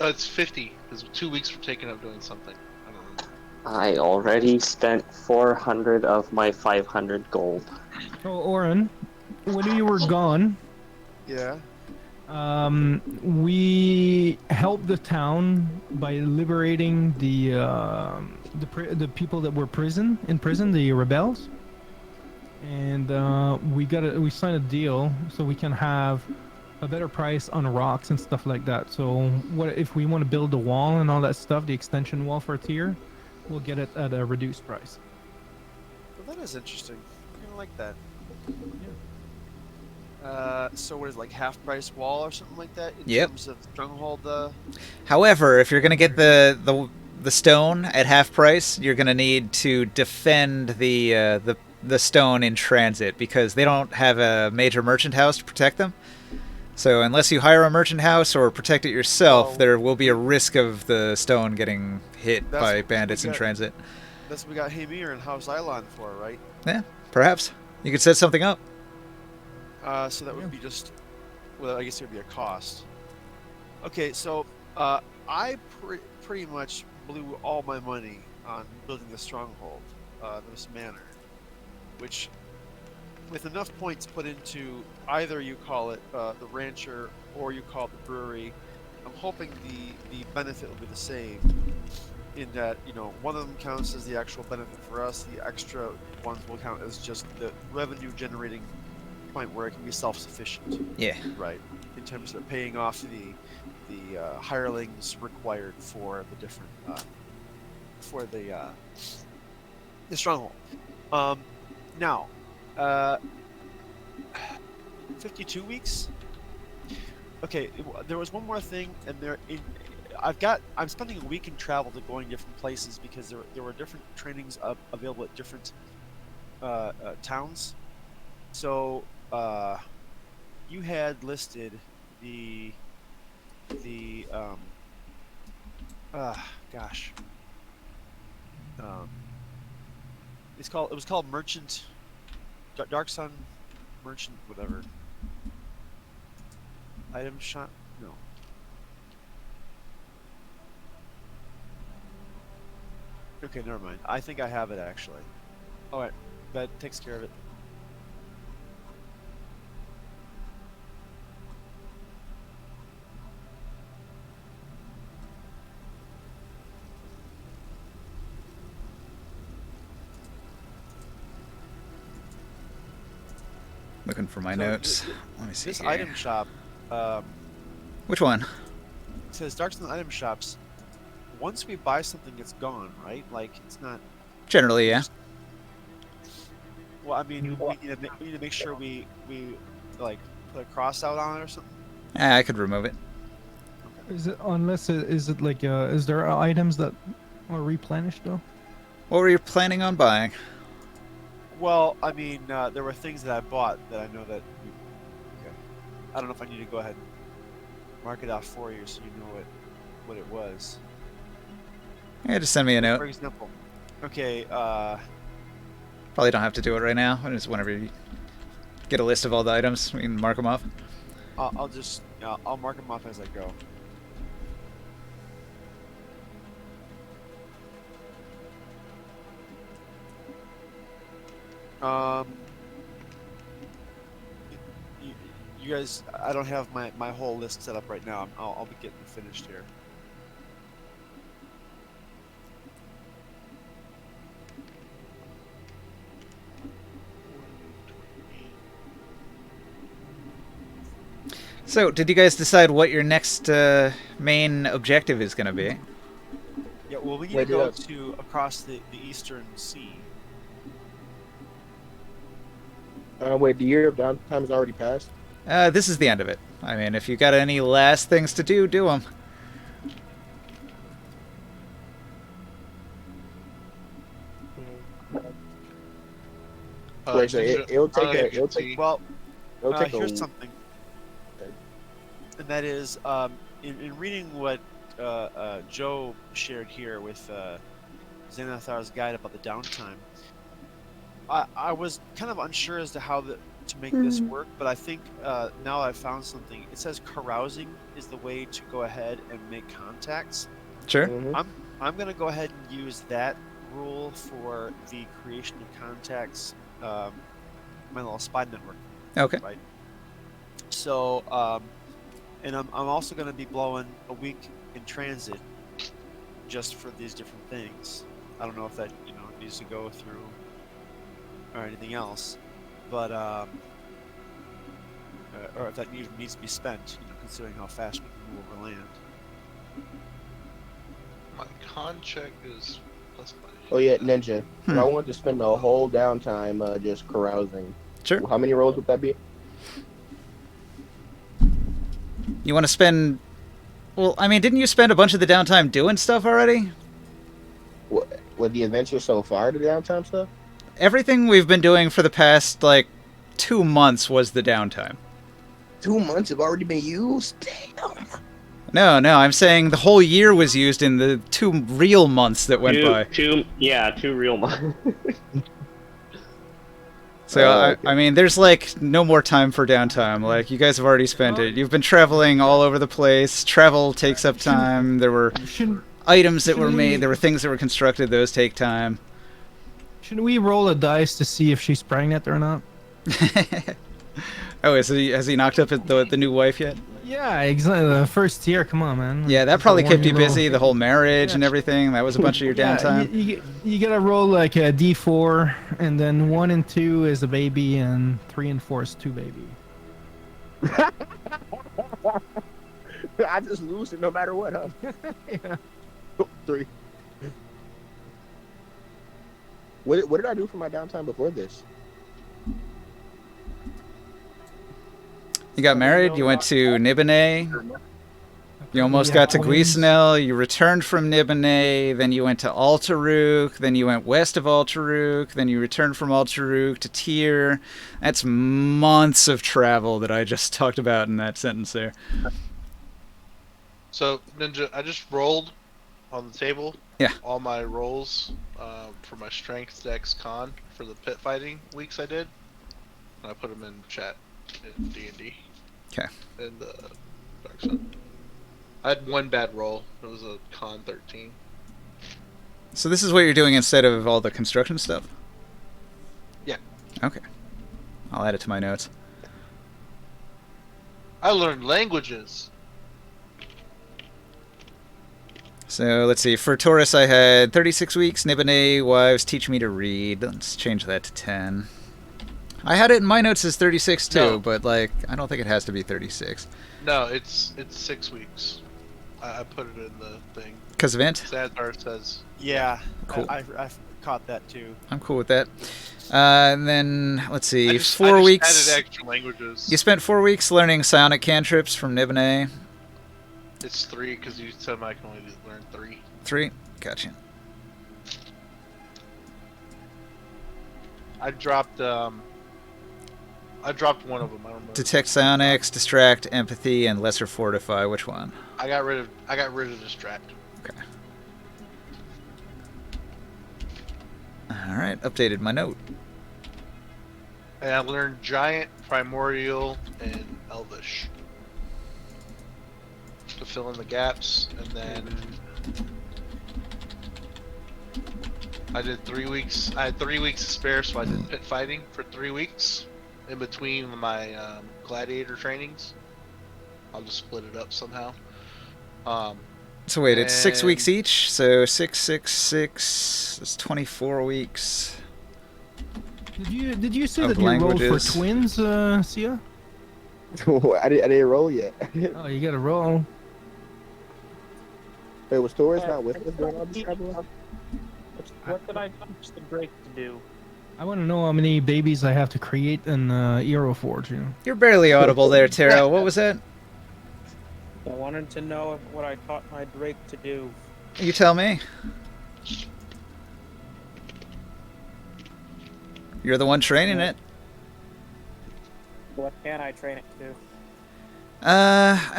It's 50, because 2 weeks were taken up doing something. I don't remember. I already spent 400 of my 500 gold. Oh, Oren, when you were gone, Yeah. we helped the town by liberating the people that were in prison, the rebels, and we signed a deal so we can have a better price on rocks and stuff like that. So what if we want to build the wall and all that stuff, the extension wall for a tier, we'll get it at a reduced price. Well, that is interesting. I kind of like that. So what is it, like half price wall or something like that in Yep. terms of stronghold? However, if you're going to get the stone at half price, you're going to need to defend the stone in transit because they don't have a major merchant house to protect them. So unless you hire a merchant house or protect it yourself, Oh. there will be a risk of the stone getting hit That's by what bandits we in got. transit. That's what we got Hamir and House Island for, right? Yeah, perhaps. You could set something up. So that would be just, well, I guess it would be a cost. Okay, so I pretty much blew all my money on building the stronghold, this manor, which, with enough points put into either you call it the rancher or you call it the brewery, I'm hoping the benefit will be the same. in that one of them counts as the actual benefit for us. The extra ones will count as just the revenue generating point where it can be self-sufficient. Yeah. Right. In terms of paying off the hirelings required for the different for the stronghold. Now, 52 weeks. Okay, there was one more thing, and I'm spending a week in travel to going different places because there were different trainings available at different towns. So you had listed the gosh, it was called Merchant, Dark Sun Merchant, whatever. Item shop? No. Okay, never mind. I think I have it actually. Alright, that takes care of it. Looking for my So notes. Let me see This here. item shop, Which one? it says Dark Sun Item Shops. Once we buy something, it's gone, right? Like, it's not... Generally, yeah. Well, I mean, we need to make sure we like put a cross out on it or something. I could remove it. Is it is it like is there items that are replenished though? What were you planning on buying? Well, I mean, there were things that I bought that I know that. Okay. I don't know if I need to go ahead and mark it out for you so you know what it was. Yeah, just send me a For note. example, okay. Probably don't have to do it right now. Just whenever you get a list of all the items, we can mark them off. I'll just I'll mark them off as I go. You guys, I don't have my whole list set up right now. I'll be getting finished here. So, did you guys decide what your next main objective is going to be? Yeah, well, we need Wait, to go yeah. to across the Eastern Sea. Wait, the year of downtime has already passed. This is the end of it. I mean, if you got any last things to do, do them. Wait, so it'll take Well, a here's something, and that is in reading what Joe shared here with Xanathar's guide about the downtime. I was kind of unsure as to how to make this work, but I think now I've found something. It says carousing is the way to go ahead and make contacts. Sure. I'm gonna go ahead and use that rule for the creation of contacts. My little spy network. Okay. Right. So, and I'm also going to be blowing a week in transit just for these different things. I don't know if that needs to go through or anything else, but or if that needs to be spent, considering how fast we can move over land. My con check is plus my. Oh yeah, Ninja. If I want to spend the whole downtime just carousing. Sure. How many rolls would that be? You want to spend... Well, I mean, didn't you spend a bunch of the downtime doing stuff already? With the adventure so far, the downtime stuff? Everything we've been doing for the past, 2 months was the downtime. 2 months have already been used? Damn. No, I'm saying the whole year was used in the 2 real months that went by. 2 real months. So, okay. I mean, there's, no more time for downtime. You guys have already spent it. You've been traveling all over the place. Travel takes up time. There were items that were made. There were things that were constructed. Those take time. Should we roll a dice to see if she's pregnant or not? Oh, has he knocked up the new wife yet? Yeah, exactly. The first year, come on, man. Yeah, that Just probably warm kept your you little- busy. The whole marriage Yeah. and everything. That was a bunch of your Yeah, downtime. you gotta roll like a D4, and then 1 and 2 is a baby, and 3 and 4 is 2 baby. I just lose it no matter what, huh? Yeah. 3. What did I do for my downtime before this? You got married. You went to Nibene. You almost got to twins. Guisenel. You returned from Nibene. Then you went to Altaruk. Then you went west of Altaruk. Then you returned from Altaruk to Tyr. That's months of travel that I just talked about in that sentence there. So Ninja, I just rolled on the table. Yeah. All my rolls for my strength, dex, con for the pit fighting weeks I did, and I put them in chat in D&D. Okay. And Dark Sun. I had one bad roll. It was a con 13. So this is what you're doing instead of all the construction stuff? Yeah. Okay. I'll add it to my notes. I learned languages. So let's see. For Taurus, I had 36 weeks. Nibene wives teach me to read. Let's change that to 10. I had it in my notes as 36 too, No. but like I don't think it has to be 36. No, it's 6 weeks. I put it in the thing. Because of Int? Zadar says. Yeah, Cool. I caught that too. I'm cool with that. And then let's see. I just 4 weeks. added extra languages. You spent 4 weeks learning psionic cantrips from Nibene. It's 3 because you said I can only learn 3. 3. Gotcha. I dropped one of them. I don't remember. Detect psionics, distract, empathy, and lesser fortify. Which one? I got rid of distract. Okay. All right. Updated my note. And I learned giant, primordial, and elvish to fill in the gaps. And then I did 3 weeks. I had 3 weeks to spare, so I did pit fighting for 3 weeks in between my gladiator trainings. I'll just split it up somehow. So wait, it's 6 and- weeks each. So 6, 6, 6. That's 24 weeks. Did you say Of that you rolled for languages. twins, Sia? I didn't roll yet. Oh, you gotta roll. Wait, was Taurus not with us during all this travel? What did I teach the Drake to do? I want to know how many babies I have to create in Hero Forge. You know? You're barely audible there, Taro. What was that? I wanted to know what I taught my Drake to do. You tell me. You're the one training it. What can I train it to do?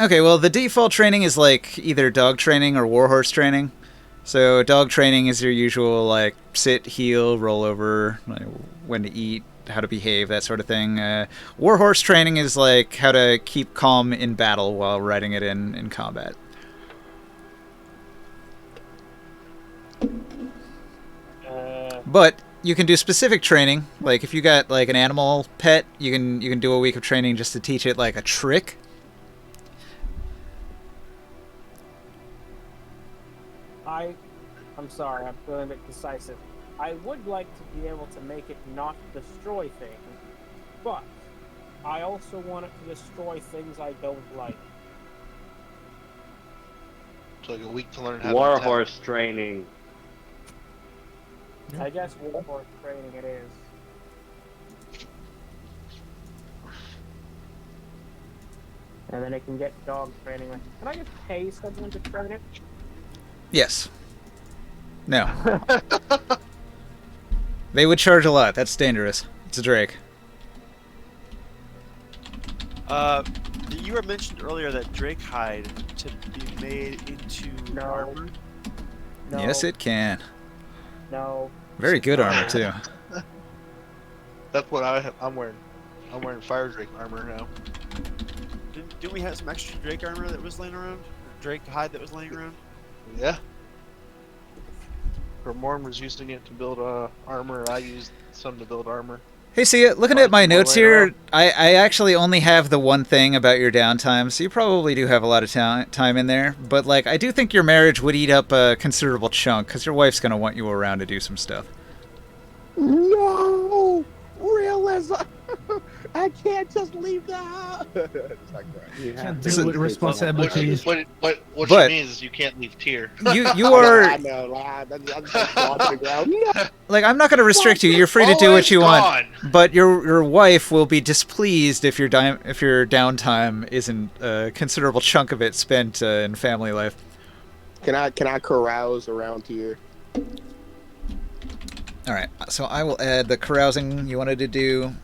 Okay, well, the default training is like either dog training or warhorse training. So dog training is your usual like sit, heel, roll over, like, when to eat, how to behave, that sort of thing. Warhorse training is like how to keep calm in battle while riding it in combat. But you can do specific training. Like if you got like an animal pet, you can do a week of training just to teach it like a trick. I'm sorry, I'm feeling a bit decisive. I would like to be able to make it not destroy things, but I also want it to destroy things I don't like. So like a week to learn how to Warhorse training. I guess warhorse training it is. And then it can get dog training. Can I just pay someone to train it? Yes. No. They would charge a lot. That's dangerous. It's a Drake. You were mentioned earlier that Drake hide to be made into armor. No. Yes, it can. No. Very good armor too. That's what I'm wearing. I'm wearing fire drake armor now. Didn't we have some extra Drake armor that was laying around? Or Drake hide that was laying around? Yeah. Morn was using it to build armor. I used some to build armor. Hey, see, looking at my All the notes way here, around. I actually only have the one thing about your downtime, so you probably do have a lot of time in there. But, like, I do think your marriage would eat up a considerable chunk, because your wife's going to want you around to do some stuff. No, realism. I can't just leave the house. It's like, bro, you Can't have deal to- with responsibilities. What But- she means is you can't leave tier. You I are... know. I'm just falling to the ground. No. Like, I'm not going to restrict you. You're free to do what you want. But your wife will be displeased if your downtime isn't a considerable chunk of it spent in family life. Can I carouse around here? All right, so I will add the carousing you wanted to do.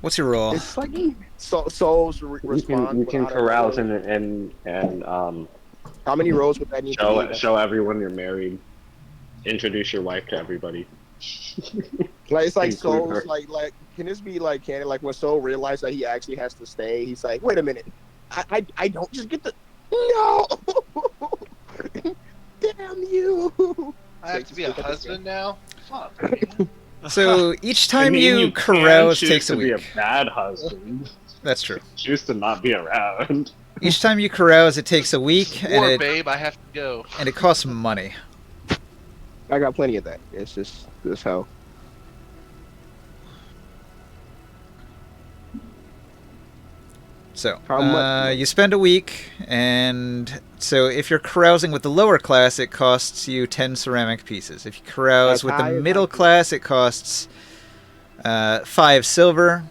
What's your roll? It's like souls respond. You can without a carouse roll. and How many rolls would that need to be? show everyone you're married. Introduce your wife to everybody. Like it's like Include souls her. like can this be like canon? Like when Soul realized that he actually has to stay, he's like, wait a minute, I don't just get the no. Damn you. I have to be a husband now. Fuck. Man. So each time I mean, you can carouse choose takes a to be week. a bad husband. That's true. Choose to not be around. Each time you carouse, it takes a week, War, babe, I have to go. and it costs money. I got plenty of that. It's just this how. So, How much? you spend a week, and so if you're carousing with the lower class, it costs you 10 ceramic pieces. If you carouse As with high the as middle I can. class, it costs 5 silver.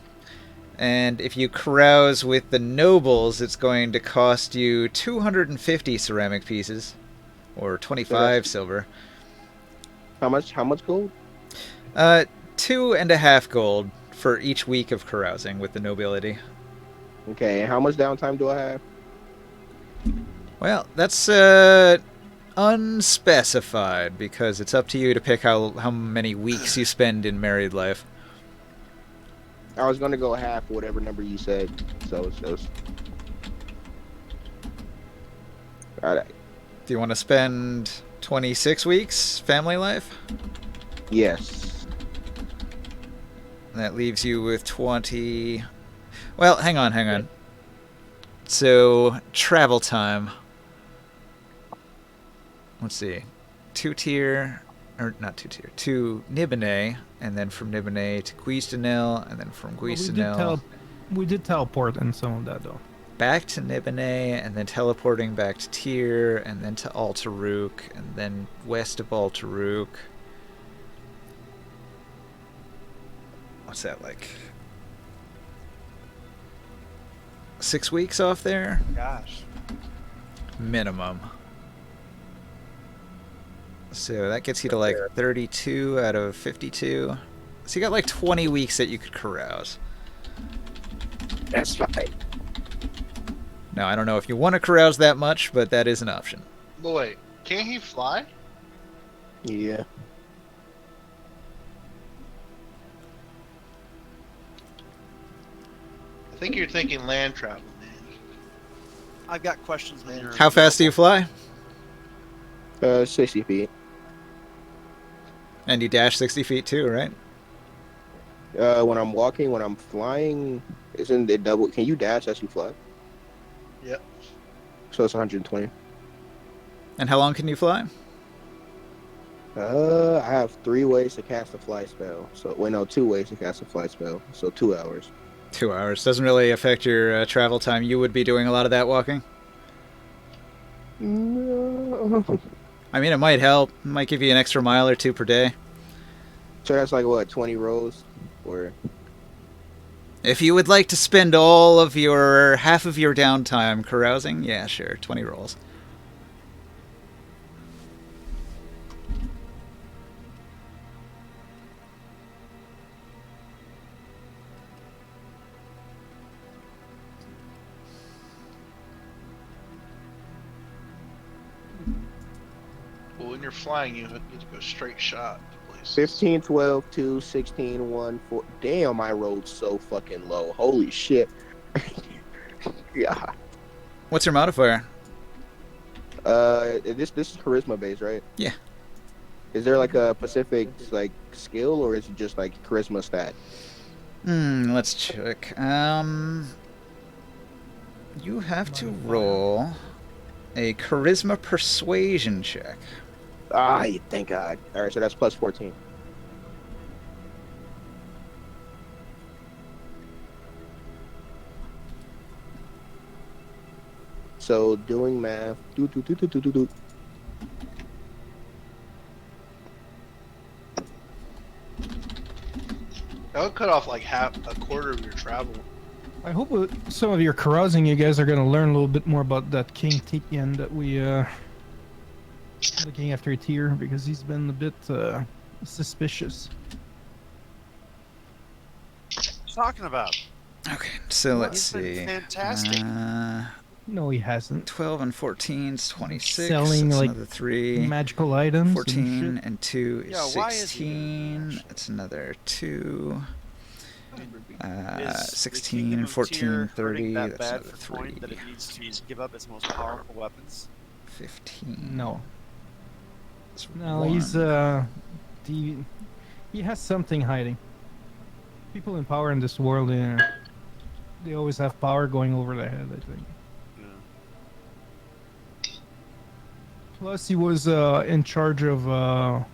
And if you carouse with the nobles, it's going to cost you 250 ceramic pieces, or 25 silver. How much gold? 2.5 gold for each week of carousing with the nobility. Okay, and how much downtime do I have? Well, that's unspecified because it's up to you to pick how many weeks you spend in married life. I was gonna go half whatever number you said. So it's just alright. Do you want to spend 26 weeks family life? Yes. That leaves you with 20. Well, hang on. So, travel time. Let's see. 2 Nibene, and then from Nibene to Guistenel, and then from Guistenel We did teleport and some of that though. back to Nibene, and then teleporting back to Tyr, and then to Altaruk, and then west of Altaruk. What's that like? 6 weeks off there? Gosh. Minimum. So that gets you to like 32 out of 52. So you got like 20 weeks that you could carouse. That's fine. Now, I don't know if you want to carouse that much, but that is an option. But wait, can't he fly? Yeah. I think you're thinking land travel, man. I've got questions, man. How fast do you fly? 60 feet. And you dash 60 feet too, right? When I'm walking, when I'm flying, isn't it double? Can you dash as you fly? Yep. So it's 120. And how long can you fly? I have 3 ways to cast a fly spell. So, wait, no, 2 ways to cast a fly spell. So 2 hours. 2 hours. Doesn't really affect your travel time. You would be doing a lot of that walking. No. I mean, it might help. It might give you an extra mile or two per day. So that's like what, 20 rolls? Or If you would like to spend all of your half of your downtime carousing, yeah, sure, 20 rolls. Well, when you're flying, you get to go straight shot to places. 15, 12, 2, 16, 1, 4. Damn, I rolled so fucking low. Holy shit. Yeah. What's your modifier? This is charisma based, right? Yeah. Is there like a specific like skill, or is it just like charisma stat? Let's check. You have to roll a charisma persuasion check. Ah, thank God. All right, so that's plus 14. So doing math. Do. That would cut off like a quarter of your travel. I hope with some of your carousing, you guys are gonna learn a little bit more about that King Titian that we looking after it here, because he's been a bit suspicious. Talking about. Okay, so let's He's been see. fantastic. No, he hasn't. 12 and 14 is 26. Selling, That's like, another 3. Magical items. 14 and and 2 is Yeah, why is he 16. doing that? That's another 2. Is the 16 Kingdom and of 14, Tyr 30. hurting that That's bad another for coin 3. that it needs to give up its most powerful weapons? 15. No. That's No, 1. he's he has something hiding. People in power in this world, they always have power going over their head, I think. Yeah. Plus, he was in charge of the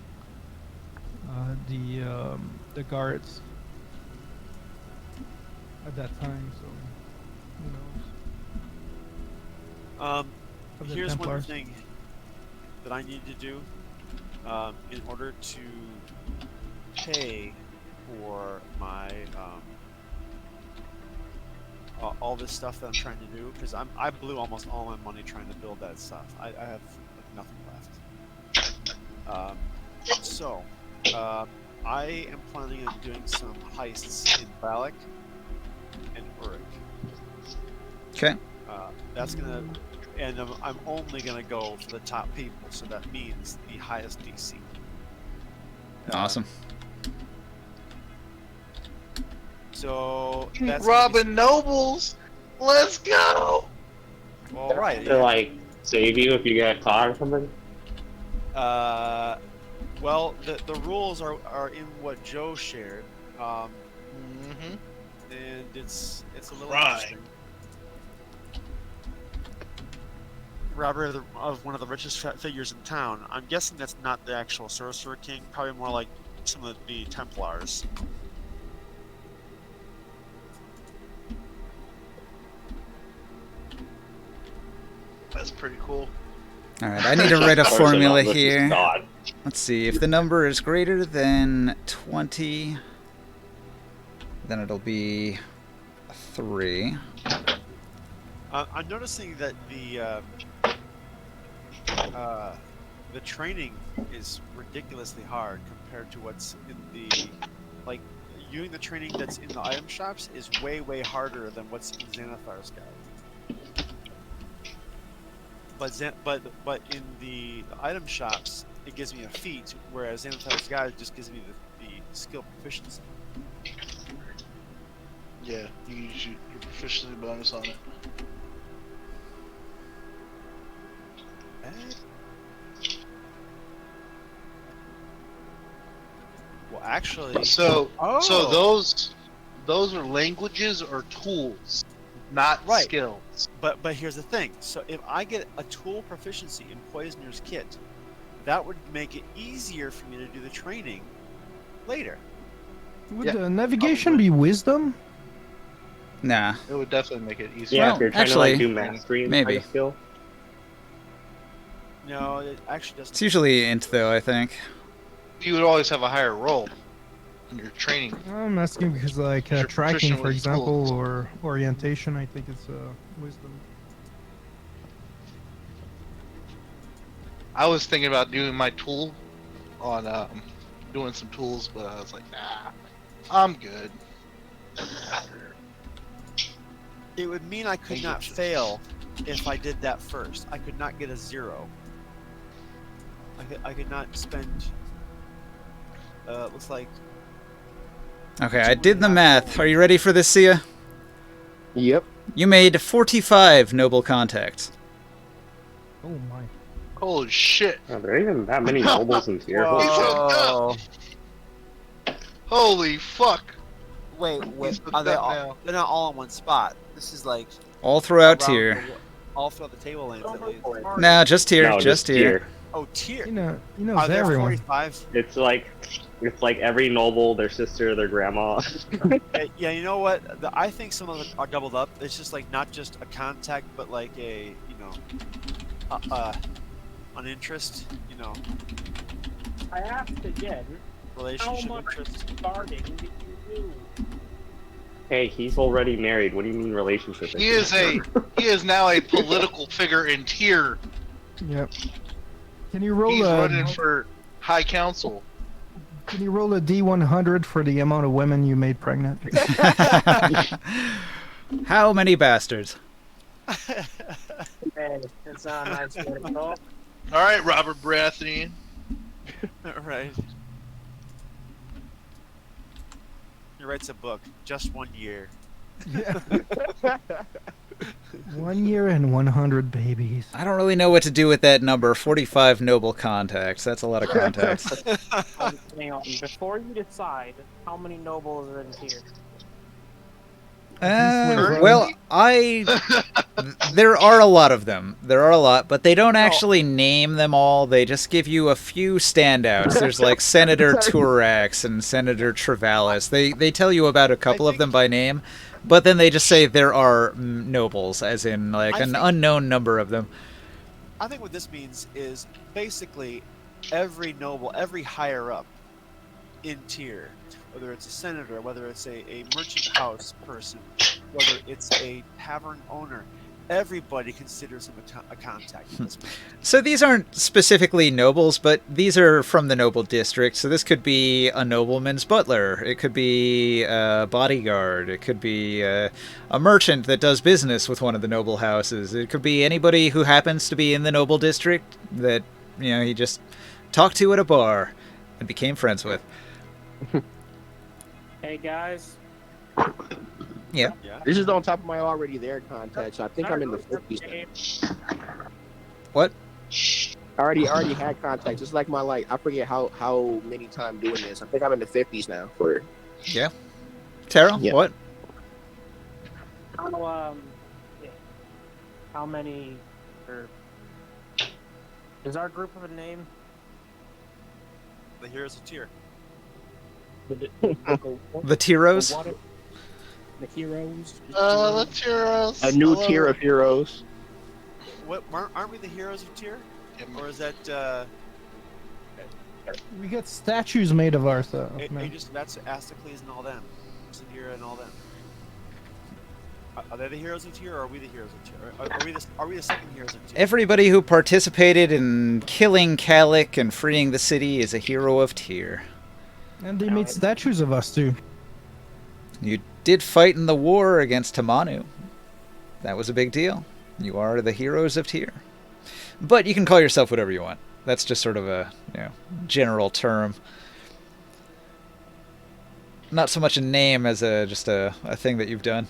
guards at that time, so who knows? Of the Here's one Templars. thing that I need to do in order to pay for my all this stuff that I'm trying to do, because I blew almost all my money trying to build that stuff. I have like, nothing left. So I am planning on doing some heists in Balak and Uruk. Okay. That's gonna, and I'm only gonna go for the top people, so that means the highest DC. Awesome. So that's Robin Nobles, let's go. All right. To like save you if you get caught or something. Well, the rules are in what Joe shared, Mm-hmm. and it's a little Right. interesting. Robber of one of the richest figures in town. I'm guessing that's not the actual Sorcerer King. Probably more like some of the Templars. That's pretty cool. All right, I need to write a Person formula on this is here. God. Let's see. If the number is greater than 20, then it'll be a 3. I'm noticing that the training is ridiculously hard compared to what's in the doing the training that's in the item shops is way harder than what's in Xanathar's guide. But in the item shops it gives me a feat, whereas Xanathar's guide just gives me the skill proficiency. Yeah, you use your proficiency bonus on it. Well, actually, So Oh. those are languages or tools, not Right. skills. But here's the thing. So if I get a tool proficiency in Poisoner's Kit, that would make it easier for me to do the training later. Would Yeah, the navigation probably. be wisdom? Nah. It would definitely make it easier. Yeah, Well, if you're trying actually, to like do mastery and maybe. kind of skill. No, it actually doesn't. It's usually int, though, I think. You would always have a higher roll in your training. I'm asking because, like, You're tracking, proficient for with example, tools. or orientation, I think it's wisdom. I was thinking about doing my tool on doing some tools, but I was like, nah, I'm good. It would mean I could not fail if I did that first. I could not get a 0. I could not spend. Looks like. Okay, I did the math. Are you ready for this, Sia? Yep. You made 45 noble contacts. Oh my. Holy shit! Oh, there ain't even that many nobles in here. Holy He's shit. Whoa. Holy fuck! Wait, He's wait. hooked Are they up all? now. They're not all in one spot. This is like All throughout around here. all throughout the tablelands at least. No, just here, No, just here. Oh, tier. You know, Are it's there everyone. 45? It's like every noble, their sister, their grandma. Yeah, you know what? I think some of them are doubled up. It's just like not just a contact, but like a an interest. You know, I asked again, how relationship much interest. starting did you do? Hey, he's already married. What do you mean relationship? He is now a political figure in tier. Yep. Can you roll He's a running for high council. Can you roll a D100 for the amount of women you made pregnant? How many bastards? Hey, it's not a nice way to talk. All right, Robert Baratheon. Right. He writes a book. Just 1 year. 1 year and 100 babies. I don't really know what to do with that number. 45 noble contacts. That's a lot of contacts. Hang on. Before you decide, how many nobles are in here? Well, there are a lot of them. There are a lot, but they don't actually name them all. They just give you a few standouts. There's like Senator Turax and Senator Travalis. They tell you about a couple of them by name, but then they just say there are nobles, as in like an unknown number of them. I think what this means is basically every noble, every higher up in tier, whether it's a senator, whether it's a merchant house person, whether it's a tavern owner, everybody considers him a contact. At this point. So these aren't specifically nobles, but these are from the noble district. So this could be a nobleman's butler. It could be a bodyguard. It could be a merchant that does business with one of the noble houses. It could be anybody who happens to be in the noble district that, you know, he just talked to at a bar and became friends with. Hey guys, Yeah. This is on top of my already there contacts. I think I'm in the 50s now. What? I already had contacts. It's like I forget how many times doing this. I think I'm in the 50s now for. Yeah. Tara, Yeah. what? How many? Or is our group of a name? The heroes of tier. The Tiros? The heroes. The heroes. A new tier of heroes. What aren't we the heroes of tier? Or is that We got statues made of ourselves. Aegis, that's Astocles and all them, Zadira and all them? Are they the heroes of tier, or are we the heroes of tier? Are we the second heroes of tier? Everybody who participated in killing Kalik and freeing the city is a hero of tier. And they made statues of us too. You did fight in the war against Tamanu. That was a big deal. You are the heroes of tier. But you can call yourself whatever you want. That's just sort of a general term. Not so much a name as just a thing that you've done.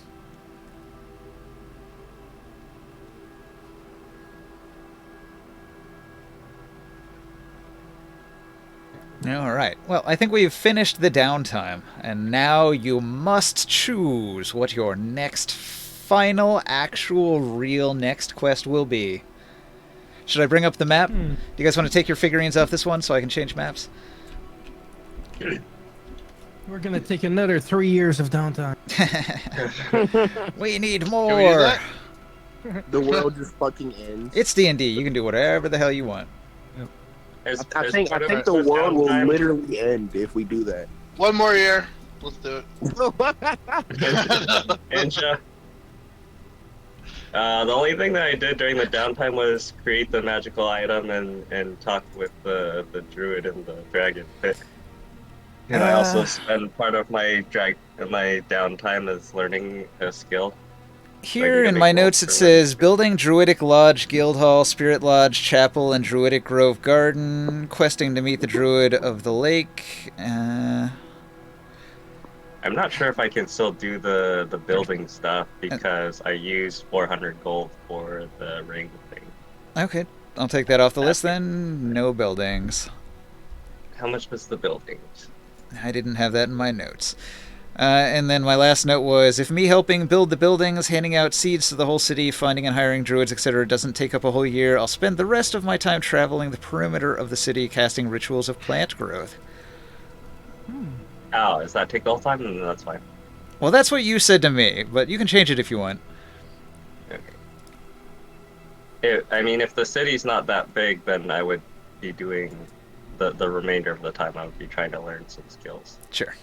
All right. Well, I think we've finished the downtime, and now you must choose what your next final, actual, real next quest will be. Should I bring up the map? Do you guys want to take your figurines off this one so I can change maps? We're gonna take another 3 years of downtime. We need Can more. we do that? The world just fucking ends. It's D&D. You can do whatever the hell you want. I think the world will literally end if we do that. One more year. Let's do it. Anja. The only thing that I did during the downtime was create the magical item and talk with the druid in the dragon pit. And I also spend part of my downtime as learning a skill. Here in my notes it says building Druidic Lodge, Guild Hall, Spirit Lodge, Chapel, and Druidic Grove Garden, questing to meet the Druid of the Lake. I'm not sure if I can still do the building stuff because I used 400 gold for the ring thing. Okay. I'll take that off the list then. No buildings. How much was the buildings? I didn't have that in my notes. And then my last note was, if me helping build the buildings, handing out seeds to the whole city, finding and hiring druids, etc. doesn't take up a whole year, I'll spend the rest of my time traveling the perimeter of the city casting rituals of plant growth. Oh, does that take the whole time? No, that's fine. Well, that's what you said to me, but you can change it if you want. Okay. I mean, if the city's not that big, then I would be doing the remainder of the time. I would be trying to learn some skills. Sure.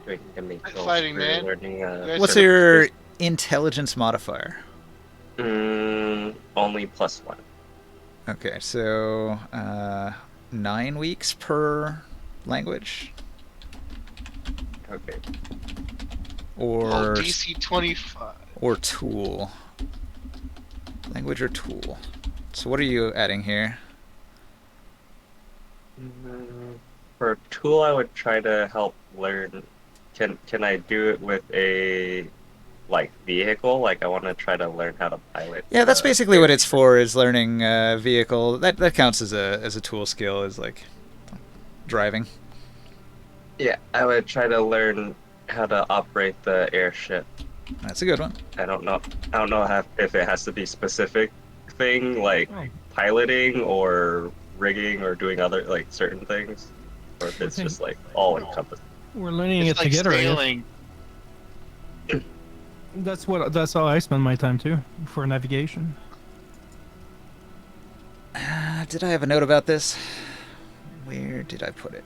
Doing a make Fighting, man. Learning, What's your intelligence modifier? only +1. Okay, so 9 weeks per language? Okay. Or DC 25. or tool. Language or tool. So what are you adding here? For a tool, I would try to help learn. Can I do it with a vehicle? Like I want to try to learn how to pilot. Yeah, that's basically what it's for, is learning vehicle. That counts as a tool skill, is like driving. Yeah, I would try to learn how to operate the airship. That's a good one. I don't know if it has to be specific thing like piloting or rigging or doing other certain things, or if it's just all encompassing. We're learning It's it like together. I guess. sailing. That's how I spend my time too, for navigation. Did I have a note about this? Where did I put it?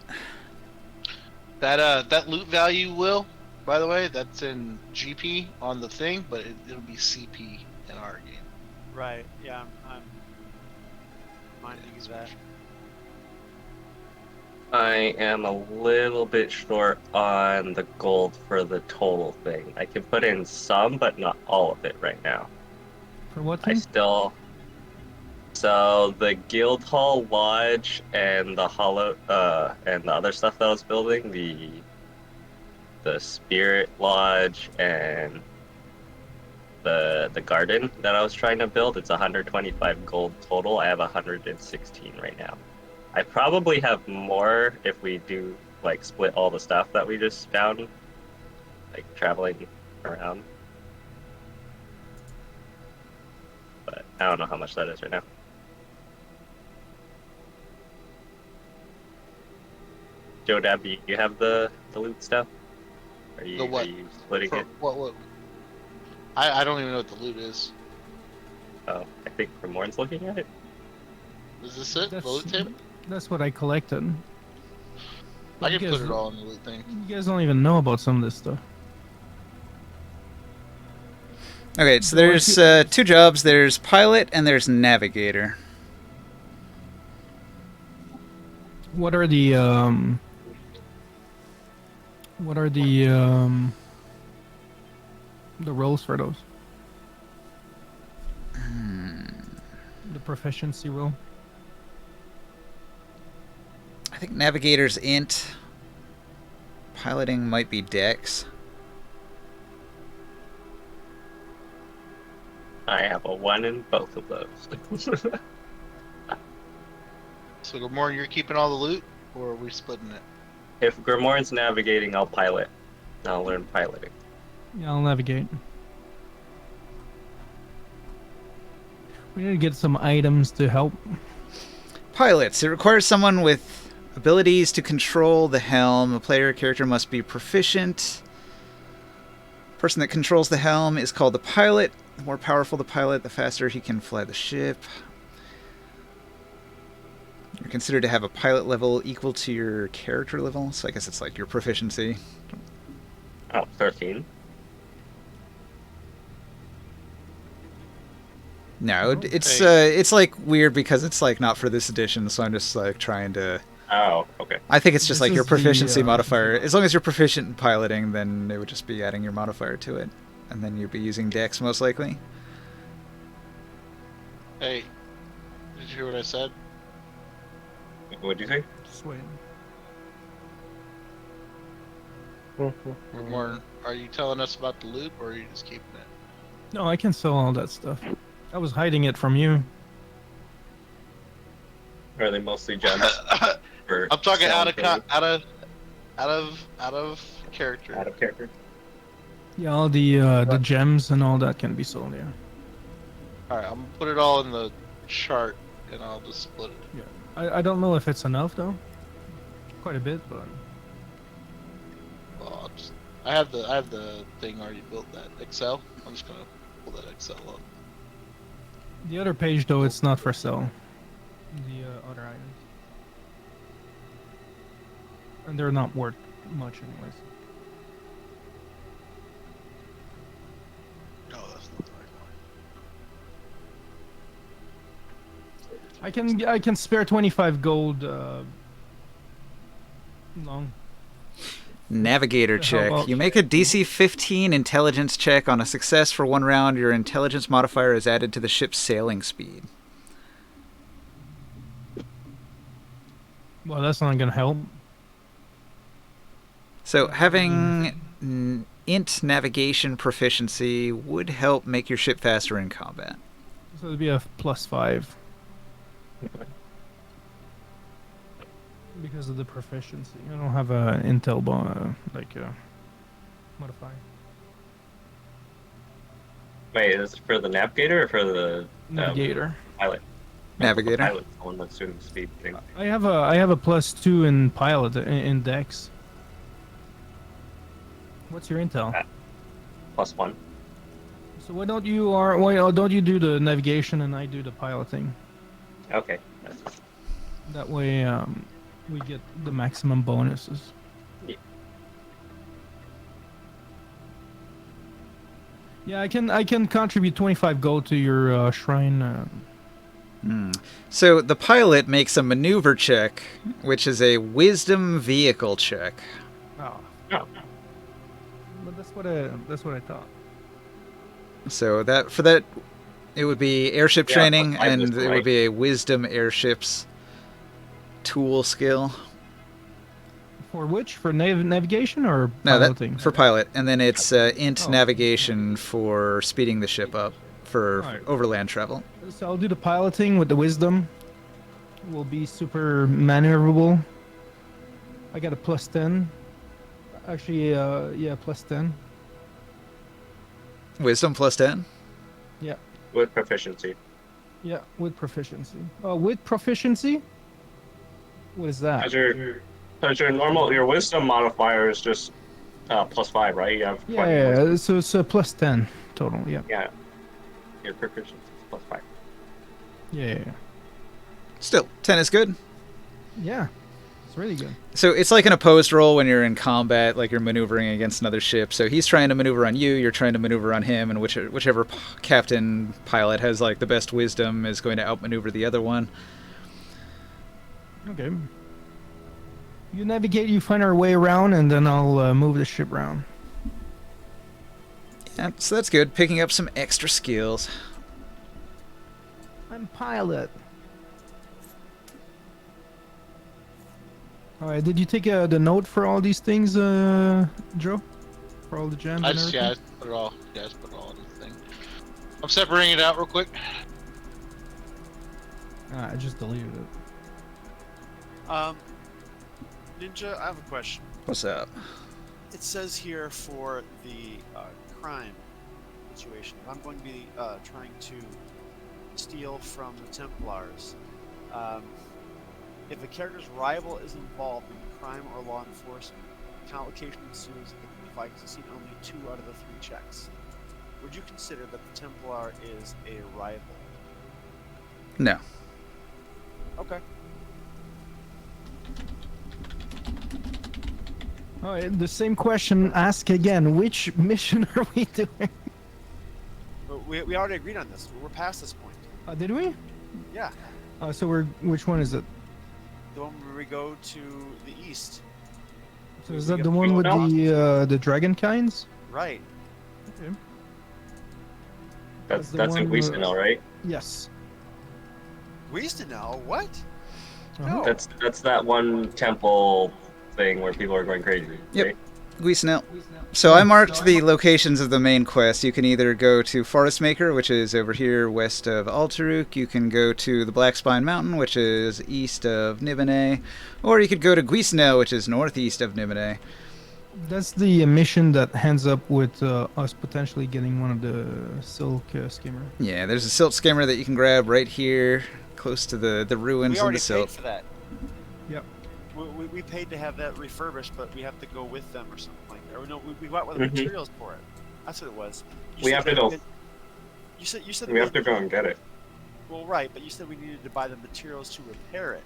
That loot value, Will, by the way, that's in GP on the thing, but it'll be CP in our game. Right. Yeah, I'm minding you that. I am a little bit short on the gold for the total thing. I can put in some, but not all of it right now. For what I thing? still. So the guild hall lodge and the hollow and the other stuff that I was building, the spirit lodge and the garden that I was trying to build, it's 125 gold total. I have 116 right now. I probably have more if we do split all the stuff that we just found, traveling around. But I don't know how much that is right now. Joe Dab, do you have the loot stuff? Are you splitting it? What? I don't even know what the loot is. Oh, I think Ramorn's looking at it. Is this it? The loot table? That's what I collected. I You can guys- put it all in the loot thing. You guys don't even know about some of this stuff. Okay, so there's 2 jobs. There's pilot and there's navigator. What are the roles for those? The proficiency role. I think navigator's int. Piloting might be dex. I have a 1 in both of those. So, Gamora, you're keeping all the loot, or are we splitting it? If Grimoire's navigating, I'll pilot. I'll learn piloting. Yeah, I'll navigate. We need to get some items to help. Pilots. It requires someone with abilities to control the helm. A player character must be proficient. The person that controls the helm is called the pilot. The more powerful the pilot, the faster he can fly the ship. You're considered to have a pilot level equal to your character level, so I guess it's like your proficiency. Oh, 13. No, it's like weird because it's like not for this edition, so I'm just like trying to. Oh, okay. I think it's just This like your is the, proficiency modifier. As long as you're proficient in piloting, then it would just be adding your modifier to it, and then you'd be using Dex most likely. Hey, did you hear what I said? What'd you say? Just wait. Gamora, are you telling us about the loot, or are you just keeping it? No, I can sell all that stuff. I was hiding it from you. Or are they mostly gems? For I'm talking selling things? out of character. Out of character. Yeah, all the gems and all that can be sold. Yeah. All right, I'm gonna put it all in the chart, and I'll just split it. Yeah. I don't know if it's enough though. Quite a bit, but Well, I have the thing already built, that Excel. I'm just gonna pull that Excel up. the other page though, it's not for sale. The other items, and they're not worth much anyways. Oh, that's not the right one. I can spare 25 gold. Long. Navigator How check. about- You make a DC 15 intelligence check. On a success for 1 round, your intelligence modifier is added to the ship's sailing speed. Well, that's not gonna help. So having int navigation proficiency would help make your ship faster in combat. So it'd be a +5 because of the proficiency. I don't have a intel modifier. Wait, is it for the navigator or for the Navigator. pilot? Navigator. The pilot's the one that's doing the speed thing. I have a +2 in pilot in Dex. What's your intel? +1. So why don't you do the navigation and I do the piloting? Okay. That way we get the maximum bonuses. Yeah. Yeah, I can contribute 25 gold to your shrine. So the pilot makes a maneuver check, which is a wisdom vehicle check. Oh. Oh. But that's what I thought. So that it would be airship Yeah, training, plus 5 and wisdom, it right? would be a wisdom airships tool skill. For which? For navigation or No, piloting? that for pilot, and then it's int Oh. navigation for speeding the ship up for Alright. overland travel. So I'll do the piloting with the wisdom. Will be super maneuverable. I got a +10. Actually, yeah, +10. Wisdom +10. Yeah, With proficiency. yeah, with proficiency. With proficiency? What is that? Because your wisdom modifier is just +5, right? You have 20 Yeah, wisdom. so it's a +10 total. Yeah, Yeah. Your proficiency is +5. yeah. Still, 10 is good. Yeah, it's really good. So it's like an opposed roll when you're in combat, like you're maneuvering against another ship. So he's trying to maneuver on you, you're trying to maneuver on him, and whichever captain pilot has like the best wisdom is going to outmaneuver the other one. Okay. You navigate, you find our way around, and then I'll move the ship around. Yeah, so that's good. Picking up some extra skills. I'm pilot. All right. Did you take the note for all these things, Joe? For all the gems I and just everything? put it all in the thing. I'm separating it out real quick. I just deleted it. Ninja, I have a question. What's up? It says here for the crime situation, if I'm going to be trying to steal from the Templars, if a character's rival is involved in crime or law enforcement, complication ensues if I succeed only 2 out of the 3 checks. Would you consider that the Templar is a rival? No. Okay. All right. The same question. Ask again. Which mission are we doing? But we already agreed on this. We're past this point. Did we? Yeah. So we're. Which one is it? The one where we go to the east. So is that the one with the dragon kinds? Right. Okay. That's the in one, Weaston, right? Yes. Weaston, what? Uh-huh. No. That's that one temple thing where people are going crazy. Yep. right? Guisnell. So I marked the locations of the main quest. You can either go to Forest Maker, which is over here west of Alteruk. You can go to the Black Spine Mountain, which is east of Nibene. Or you could go to Guisnell, which is northeast of Nibene. That's the mission that ends up with us potentially getting one of the silk skimmer. Yeah, there's a silt skimmer that you can grab right here, close to the ruins We of already the paid silt. for that. Yep. We paid to have that refurbished, but we have to go with them or something like that. Or no, we went with Mhm. the materials for it. That's what it was. We have to go. You said We have to go and get it. Well, right, but you said we needed to buy the materials to repair it,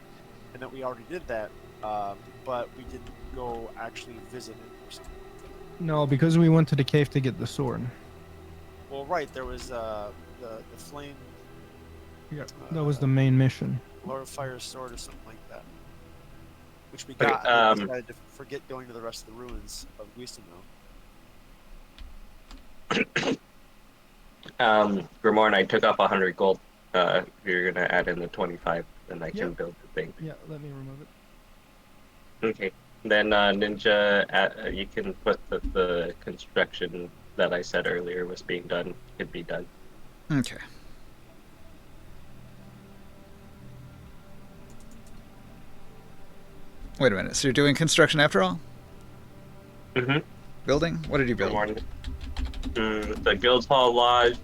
and that we already did that, but we didn't go actually visit it or something. No, because we went to the cave to get the sword. Well, right, there was the flame. Yeah, that was the main mission. Lord of Fire's sword or something like that, which we Okay, got. And we decided to forget going to the rest of the ruins of Guistamel. Grimorn, I took off 100 gold. If you're gonna add in the 25, then I can Yep. build the thing. Yeah, let me remove it. Okay. Then Ninja, you can put the construction that I said earlier was being done. Could be done. Okay. Wait a minute. So you're doing construction after all? Mm-hmm. Building? What did you build? The Guildhall Lodge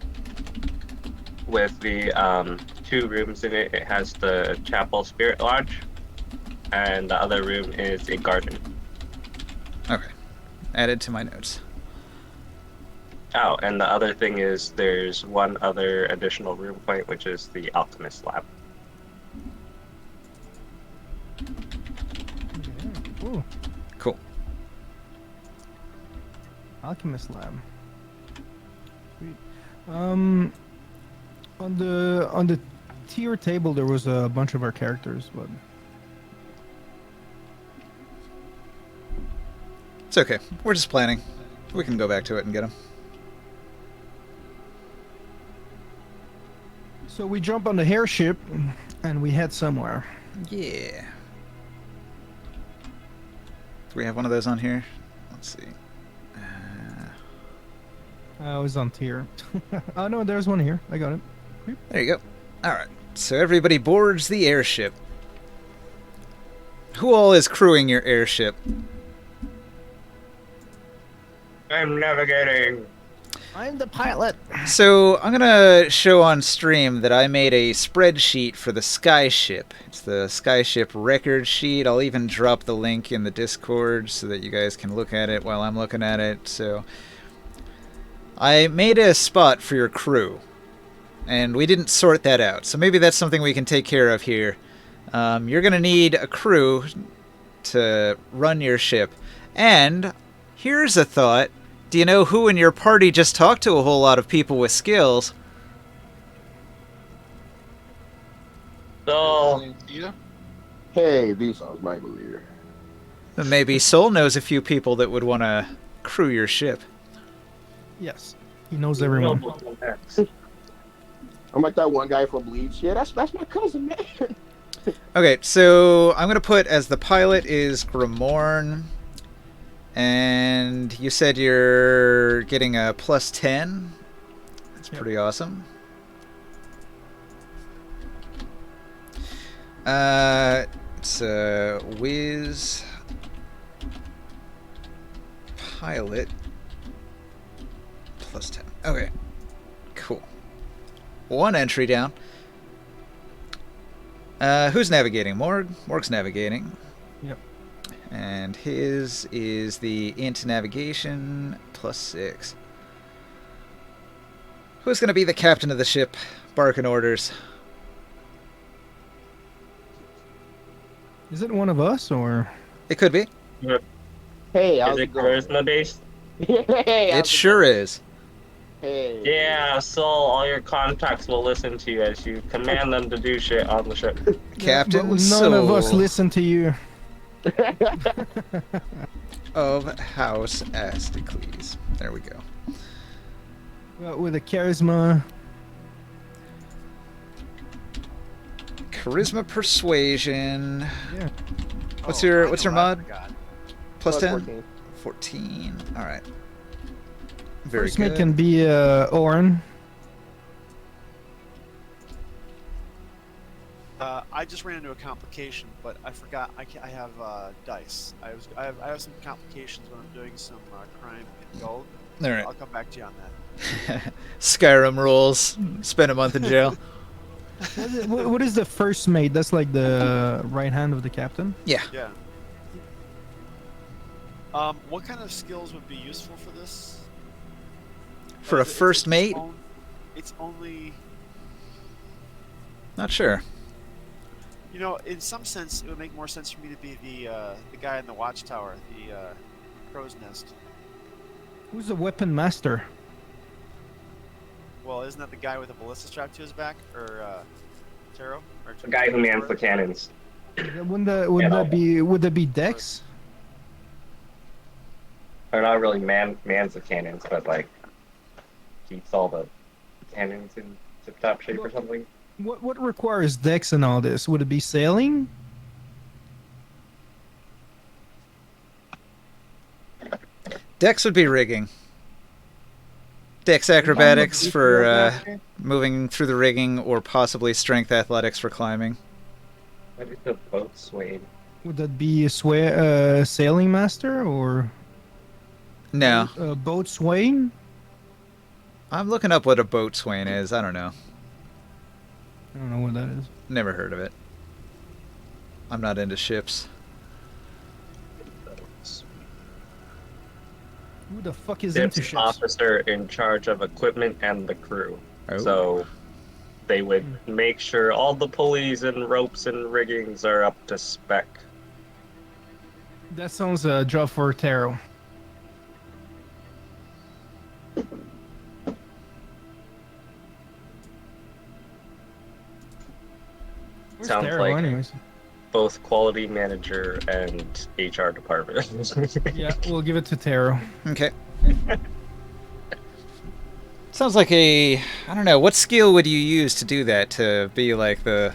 with the 2 rooms in it. It has the Chapel Spirit Lodge, and the other room is a garden. Okay. Added to my notes. Oh, and the other thing is there's one other additional room point, which is the Alchemist Lab. Ooh, Cool. Alchemist Lab. Sweet. On the tier table there was a bunch of our characters, but It's okay. We're just planning. We can go back to it and get them. so we jump on the airship and we head somewhere. Yeah. Do we have one of those on here? Let's see. I was on tier. Oh no, there's one here. I got it. There you go. Alright. So everybody boards the airship. Who all is crewing your airship? I'm navigating. I'm the pilot. So I'm gonna show on stream that I made a spreadsheet for the Skyship. It's the Skyship record sheet. I'll even drop the link in the Discord so that you guys can look at it while I'm looking at it. So I made a spot for your crew, and we didn't sort that out. So maybe that's something we can take care of here. You're gonna need a crew to run your ship, and here's a thought. Do you know who in your party just talked to a whole lot of people with skills? So, Hey, these are my leader. Maybe Soul knows a few people that would want to crew your ship. Yes, he knows everyone. I'm like that one guy from Bleach. Yeah, that's my cousin, man. Okay, so I'm going to put as the pilot is Grimorn. And you said you're getting a plus 10. That's pretty awesome. It's a Wiz pilot plus 10. Okay, cool. One entry down. Who's navigating? Morg? Morg's navigating. Yep. And his is the int navigation plus 6. Who's going to be the captain of the ship? Barking orders. Is it one of us or? It could be. Hey, is how's it it going? charisma based? Hey, It sure is. Hey. Yeah, so all your contacts will listen to you as you command them to do shit on the ship. Captain But none of us Soul listen to you. of House Asticles. There we go. Well, with a charisma. Charisma persuasion. Yeah. What's Oh, your I what's know your what I mod? forgot. Plus 10? 14. 14. All right. Very First mate good. can be Oren. I just ran into a complication, but I forgot. I have dice. I have some complications when I'm doing some crime in gold. All right. I'll come back to you on that. Skyrim rules. Spend a month in jail. What is the first mate? That's like the right hand of the captain. Yeah. Yeah. What kind of skills would be useful for this? For a first mate? It's only. Not sure. You know, in some sense, it would make more sense for me to be the guy in the watchtower, the crow's nest. Who's the weapon master? Well, isn't that the guy with a ballista strapped to his back, or Taro? Or The guy who mans the cannons. Would that be Dex? Or not really mans the cannons, but like keeps all the cannons in tip-top shape or something. What requires Dex and all this? Would it be sailing? Dex would be rigging. Dex acrobatics for moving through the rigging, or possibly strength athletics for climbing. What is the boat swaying? Would that be a sailing master or No. boat swaying? I'm looking up what a boat swain is. I don't know. I don't know what that is. Never heard of it. I'm not into ships. Who the fuck is Ship's into ships? officer in charge of equipment and the crew. Oh. So they would make sure all the pulleys and ropes and riggings are up to spec. That sounds a job for Taro. Where's Sounds Taro, like anyways? both quality manager and HR department. Yeah, we'll give it to Taro. Okay. Sounds like I don't know, what skill would you use to do that, to be like the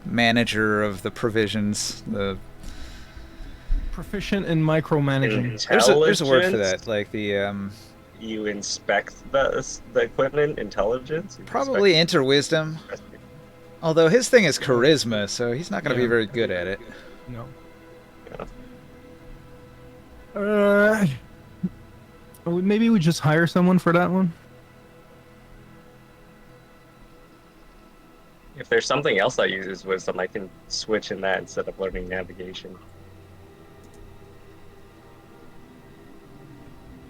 manager of the provisions, the Proficient in micromanaging. there's a word for that, like the You inspect the equipment, intelligence? You probably inspect- interwisdom. Although his thing is charisma, so he's not going to be very good at it. No. Yeah. Maybe we just hire someone for that one. If there's something else that uses wisdom, I can switch in that instead of learning navigation.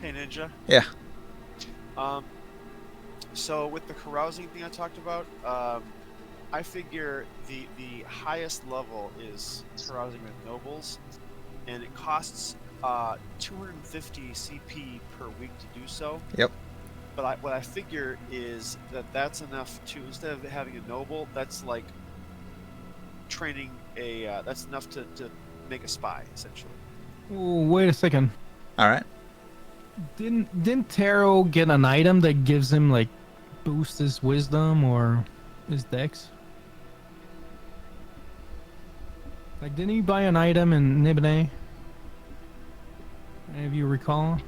Hey, Ninja. Yeah. So with the carousing thing I talked about, I figure the highest level is carousing with nobles, and it costs 250 CP per week to do so. Yep. But what I figure is that's enough to, instead of having a noble, that's like training that's enough to make a spy, essentially. Oh, wait a second. All right. Didn't Taro get an item that gives him like boost his wisdom or his dex? Like, didn't he buy an item in Nibene? If you recall.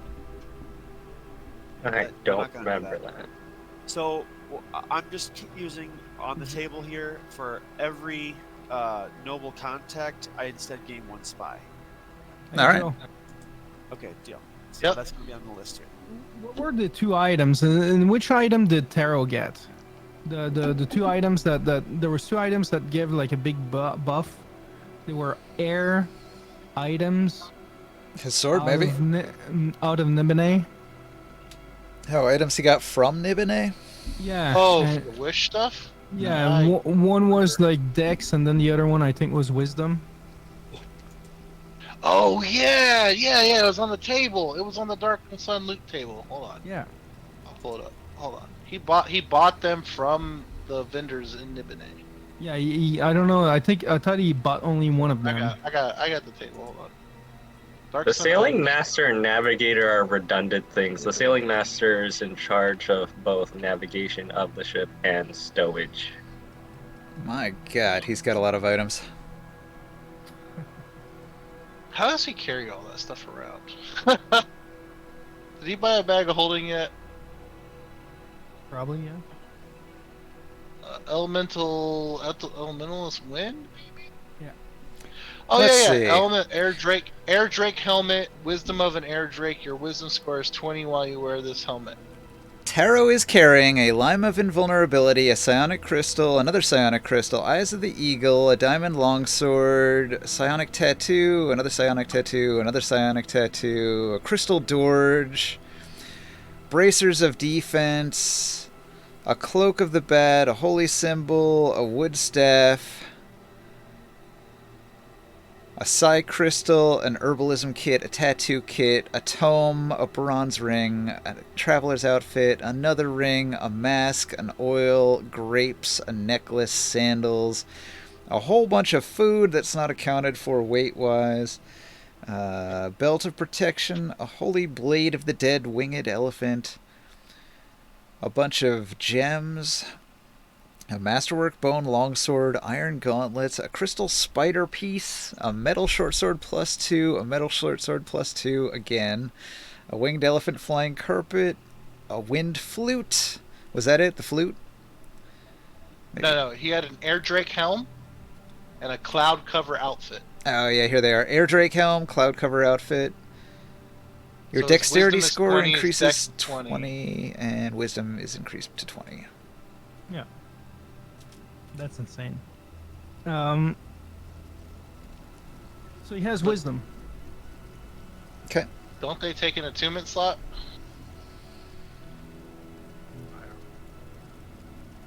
I don't not gonna do remember that. So I'm just using on the table here for every noble contact. I instead gain one spy. All right. Okay, deal. So Yep. that's gonna be on the list here. What were the two items, and which item did Taro get? The two items that there was two items that gave like a big buff. They were air items. His sword, maybe? Out of Nibene. Oh, items he got from Nibene? Yeah. Oh, and- the wish stuff? yeah. Nice. One was like Dex, and then the other one I think was Wisdom. Oh yeah. It was on the table. It was on the Dark and Sun loot table. Hold on. Yeah. I'll pull it up. Hold on. He bought them from the vendors in Nibene. Yeah. I don't know. I thought he bought only one of them. I got the table. Hold on. Dark The Sun sailing Loot. master and navigator are redundant things. The sailing master is in charge of both navigation of the ship and stowage. My god, he's got a lot of items. How does he carry all that stuff around? Did he buy a bag of holding yet? Probably, yeah. Elementalist wind? Yeah. Oh Let's yeah, see. Element Air Drake helmet. Wisdom of an Air Drake. Your wisdom score is 20 while you wear this helmet. Taro is carrying a Lime of Invulnerability, a Psionic Crystal, another Psionic Crystal, Eyes of the Eagle, a Diamond Longsword, Psionic Tattoo, another Psionic Tattoo, another Psionic Tattoo, a Crystal Dorge, Bracers of Defense, a Cloak of the Bat, a Holy Symbol, a Wood Staff, a Psi Crystal, an Herbalism Kit, a Tattoo Kit, a Tome, a Bronze Ring, a Traveler's Outfit, another ring, a mask, an oil, grapes, a necklace, sandals, a whole bunch of food that's not accounted for weight-wise, Belt of Protection, a Holy Blade of the Dead Winged Elephant, a bunch of gems, a Masterwork Bone Longsword, Iron Gauntlets, a Crystal Spider Piece, a Metal Short Sword +2, a Metal Short Sword +2 again, a Winged Elephant Flying Carpet, a Wind Flute. Was that it? The flute? Maybe. No, he had an Air Drake helm and a cloud cover outfit. Oh, yeah, here they are. Air Drake Helm, Cloud Cover Outfit. Your So his Dexterity wisdom is score 20, his increases dex 20. 20, and Wisdom is increased to 20. Yeah. That's insane. So he has wisdom. Okay. Don't they take an attunement slot?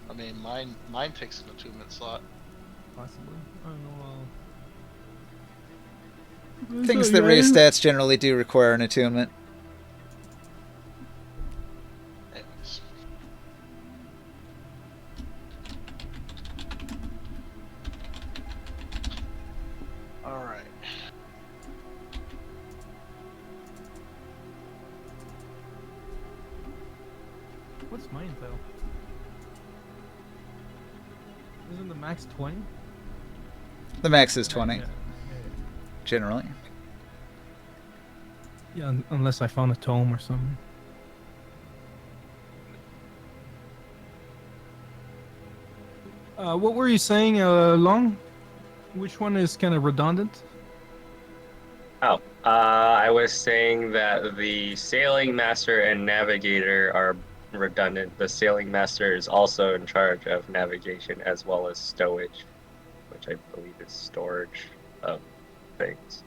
I mean, mine takes an attunement slot. Possibly. I don't know. Things that raise stats generally do require an attunement. Anyways. Alright. What's mine though? Isn't the max 20? The max is 20, Yeah. generally. Yeah, unless I found a tome or something. What were you saying, Long? Which one is kind of redundant? Oh, I was saying that the sailing master and navigator are redundant. The sailing master is also in charge of navigation as well as stowage, which I believe is storage of things.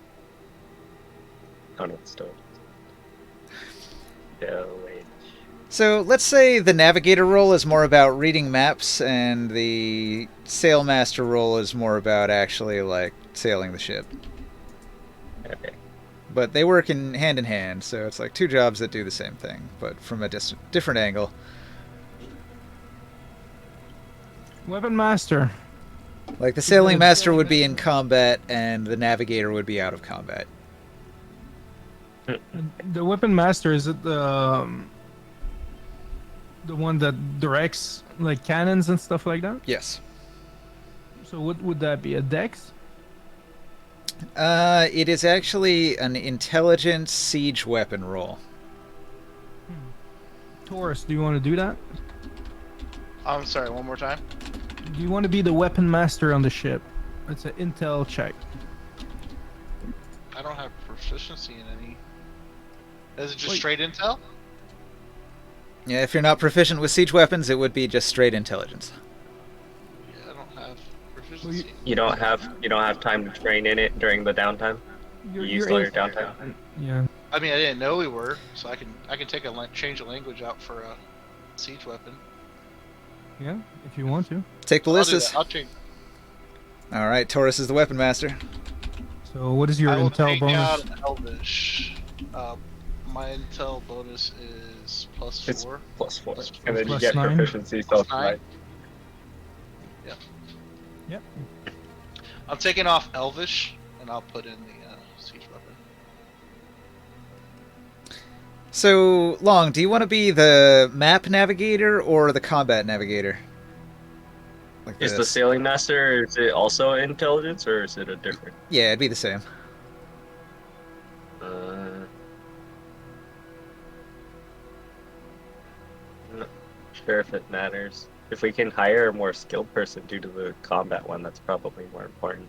Oh no, stowage. Stowage. So let's say the navigator role is more about reading maps, and the sailmaster role is more about actually like sailing the ship. Okay. But they work in hand, so it's like two jobs that do the same thing, but from a different angle. Weapon master. Like the sailing master would be in combat, and the navigator would be out of combat. The weapon master, is it the one that directs like cannons and stuff like that? Yes. So what would that be? A dex? It is actually an intelligence siege weapon role. Taurus, do you want to do that? I'm sorry, one more time? Do you want to be the weapon master on the ship? It's an intel check. I don't have proficiency in any. Is it just Wait. straight intel? Yeah, if you're not proficient with siege weapons, it would be just straight intelligence. Yeah, I don't have proficiency. You don't have time to train in it during the downtime. You use all your downtime. Yeah. I mean, I didn't know we were, so I can take a change of language out for a siege weapon. Yeah, if you want to. Take I'll do ballistas. that. I'll change. All right, Taurus is the weapon master. So what is your I will intel take bonus? out Elvish. My intel bonus is +4. It's +4, Plus and then you plus get 9. proficiency, so Plus it's 9. 9. Yep. Yep. I'm taking off Elvish, and I'll put in the siege weapon. So, Long, do you want to be the map navigator or the combat navigator? Like Is the this. sailing master, is it also intelligence, or is it a different? Yeah, it'd be the same. sure if it matters. If we can hire a more skilled person due to the combat one, that's probably more important.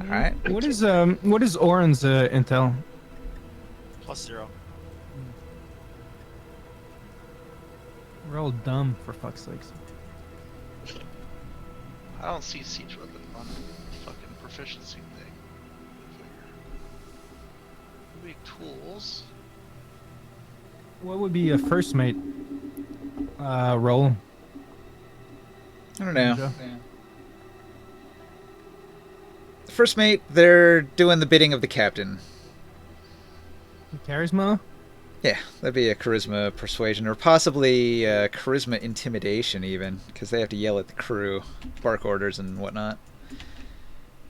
All right. What is Oren's intel? +0. We're all dumb, for fuck's sakes. I don't see siege weapon on the fucking proficiency thing. Big tools. What would be a first mate role? I don't know. Ninja? The first mate, they're doing the bidding of the captain. Charisma? Yeah, that'd be a charisma persuasion, or possibly charisma intimidation, even, because they have to yell at the crew, bark orders, and whatnot.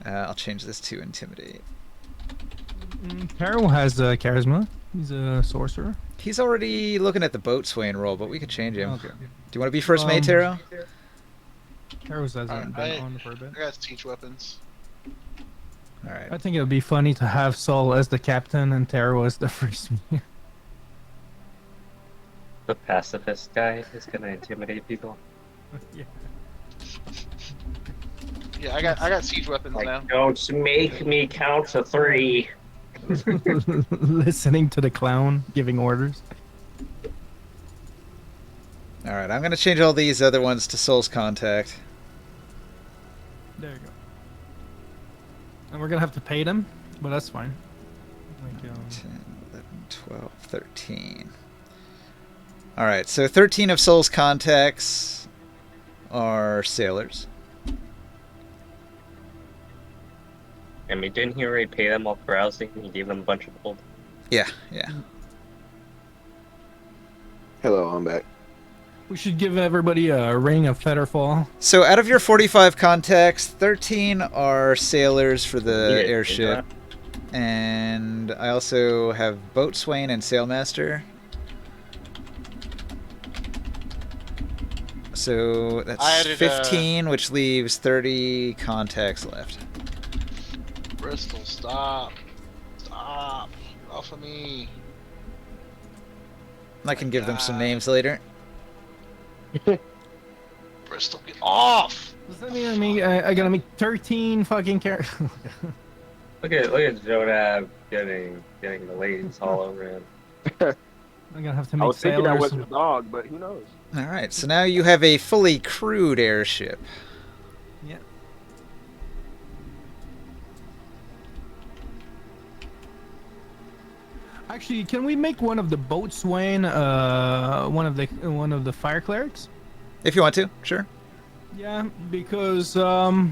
I'll change this to intimidate. Taro has charisma. He's a sorcerer. He's already looking at the boatswain role, but we could change him. Okay. Do you want to be first mate, Taro? Taro's hasn't been I- on for a bit. I got siege weapons. All right. I think it would be funny to have Saul as the captain and Taro as the first mate. The pacifist guy is gonna intimidate people. Yeah. Yeah, I got siege weapons Like, now. don't make me count to 3. Listening to the clown giving orders. All right, I'm going to change all these other ones to Soul's Contact. There you go. And we're gonna have to pay them, but that's fine. Like, 10, 11, 12, 13. All right, so 13 of Soul's Contacts are sailors. I mean, didn't he already pay them while browsing? He gave them a bunch of gold. Yeah, yeah. Hello, I'm back. we should give everybody a ring of Featherfall. So out of your 45 contacts, 13 are sailors for the Yeah, airship. And I also have boatswain and sailmaster. So I that's added, 15, which leaves 30 contacts left. Bristol, stop. Stop. Get off of me. I can give them some names later. Bristol, get off! Does that mean I gotta make 13 fucking characters? Look at Jonah getting the ladies all over him. I'm gonna have to I make was thinking that sailors. was a dog, but who knows? Alright, so now you have a fully crewed airship. Yeah. Actually, can we make one of the boatswain one of the fire clerics? If you want to, sure. Yeah, because the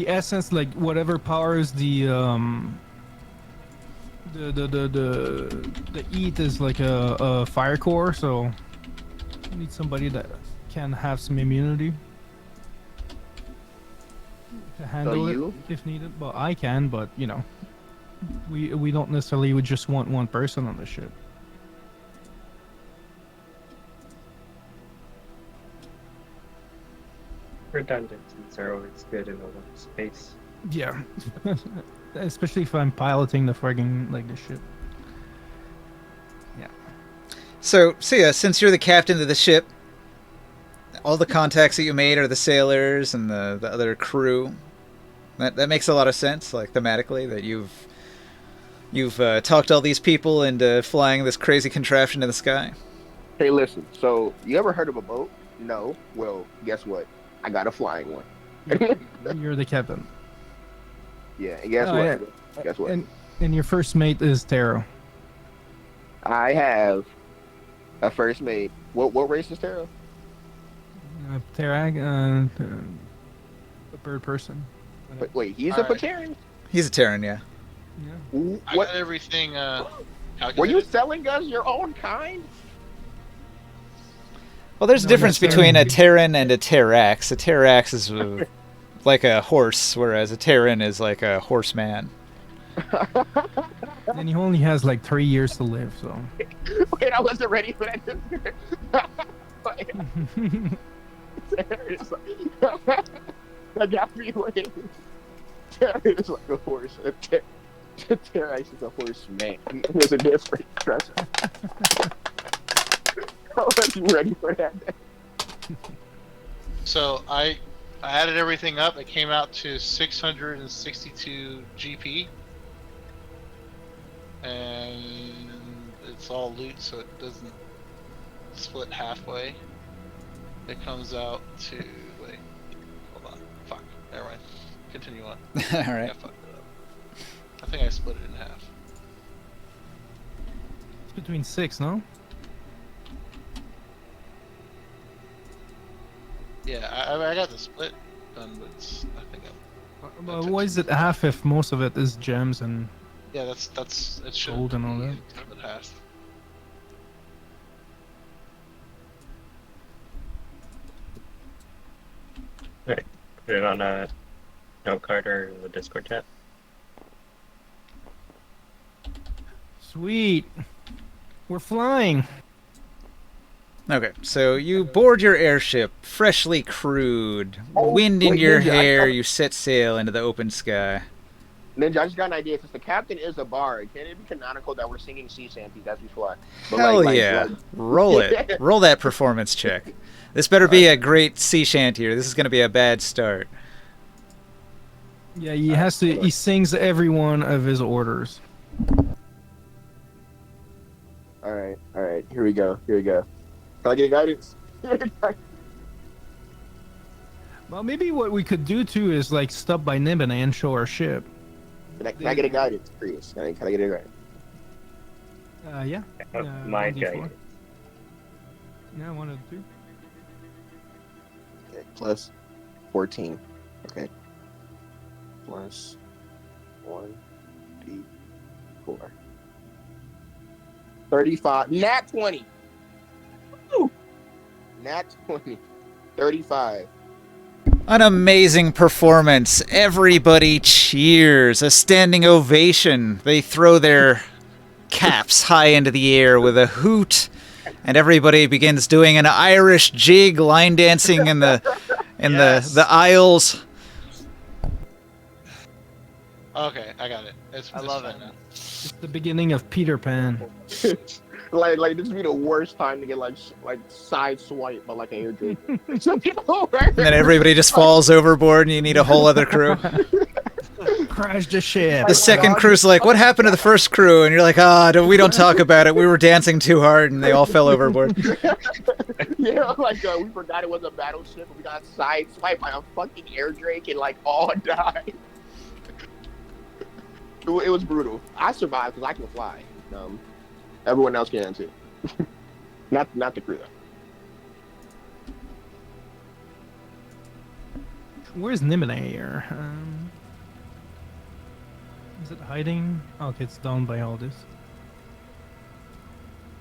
essence, like whatever powers the eat is like a fire core, so we need somebody that can have some immunity to handle it you? if needed. Well, I can, but you know, we don't necessarily would just want one person on the ship. Redundancies are always good in a little space. Yeah, especially if I'm piloting the friggin' like the ship. So yeah, since you're the captain of the ship, all the contacts that you made are the sailors and the other crew. That makes a lot of sense, like thematically, that you've talked all these people into flying this crazy contraption in the sky. Hey, listen. So, you ever heard of a boat? No. Well, guess what? I got a flying one. You're the captain. Yeah, and guess Oh, what? yeah. Guess what? And your first mate is Taro. I have a first mate. What race is Tara? Tarag, a bird person. But wait, he's a Alright. Patarian? He's a Terran, yeah. Yeah. I What? got everything Were calculated. you selling us your own kind? Well, there's a No, difference that's between a Terran. Terran and a Terrax. A Terrax is like a horse, whereas a Terran is like a horseman. And he only has like 3 years to live, so. Wait, I wasn't ready for that. That got me waiting. It's like a horse. Terrorize is a horse man. There's a difference. Trust me. I wasn't ready for that. So I added everything up. It came out to 662 GP, and it's all loot, so it doesn't split halfway. It comes out to wait, hold on, fuck, never mind. Continue on. All right. I fucked it up. I think I split it in half. It's between 6, no? Yeah, I got the split done, but I think Why is it half if most of it is gems and yeah, that's it should gold and all that? split half. Right. Put it on a note card or in the Discord chat. Sweet. We're flying. Okay, so you board your airship, freshly crewed, wind in wait, your Ninja, I hair, thought- you set sail into the open sky. Ninja, I just got an idea. Since the captain is a bard, can it be canonical that we're singing sea shanties as we fly? But Hell yeah. Roll it. Roll that performance check. This better be a great sea shanty, or this is going to be a bad start. Yeah, he has to. He sings every one of his orders. All right. Here we go. Can I get guidance? Well, maybe what we could do too is like stop by Nibana and show our ship. Can I get a guidance, please? Can I get a guidance? Yeah. My 1d4. guy. Yeah, 1 of the 2. Okay, plus 14. Okay. Plus 1d4. 35. Nat 20. Woo! Nat 20. 35. An amazing performance. Everybody cheers. A standing ovation. They throw their caps high into the air with a hoot, and everybody begins doing an Irish jig, line dancing in the the aisles. Okay, I got it. I love it. It's the beginning of Peter Pan. like this would be the worst time to get like side swipe by like an air drink. Some people right And then everybody just falls overboard, and you need a whole other crew. Crash the ship. The second crew's like, "What happened to the first crew?" And you're like, we don't talk about it. We were dancing too hard, and they all fell overboard." Yeah, like we forgot it was a battleship, and we got side swiped by a fucking air drake, and like all died. It was brutal. I survived because I can fly. Everyone else can too. not the crew though. Where's Nibana here? Is it hiding? Okay, it's down by all this.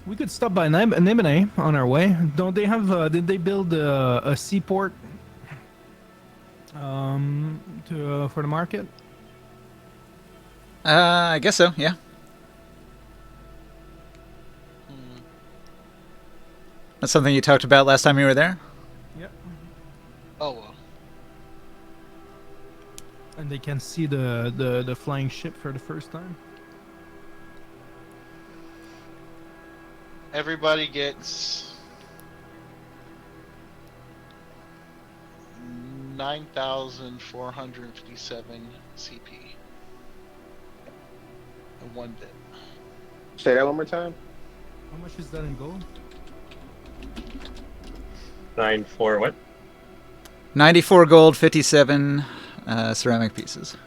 We could stop by Nibana on our way. Don't they have? Did they build a seaport? For the market. I guess so. Yeah. That's something you talked about last time you were there. Yep. Oh well. And they can see the flying ship for the first time. Everybody gets 9,457 CP and 1 bit. Say that one more time. How much is that in gold? 9-4 what? 94 gold, 57 ceramic pieces.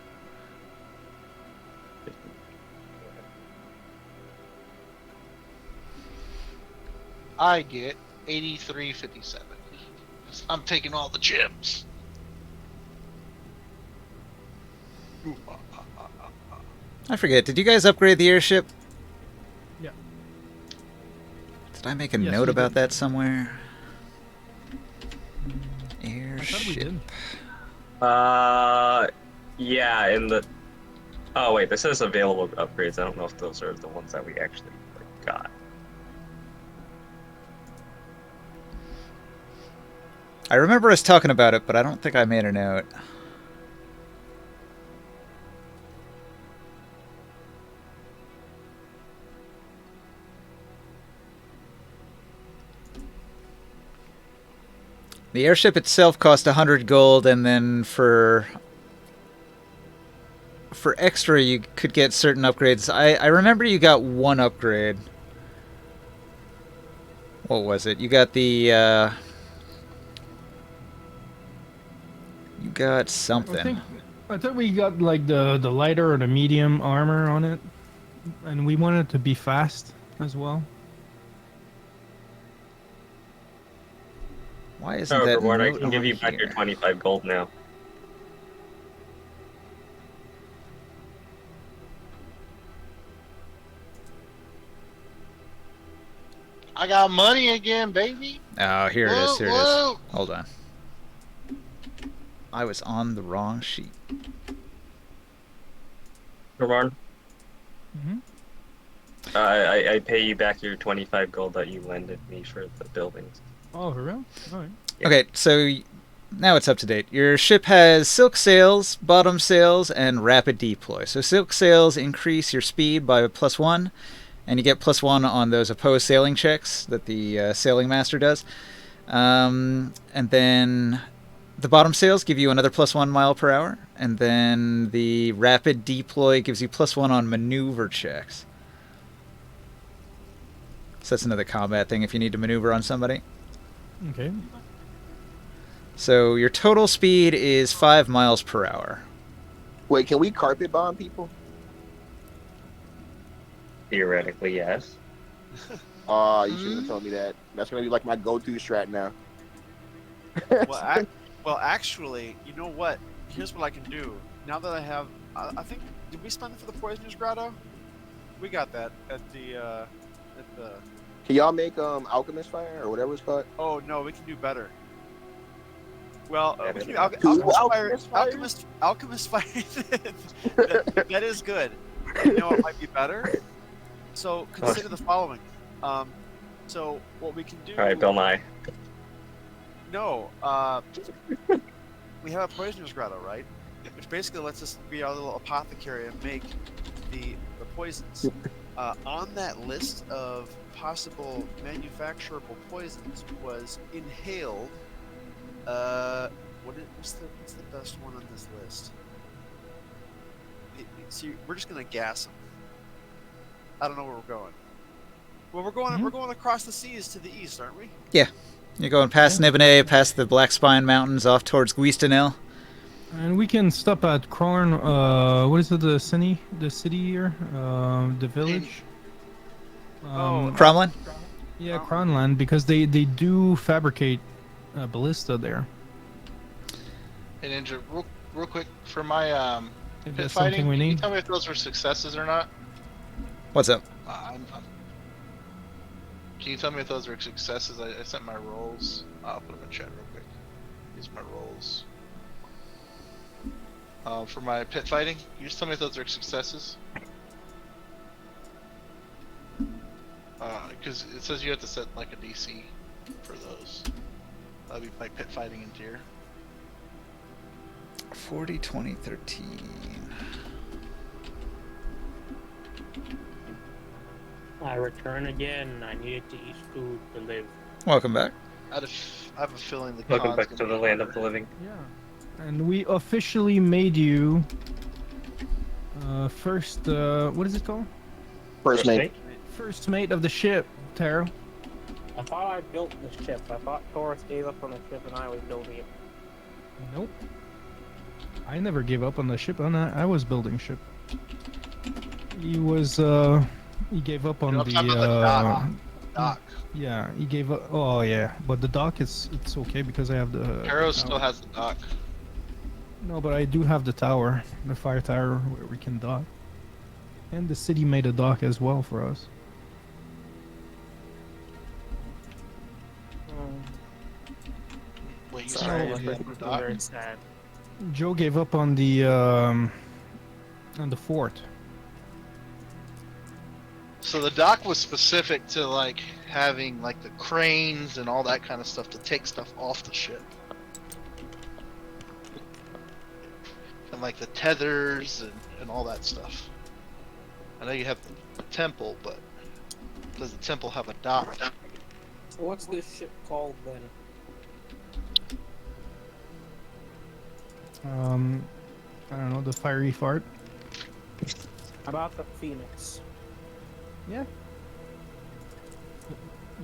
I get 83.57. I'm taking all the gems. I forget. Did you guys upgrade the airship? Yeah. Did I make a Yes, note we about did. that somewhere? I thought we Airship. did. Yeah, in the... Oh, wait, this says available upgrades. I don't know if those are the ones that we actually got. I remember us talking about it, but I don't think I made a note. The airship itself cost 100 gold, and then for extra you could get certain upgrades. I remember you got one upgrade. What was it? You got the you got something. I think we got like the lighter or the medium armor on it, and we want it to be fast as well. Why isn't However, that Warren, I note can give on you back your here? 25 gold now. I got money again, baby. Oh, here it is. Whoa, Here it whoa. is. Hold on. I was on the wrong sheet. Warren, Mm-hmm. I pay you back your 25 gold that you lended me for the buildings. Oh, for real? All right. Yeah. Okay, so now it's up to date. Your ship has silk sails, bottom sails, and rapid deploy. So silk sails increase your speed by +1, and you get +1 on those opposed sailing checks that the sailing master does. And then the bottom sails give you another +1 mile per hour, and then the rapid deploy gives you +1 on maneuver checks. So that's another combat thing if you need to maneuver on somebody. Okay. So your total speed is 5 miles per hour. Wait, can we carpet bomb people? Theoretically, yes. Oh, you shouldn't have told me that. That's gonna be like my go-to strat now. Well, actually, you know what? Here's what I can do. Now that I have, I think, did we spend it for the Poisoner's Grotto? We got that at the. Can y'all make Alchemist Fire or whatever it's called? Oh no, we can do better. Well, we can do Alchemist Fire. Alchemist Fire. that is good. You know what might be better? So consider the following. So what we can do. All right, Bill Nye. No, we have a Poisoner's Grotto, right? Which basically lets us be our little apothecary and make the poisons. On that list of possible manufacturable poisons was inhaled. What's the best one on this list? See, we're just gonna gas them. I don't know where we're going. Well, we're going across the seas to the east, aren't we? Yeah. You're going past Nibonay, past the Black Spine Mountains, off towards Guistanil. And we can stop at Kron. What is it? The city here. The village. Cromlin? Yeah, Kronland, because they do fabricate ballista there. Hey Ninja, real quick for my If pit that's fighting. something we Can you need. tell me if those were successes or not? What's up? Can you tell me if those were successes? I sent my rolls. I'll put them in chat real quick. These are my rolls. For my pit fighting, can you just tell me if those are successes? Because it says you have to set like a DC for those. That'll be my pit fighting in tier. 40, 20, 13. I return again. I needed to eat food to live. Welcome back. I have a feeling the Welcome con's back gonna to be the land of harder. the living. Yeah. And we officially made you first. What is it called? First mate. First mate of the ship, Taro. I thought I built the ship. I thought Taurus gave up on the ship and I was building it. Nope. I never gave up on the ship. I was building ship. He was. He gave up on I'm the. talking about the dock. Yeah, he gave up. Oh yeah, but the dock it's okay because I have the. Arrow the still tower. has the dock. No, but I do have the tower, the fire tower where we can dock. And the city made a dock as well for us. Wait, you Sorry, started I'm the dock? very sad. Joe gave up on the fort. So the dock was specific to like having like the cranes and all that kind of stuff to take stuff off the ship. And like the tethers and all that stuff. I know you have the temple, but does the temple have a dock? So what's this ship called then? I don't know, the fiery fart. How about the Phoenix? Yeah.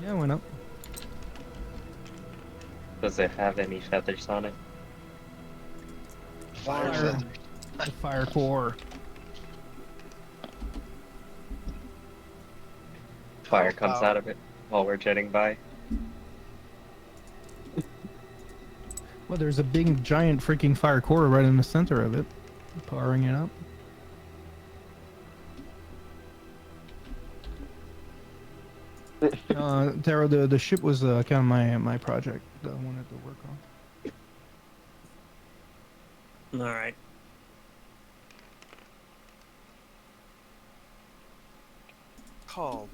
Yeah, why not? Does it have any feathers on it? Fire Fire. feathers. The fire core. Fire comes out of it while we're jetting by. Well, there's a big, giant freaking fire core right in the center of it, powering it up. Taro, the ship was kind of my project that I wanted to work on. All right. Called.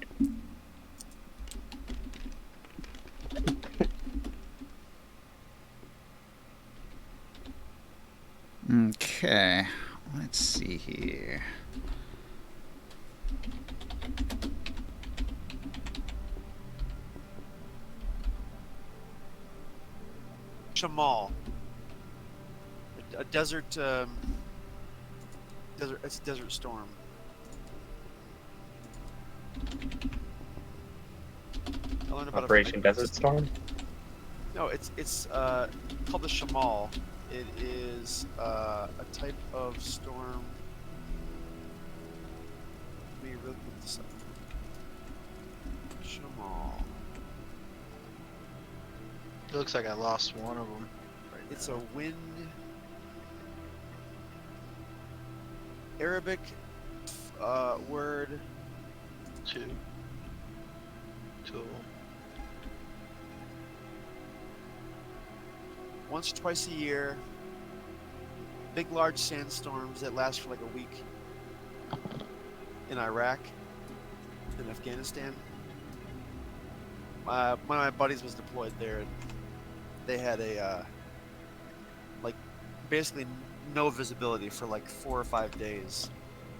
Okay, let's see here. Shamal. A desert. Desert. It's a desert storm. I learned about Operation Desert Storm? No, it's called the Shamal. It is a type of storm. Let me look this up. Shamal. It looks like I lost one of them. It's a wind. Arabic word. Two. Once or twice a year. Big, large sandstorms that last for like a week. In Iraq. In Afghanistan. One of my buddies was deployed there. And they had a like basically no visibility for like 4 or 5 days,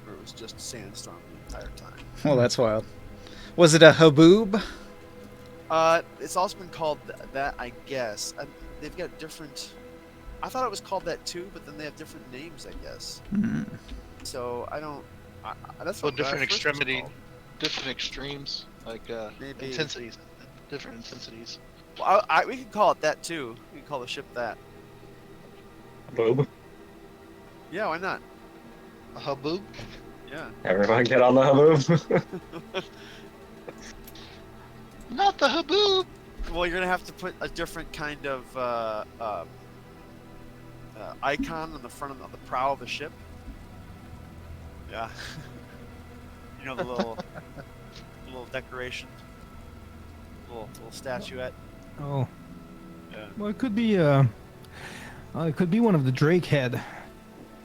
where it was just sandstorm the entire time. Well, that's wild. Was it a haboob? It's also been called that, I guess. They've got different. I thought it was called that too, but then they have different names, I guess. Mm. So I don't. That's Well, what different I first was extremity, called. different extremes, like Maybe. intensities, different intensities. Well, we could call it that too. We could call the ship that. Boob. Yeah, why not? A haboob? Yeah. Everyone get on the haboob. Not the haboob. Well, you're gonna have to put a different kind of icon on the front of the prow of the ship. Yeah. You know, the little decoration, little statuette. Oh. Yeah. Well, it could be one of the Drake head.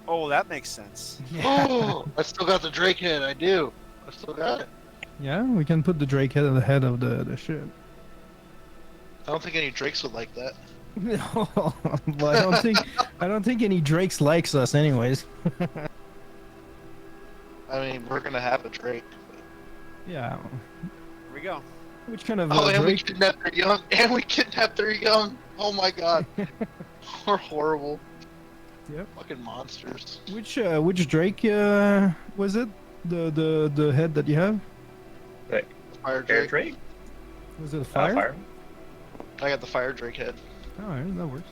Oh, that makes sense. Oh, I still got the Drake head. I do. I still got it. Yeah, we can put the Drake head on the head of the ship. I don't think any Drakes would like that. No, but I don't think any Drakes likes us, anyways. I mean, we're gonna have a Drake. Yeah. Here we go. Which kind of Oh, and we Drake? kidnapped their young. And we kidnapped their young. Oh my god. We're horrible. Yep. Fucking monsters. Which Drake was it? The head that you have? Like, Fire Air Drake. Drake? Was it a fire? Fire? I got the Fire Drake head. Oh, yeah, that works.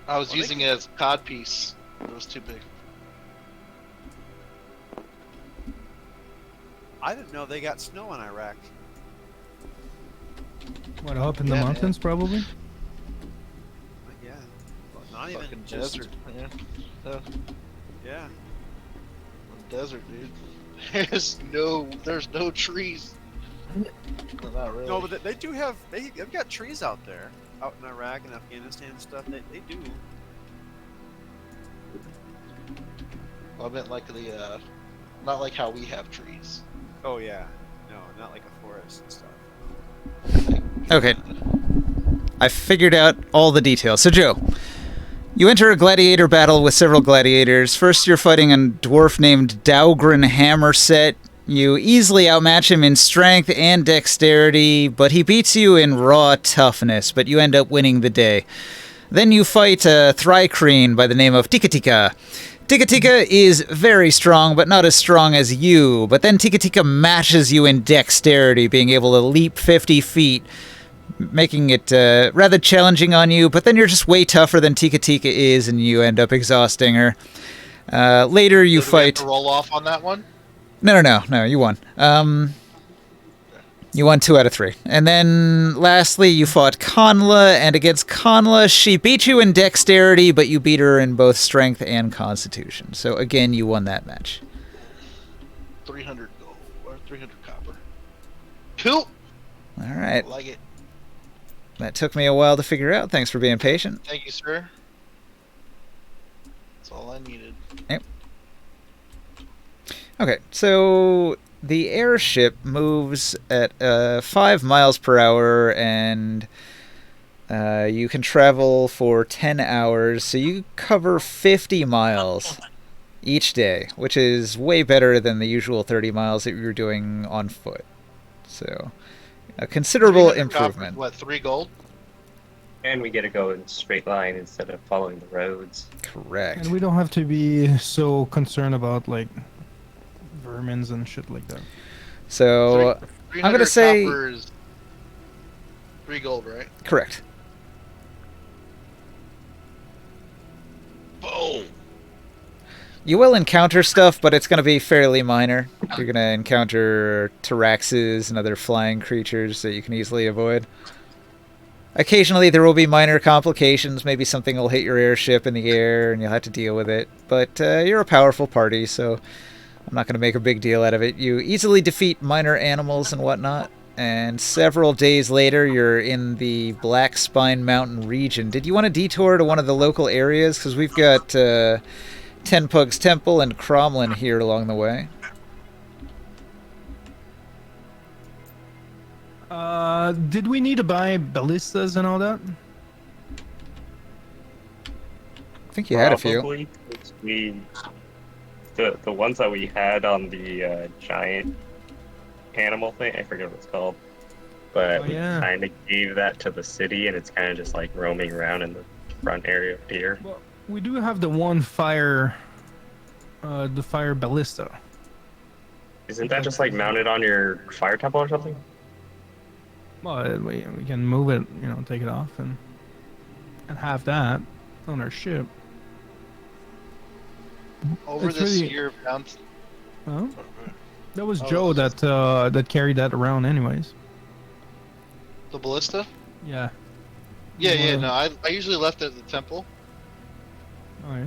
I was using it as a cod piece. It was too big. I didn't know they got snow in Iraq. What, up in the Yeah, mountains, probably? Yeah. Well, not even Fucking just. desert, man. Yeah. Desert, dude. There's no trees. Well, not really. No, but they do have. They've got trees out there, out in Iraq and Afghanistan and stuff. They do. I meant like the, not like how we have trees. Oh yeah. No, not like a forest and stuff. Okay. I figured out all the details. So, Joe, you enter a gladiator battle with several gladiators. First, you're fighting a dwarf named Daugren Hammerset. You easily outmatch him in strength and dexterity, but he beats you in raw toughness, but you end up winning the day. Then you fight a Thrycreen by the name of Tika Tika. Tika Tika is very strong, but not as strong as you. But then Tika Tika matches you in dexterity, being able to leap 50 feet, making it rather challenging on you. But then you're just way tougher than Tika Tika is, and you end up exhausting her. Later you So do we have fight... to roll off on that one? No, you won. You won 2 out of 3. And then, lastly, you fought Conla, and against Conla, she beat you in dexterity, but you beat her in both strength and constitution. So, again, you won that match. 300 gold, or 300 copper. Cool! All right. I like it. That took me a while to figure out. Thanks for being patient. Thank you, sir. That's all I needed. Yep. Okay, so... the airship moves at 5 miles per hour, and you can travel for 10 hours, so you cover 50 miles each day, which is way better than the usual 30 miles that you were doing on foot. So, a considerable 300 copper, improvement. what, 3 gold? And we get to go in a straight line instead of following the roads. Correct. And we don't have to be so concerned about like vermins and shit like that. So, I'm going to say... copper is 3 gold, right? Correct. Boom! You will encounter stuff, but it's going to be fairly minor. You're going to encounter Tyraxes and other flying creatures that you can easily avoid. Occasionally there will be minor complications. Maybe something will hit your airship in the air and you'll have to deal with it. But you're a powerful party, so I'm not going to make a big deal out of it. You easily defeat minor animals and whatnot. And several days later, you're in the Black Spine Mountain region. Did you want to detour to one of the local areas? Because we've got Tenpug's Temple and Cromlin here along the way. Did we need to buy ballistas and all that? I think you had a few. Probably. The ones that we had on the giant animal thing, I forget what it's called. But we kind of gave that to the city, and it's kind of just like roaming around in the front area of deer. Well, we do have the one fire, the fire ballista. Isn't that just like mounted on your fire temple or something? Well, we can move it, you know, take it off and have that on our ship. Over It's this really- year, down. Oh, that was Joe that carried that around, anyways. The ballista? Yeah. Yeah. No, I usually left it at the temple. Oh yeah.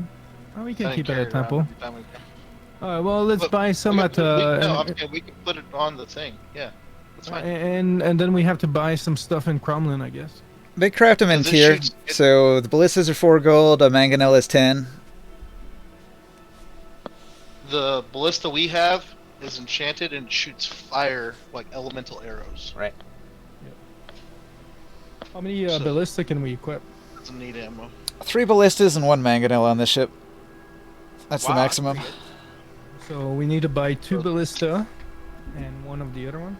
Oh, we I can didn't keep it carry at around temple. every time we come. All right. Well, let's But buy some at I'm saying we can put it on the thing. Yeah, that's fine. and then we have to buy some stuff in Cromlin, I guess. They craft them in Does it tier. shoot- So the ballistas are 4 gold, a mangonel is 10. The ballista we have is enchanted and shoots fire like elemental arrows. Right. How many So- ballista can we equip? Doesn't need ammo. 3 ballistas and 1 mangonel on this ship. That's the Wow, maximum. pretty So we need to buy 2 ballista and 1 of the other one.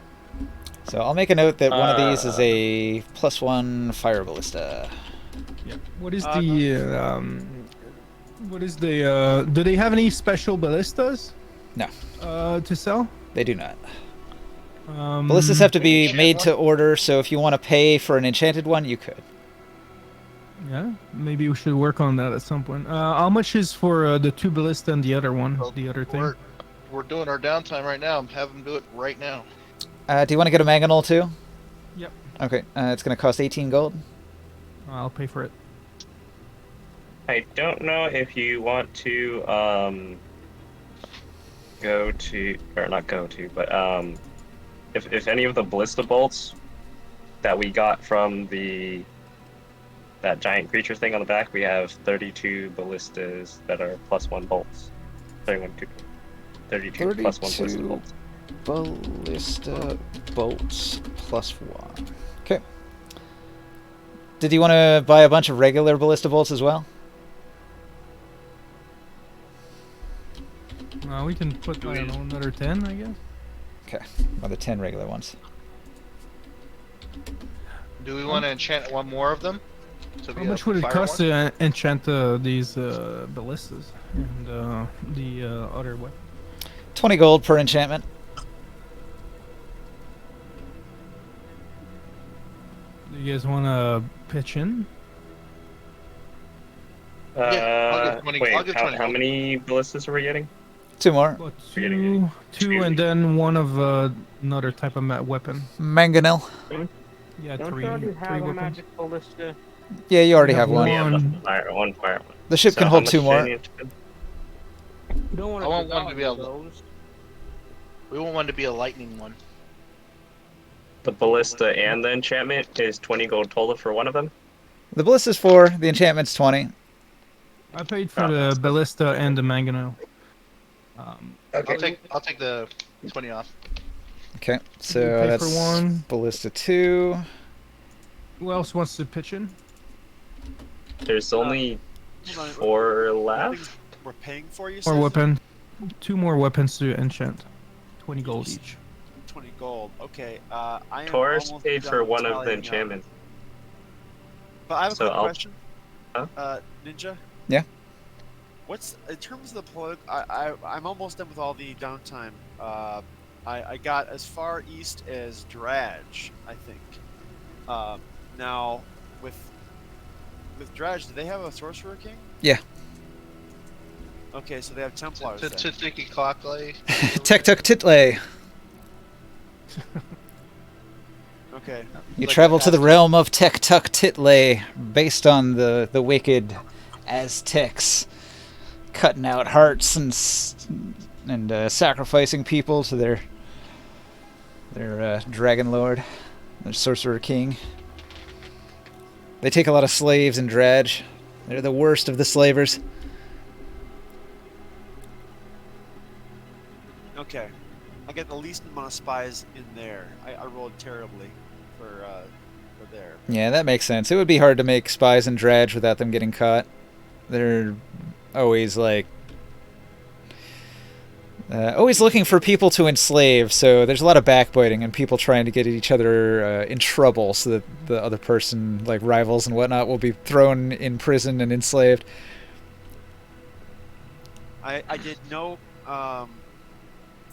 So I'll make a note that one of these is a +1 fire ballista. Yeah. What is the do they have any special ballistas? No. To sell? They do not. Um, Ballistas have to be made to order, so if you want to pay for an enchanted one, you could. Yeah, maybe we should work on that at some point. How much is for the 2 ballista and the other one, the other thing? We're doing our downtime right now. I'm having them do it right now. Do you want to get a mangonel too? Yep. Okay, it's going to cost 18 gold. I'll pay for it. I don't know if you want to go to, or not go to, but if any of the ballista bolts that we got from that giant creature thing on the back, we have 32 ballistas that are +1 bolts. 32 +1 ballista bolts. Ballista bolts +1. Okay. Did you want to buy a bunch of regular ballista bolts as well? We can put, I don't know, another 10, I guess. Okay. Well, the 10 regular ones. Do we want to enchant one more of them? To How be much a would it fire cost one? to enchant these ballistas and the other weapon? 20 gold per enchantment. Do you guys want to pitch in? Yeah, I'll give 20. Wait, I'll give 20 how gold. many ballistas are we getting? 2 more. Well, We're getting two, and then one of another type of weapon. Mangonel. Yeah, Don't three you already three have a weapons. magic ballista? Yeah, you already We have have one. We have one. one fire one. The ship So can how hold much 2 more. do you need to spend? You don't want I to want one to be a. those. We want one to be a lightning one. The ballista and the enchantment is 20 gold total for one of them. The ballista's 4, the enchantment's 20. I paid for Oh, the that's- ballista and the mangonel. Okay. I'll take the 20 off. Okay, so You pay that's for one. ballista 2. Who else wants to pitch in? There's only Hold on, 4 what left. things we're paying for, you More said? weapon. 2 more weapons to enchant. 20 gold each. 20 gold. Okay, I am Taurus almost paid done for one of the tallying up. enchantments. But I have a So quick I'll- question. Huh? Ninja? Yeah? What's, in terms of the I'm almost done with all the downtime. I got as far east as Dradge, I think. Now, with Dradge, do they have a Sorcerer King? Yeah. Okay, so they have Templars then. Tiki Clockley. Tek-tuk titley. Okay. You Like travel to the Aztec. realm of Tek-tuk titley, based on the wicked Aztecs cutting out hearts and sacrificing people to their dragon lord, their sorcerer king. They take a lot of slaves in Dredge. They're the worst of the slavers. Okay. I get the least amount of spies in there. I rolled terribly for there. Yeah, that makes sense. It would be hard to make spies in Dredge without them getting caught. They're always always looking for people to enslave, so there's a lot of backbiting and people trying to get each other in trouble so that the other person, like rivals and whatnot, will be thrown in prison and enslaved. I did no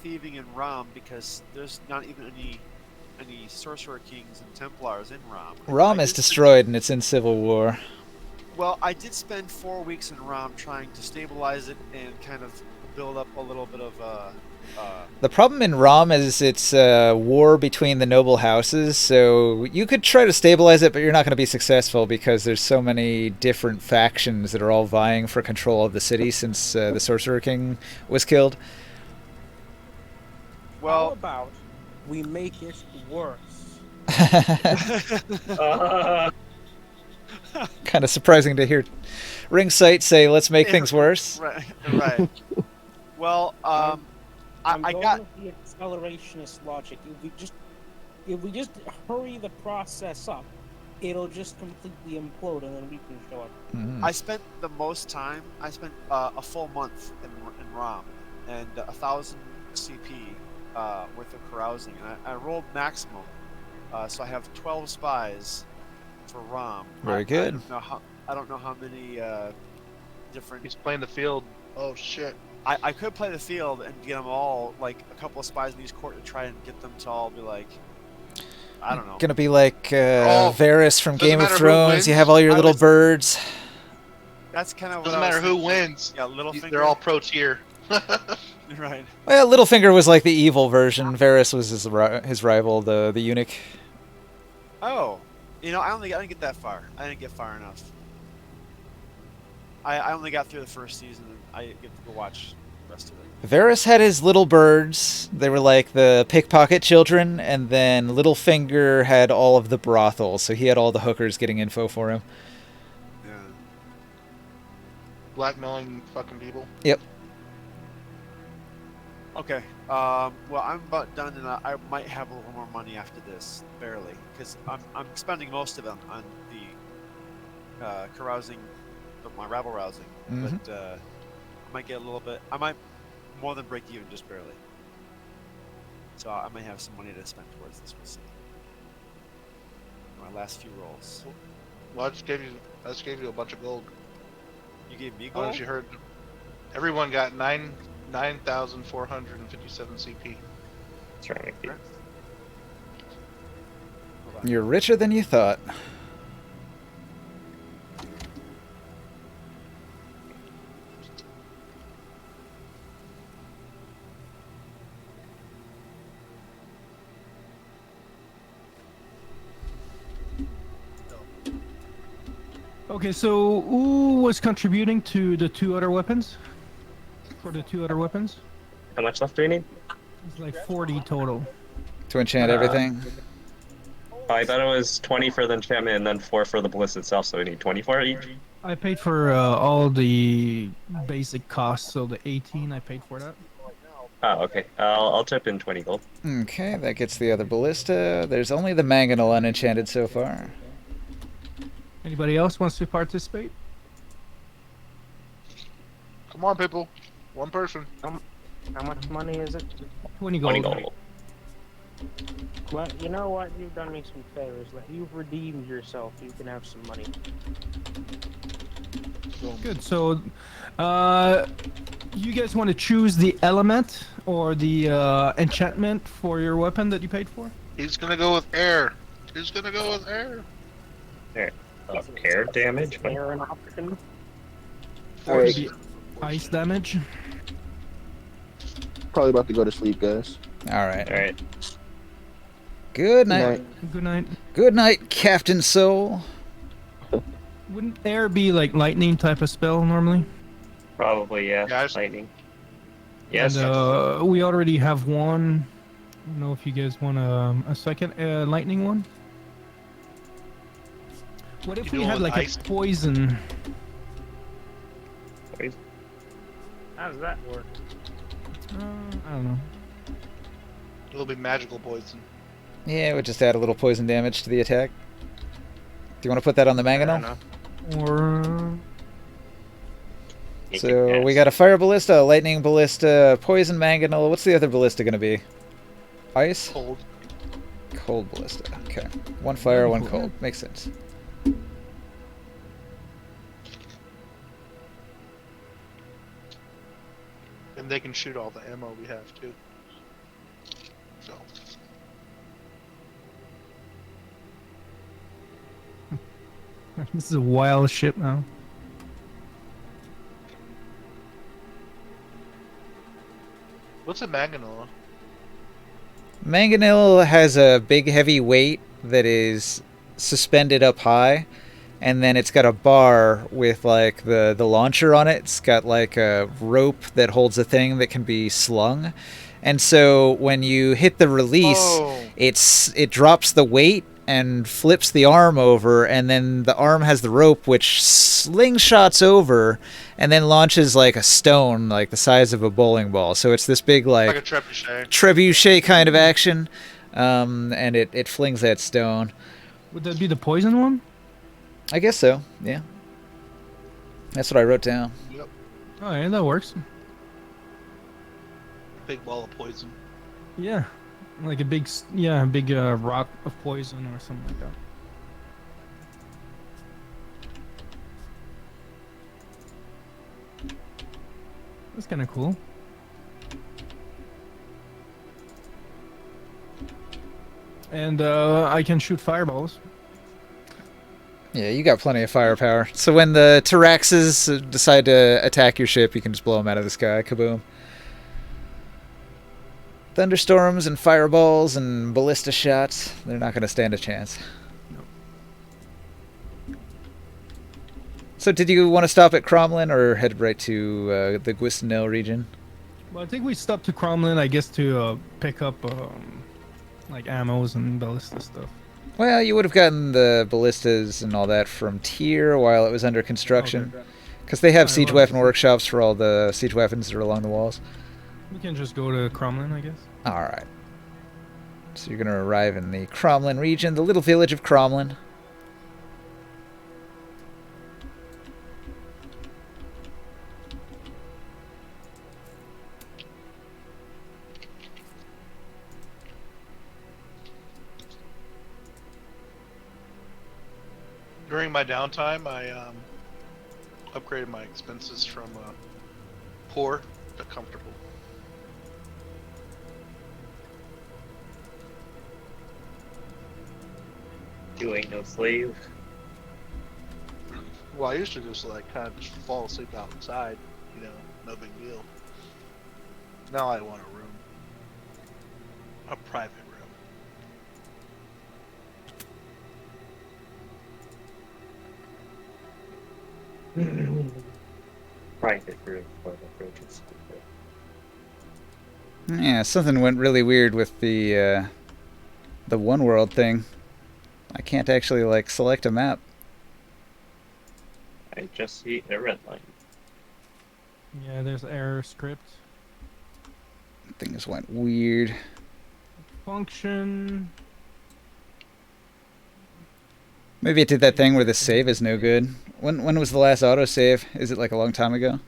thieving in Rom because there's not even any Sorcerer Kings and Templars in Rom. Rom is destroyed and it's in civil war. Well, I did spend 4 weeks in Rom trying to stabilize it and kind of build up a little bit of The problem in Rom is it's a war between the noble houses, so you could try to stabilize it, but you're not going to be successful because there's so many different factions that are all vying for control of the city since the Sorcerer King was killed. How well, about we make it worse? Kind of surprising to hear Ringsight say, "Let's make things worse." right, right. Well, I'm I going got with the accelerationist logic. If we just hurry the process up, it'll just completely implode, and then we can show up. Mhm. I spent the most time. I spent a full month in Rom and 1,000 CP worth of carousing, and I rolled maximum, so I have 12 spies for Rom. Very good. I don't know how many different. He's playing the field. Oh shit. I could play the field and get them all, like a couple of spies in each court to try and get them to all be like, I don't know. Gonna be like Varys from doesn't Game of matter who Thrones. You wins. have all your I little was- birds. That's kind of what Doesn't I was matter who thinking. wins. Yeah, Littlefinger. They're all pro tier. right. Well, Littlefinger was like the evil version. Varys was his rival, the eunuch. Oh, I didn't get that far. I didn't get far enough. I only got through the first season, and I get to go watch the rest of it. Varys had his little birds. They were like the pickpocket children, and then Littlefinger had all of the brothels, so he had all the hookers getting info for him. Yeah. Blackmailing fucking people. Yep. Okay. Well, I'm about done, and I might have a little more money after this, barely, because I'm spending most of it on the carousing, my rabble rousing. Mhm. But I might get a little bit. I might more than break even, just barely. So I might have some money to spend towards this. We'll see. My last few rolls. Well, I just gave you a bunch of gold. You gave me I don't know gold? if you heard. Everyone got 9,457 CP. Trying to keep. Hold on. You're richer than you thought. Okay, so who was contributing to the 2 other weapons? For the 2 other weapons? How much left do we need? It's like 40 total. To enchant everything. Oh, I thought it was 20 for the enchantment and then 4 for the ballista itself, so we need 24 each. I paid for all the basic costs, so the 18 I paid for that. Oh, okay. I'll chip in 20 gold. Okay, that gets the other ballista. There's only the mangonel unenchanted so far. Anybody else wants to participate? Come on, people. One person. How much money is it? 20 gold. 20 gold. Well, you know what? You've done me some favors. You've redeemed yourself. You can have some money. Good. So, you guys want to choose the element or the enchantment for your weapon that you paid for? He's gonna go with air. He's gonna go with air. There. Air damage? What? Air an option? Alright, Maybe ice damage. probably about to go to sleep, guys. Alright. Alright. Good night. Good night. Good night, Captain Soul. Wouldn't air be like lightning type of spell normally? Probably, yeah. Guys? Lightning. Yes. And, we already have one. I don't know if you guys want a second lightning one. What if You we doing had like ice? a poison? How does that work? I don't know. It'll be magical poison. Yeah, it would just add a little poison damage to the attack. Do you want to put that on the mangonel? Or So we got a fire ballista, a lightning ballista, poison mangonel. What's the other ballista going to be? Ice? Cold. Cold ballista. Okay. One fire, one cold. Makes sense. And they can shoot all the ammo we have too. So this is a wild ship now. what's a mangonel? Mangonel has a big heavy weight that is suspended up high, and then it's got a bar with like the launcher on it. It's got like a rope that holds a thing that can be slung. And so when you hit the release, it drops the weight and flips the arm over, and then the arm has the rope which slingshots over and then launches like a stone like the size of a bowling ball. So it's this big Like a trebuchet. trebuchet kind of action, and it flings that stone. Would that be the poison one? I guess so, yeah. That's what I wrote down. Yep. Oh, yeah, that works. Big ball of poison. Yeah, like a big, rock of poison or something like that. That's kind of cool. And I can shoot fireballs. Yeah, you got plenty of firepower. So when the Tyraxes decide to attack your ship, you can just blow them out of the sky. Kaboom. Thunderstorms and fireballs and ballista shots, they're not going to stand a chance. So did you want to stop at Cromlin or head right to the Gwistenell region? Well, I think we stopped to Cromlin, I guess, to pick up like ammos and ballista stuff. Well, you would have gotten the ballistas and all that from Tyr while it was under construction. Because they have siege weapon workshops for all the siege weapons that are along the walls. We can just go to Cromlin, I guess. Alright. So you're going to arrive in the Cromlin region, the little village of Cromlin. during my downtime, I upgraded my expenses from poor to comfortable. You ain't no slave. Well, I used to just like kind of just fall asleep outside, you know, no big deal. Now I want a room, a private room. Private room for the fridge. Yeah, something went really weird with the one world thing. I can't actually like select a map. I just see a red line. Yeah, there's error script. Things went weird. Function. Maybe it did that thing where the save is no good. When was the last autosave? Is it like a long time ago?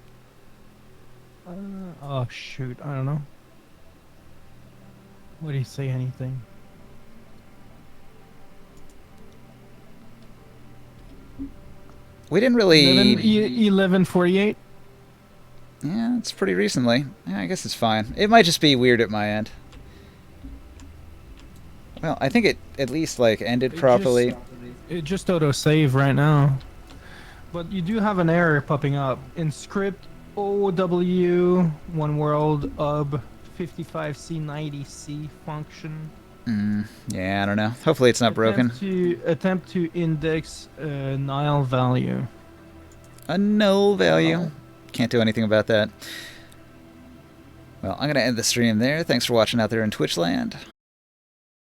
Oh shoot, I don't know. What do you say? Anything? We didn't really... 11:48. Yeah, it's pretty recently. Yeah, I guess it's fine. It might just be weird at my end. Well, I think it at least like ended properly. It just auto save right now. But you do have an error popping up in script OW one world UB 55C90C function. Yeah, I don't know. Hopefully it's not broken. Attempt to index a null value. A null value. Can't do anything about that. Well, I'm going to end the stream there. Thanks for watching out there in Twitch land.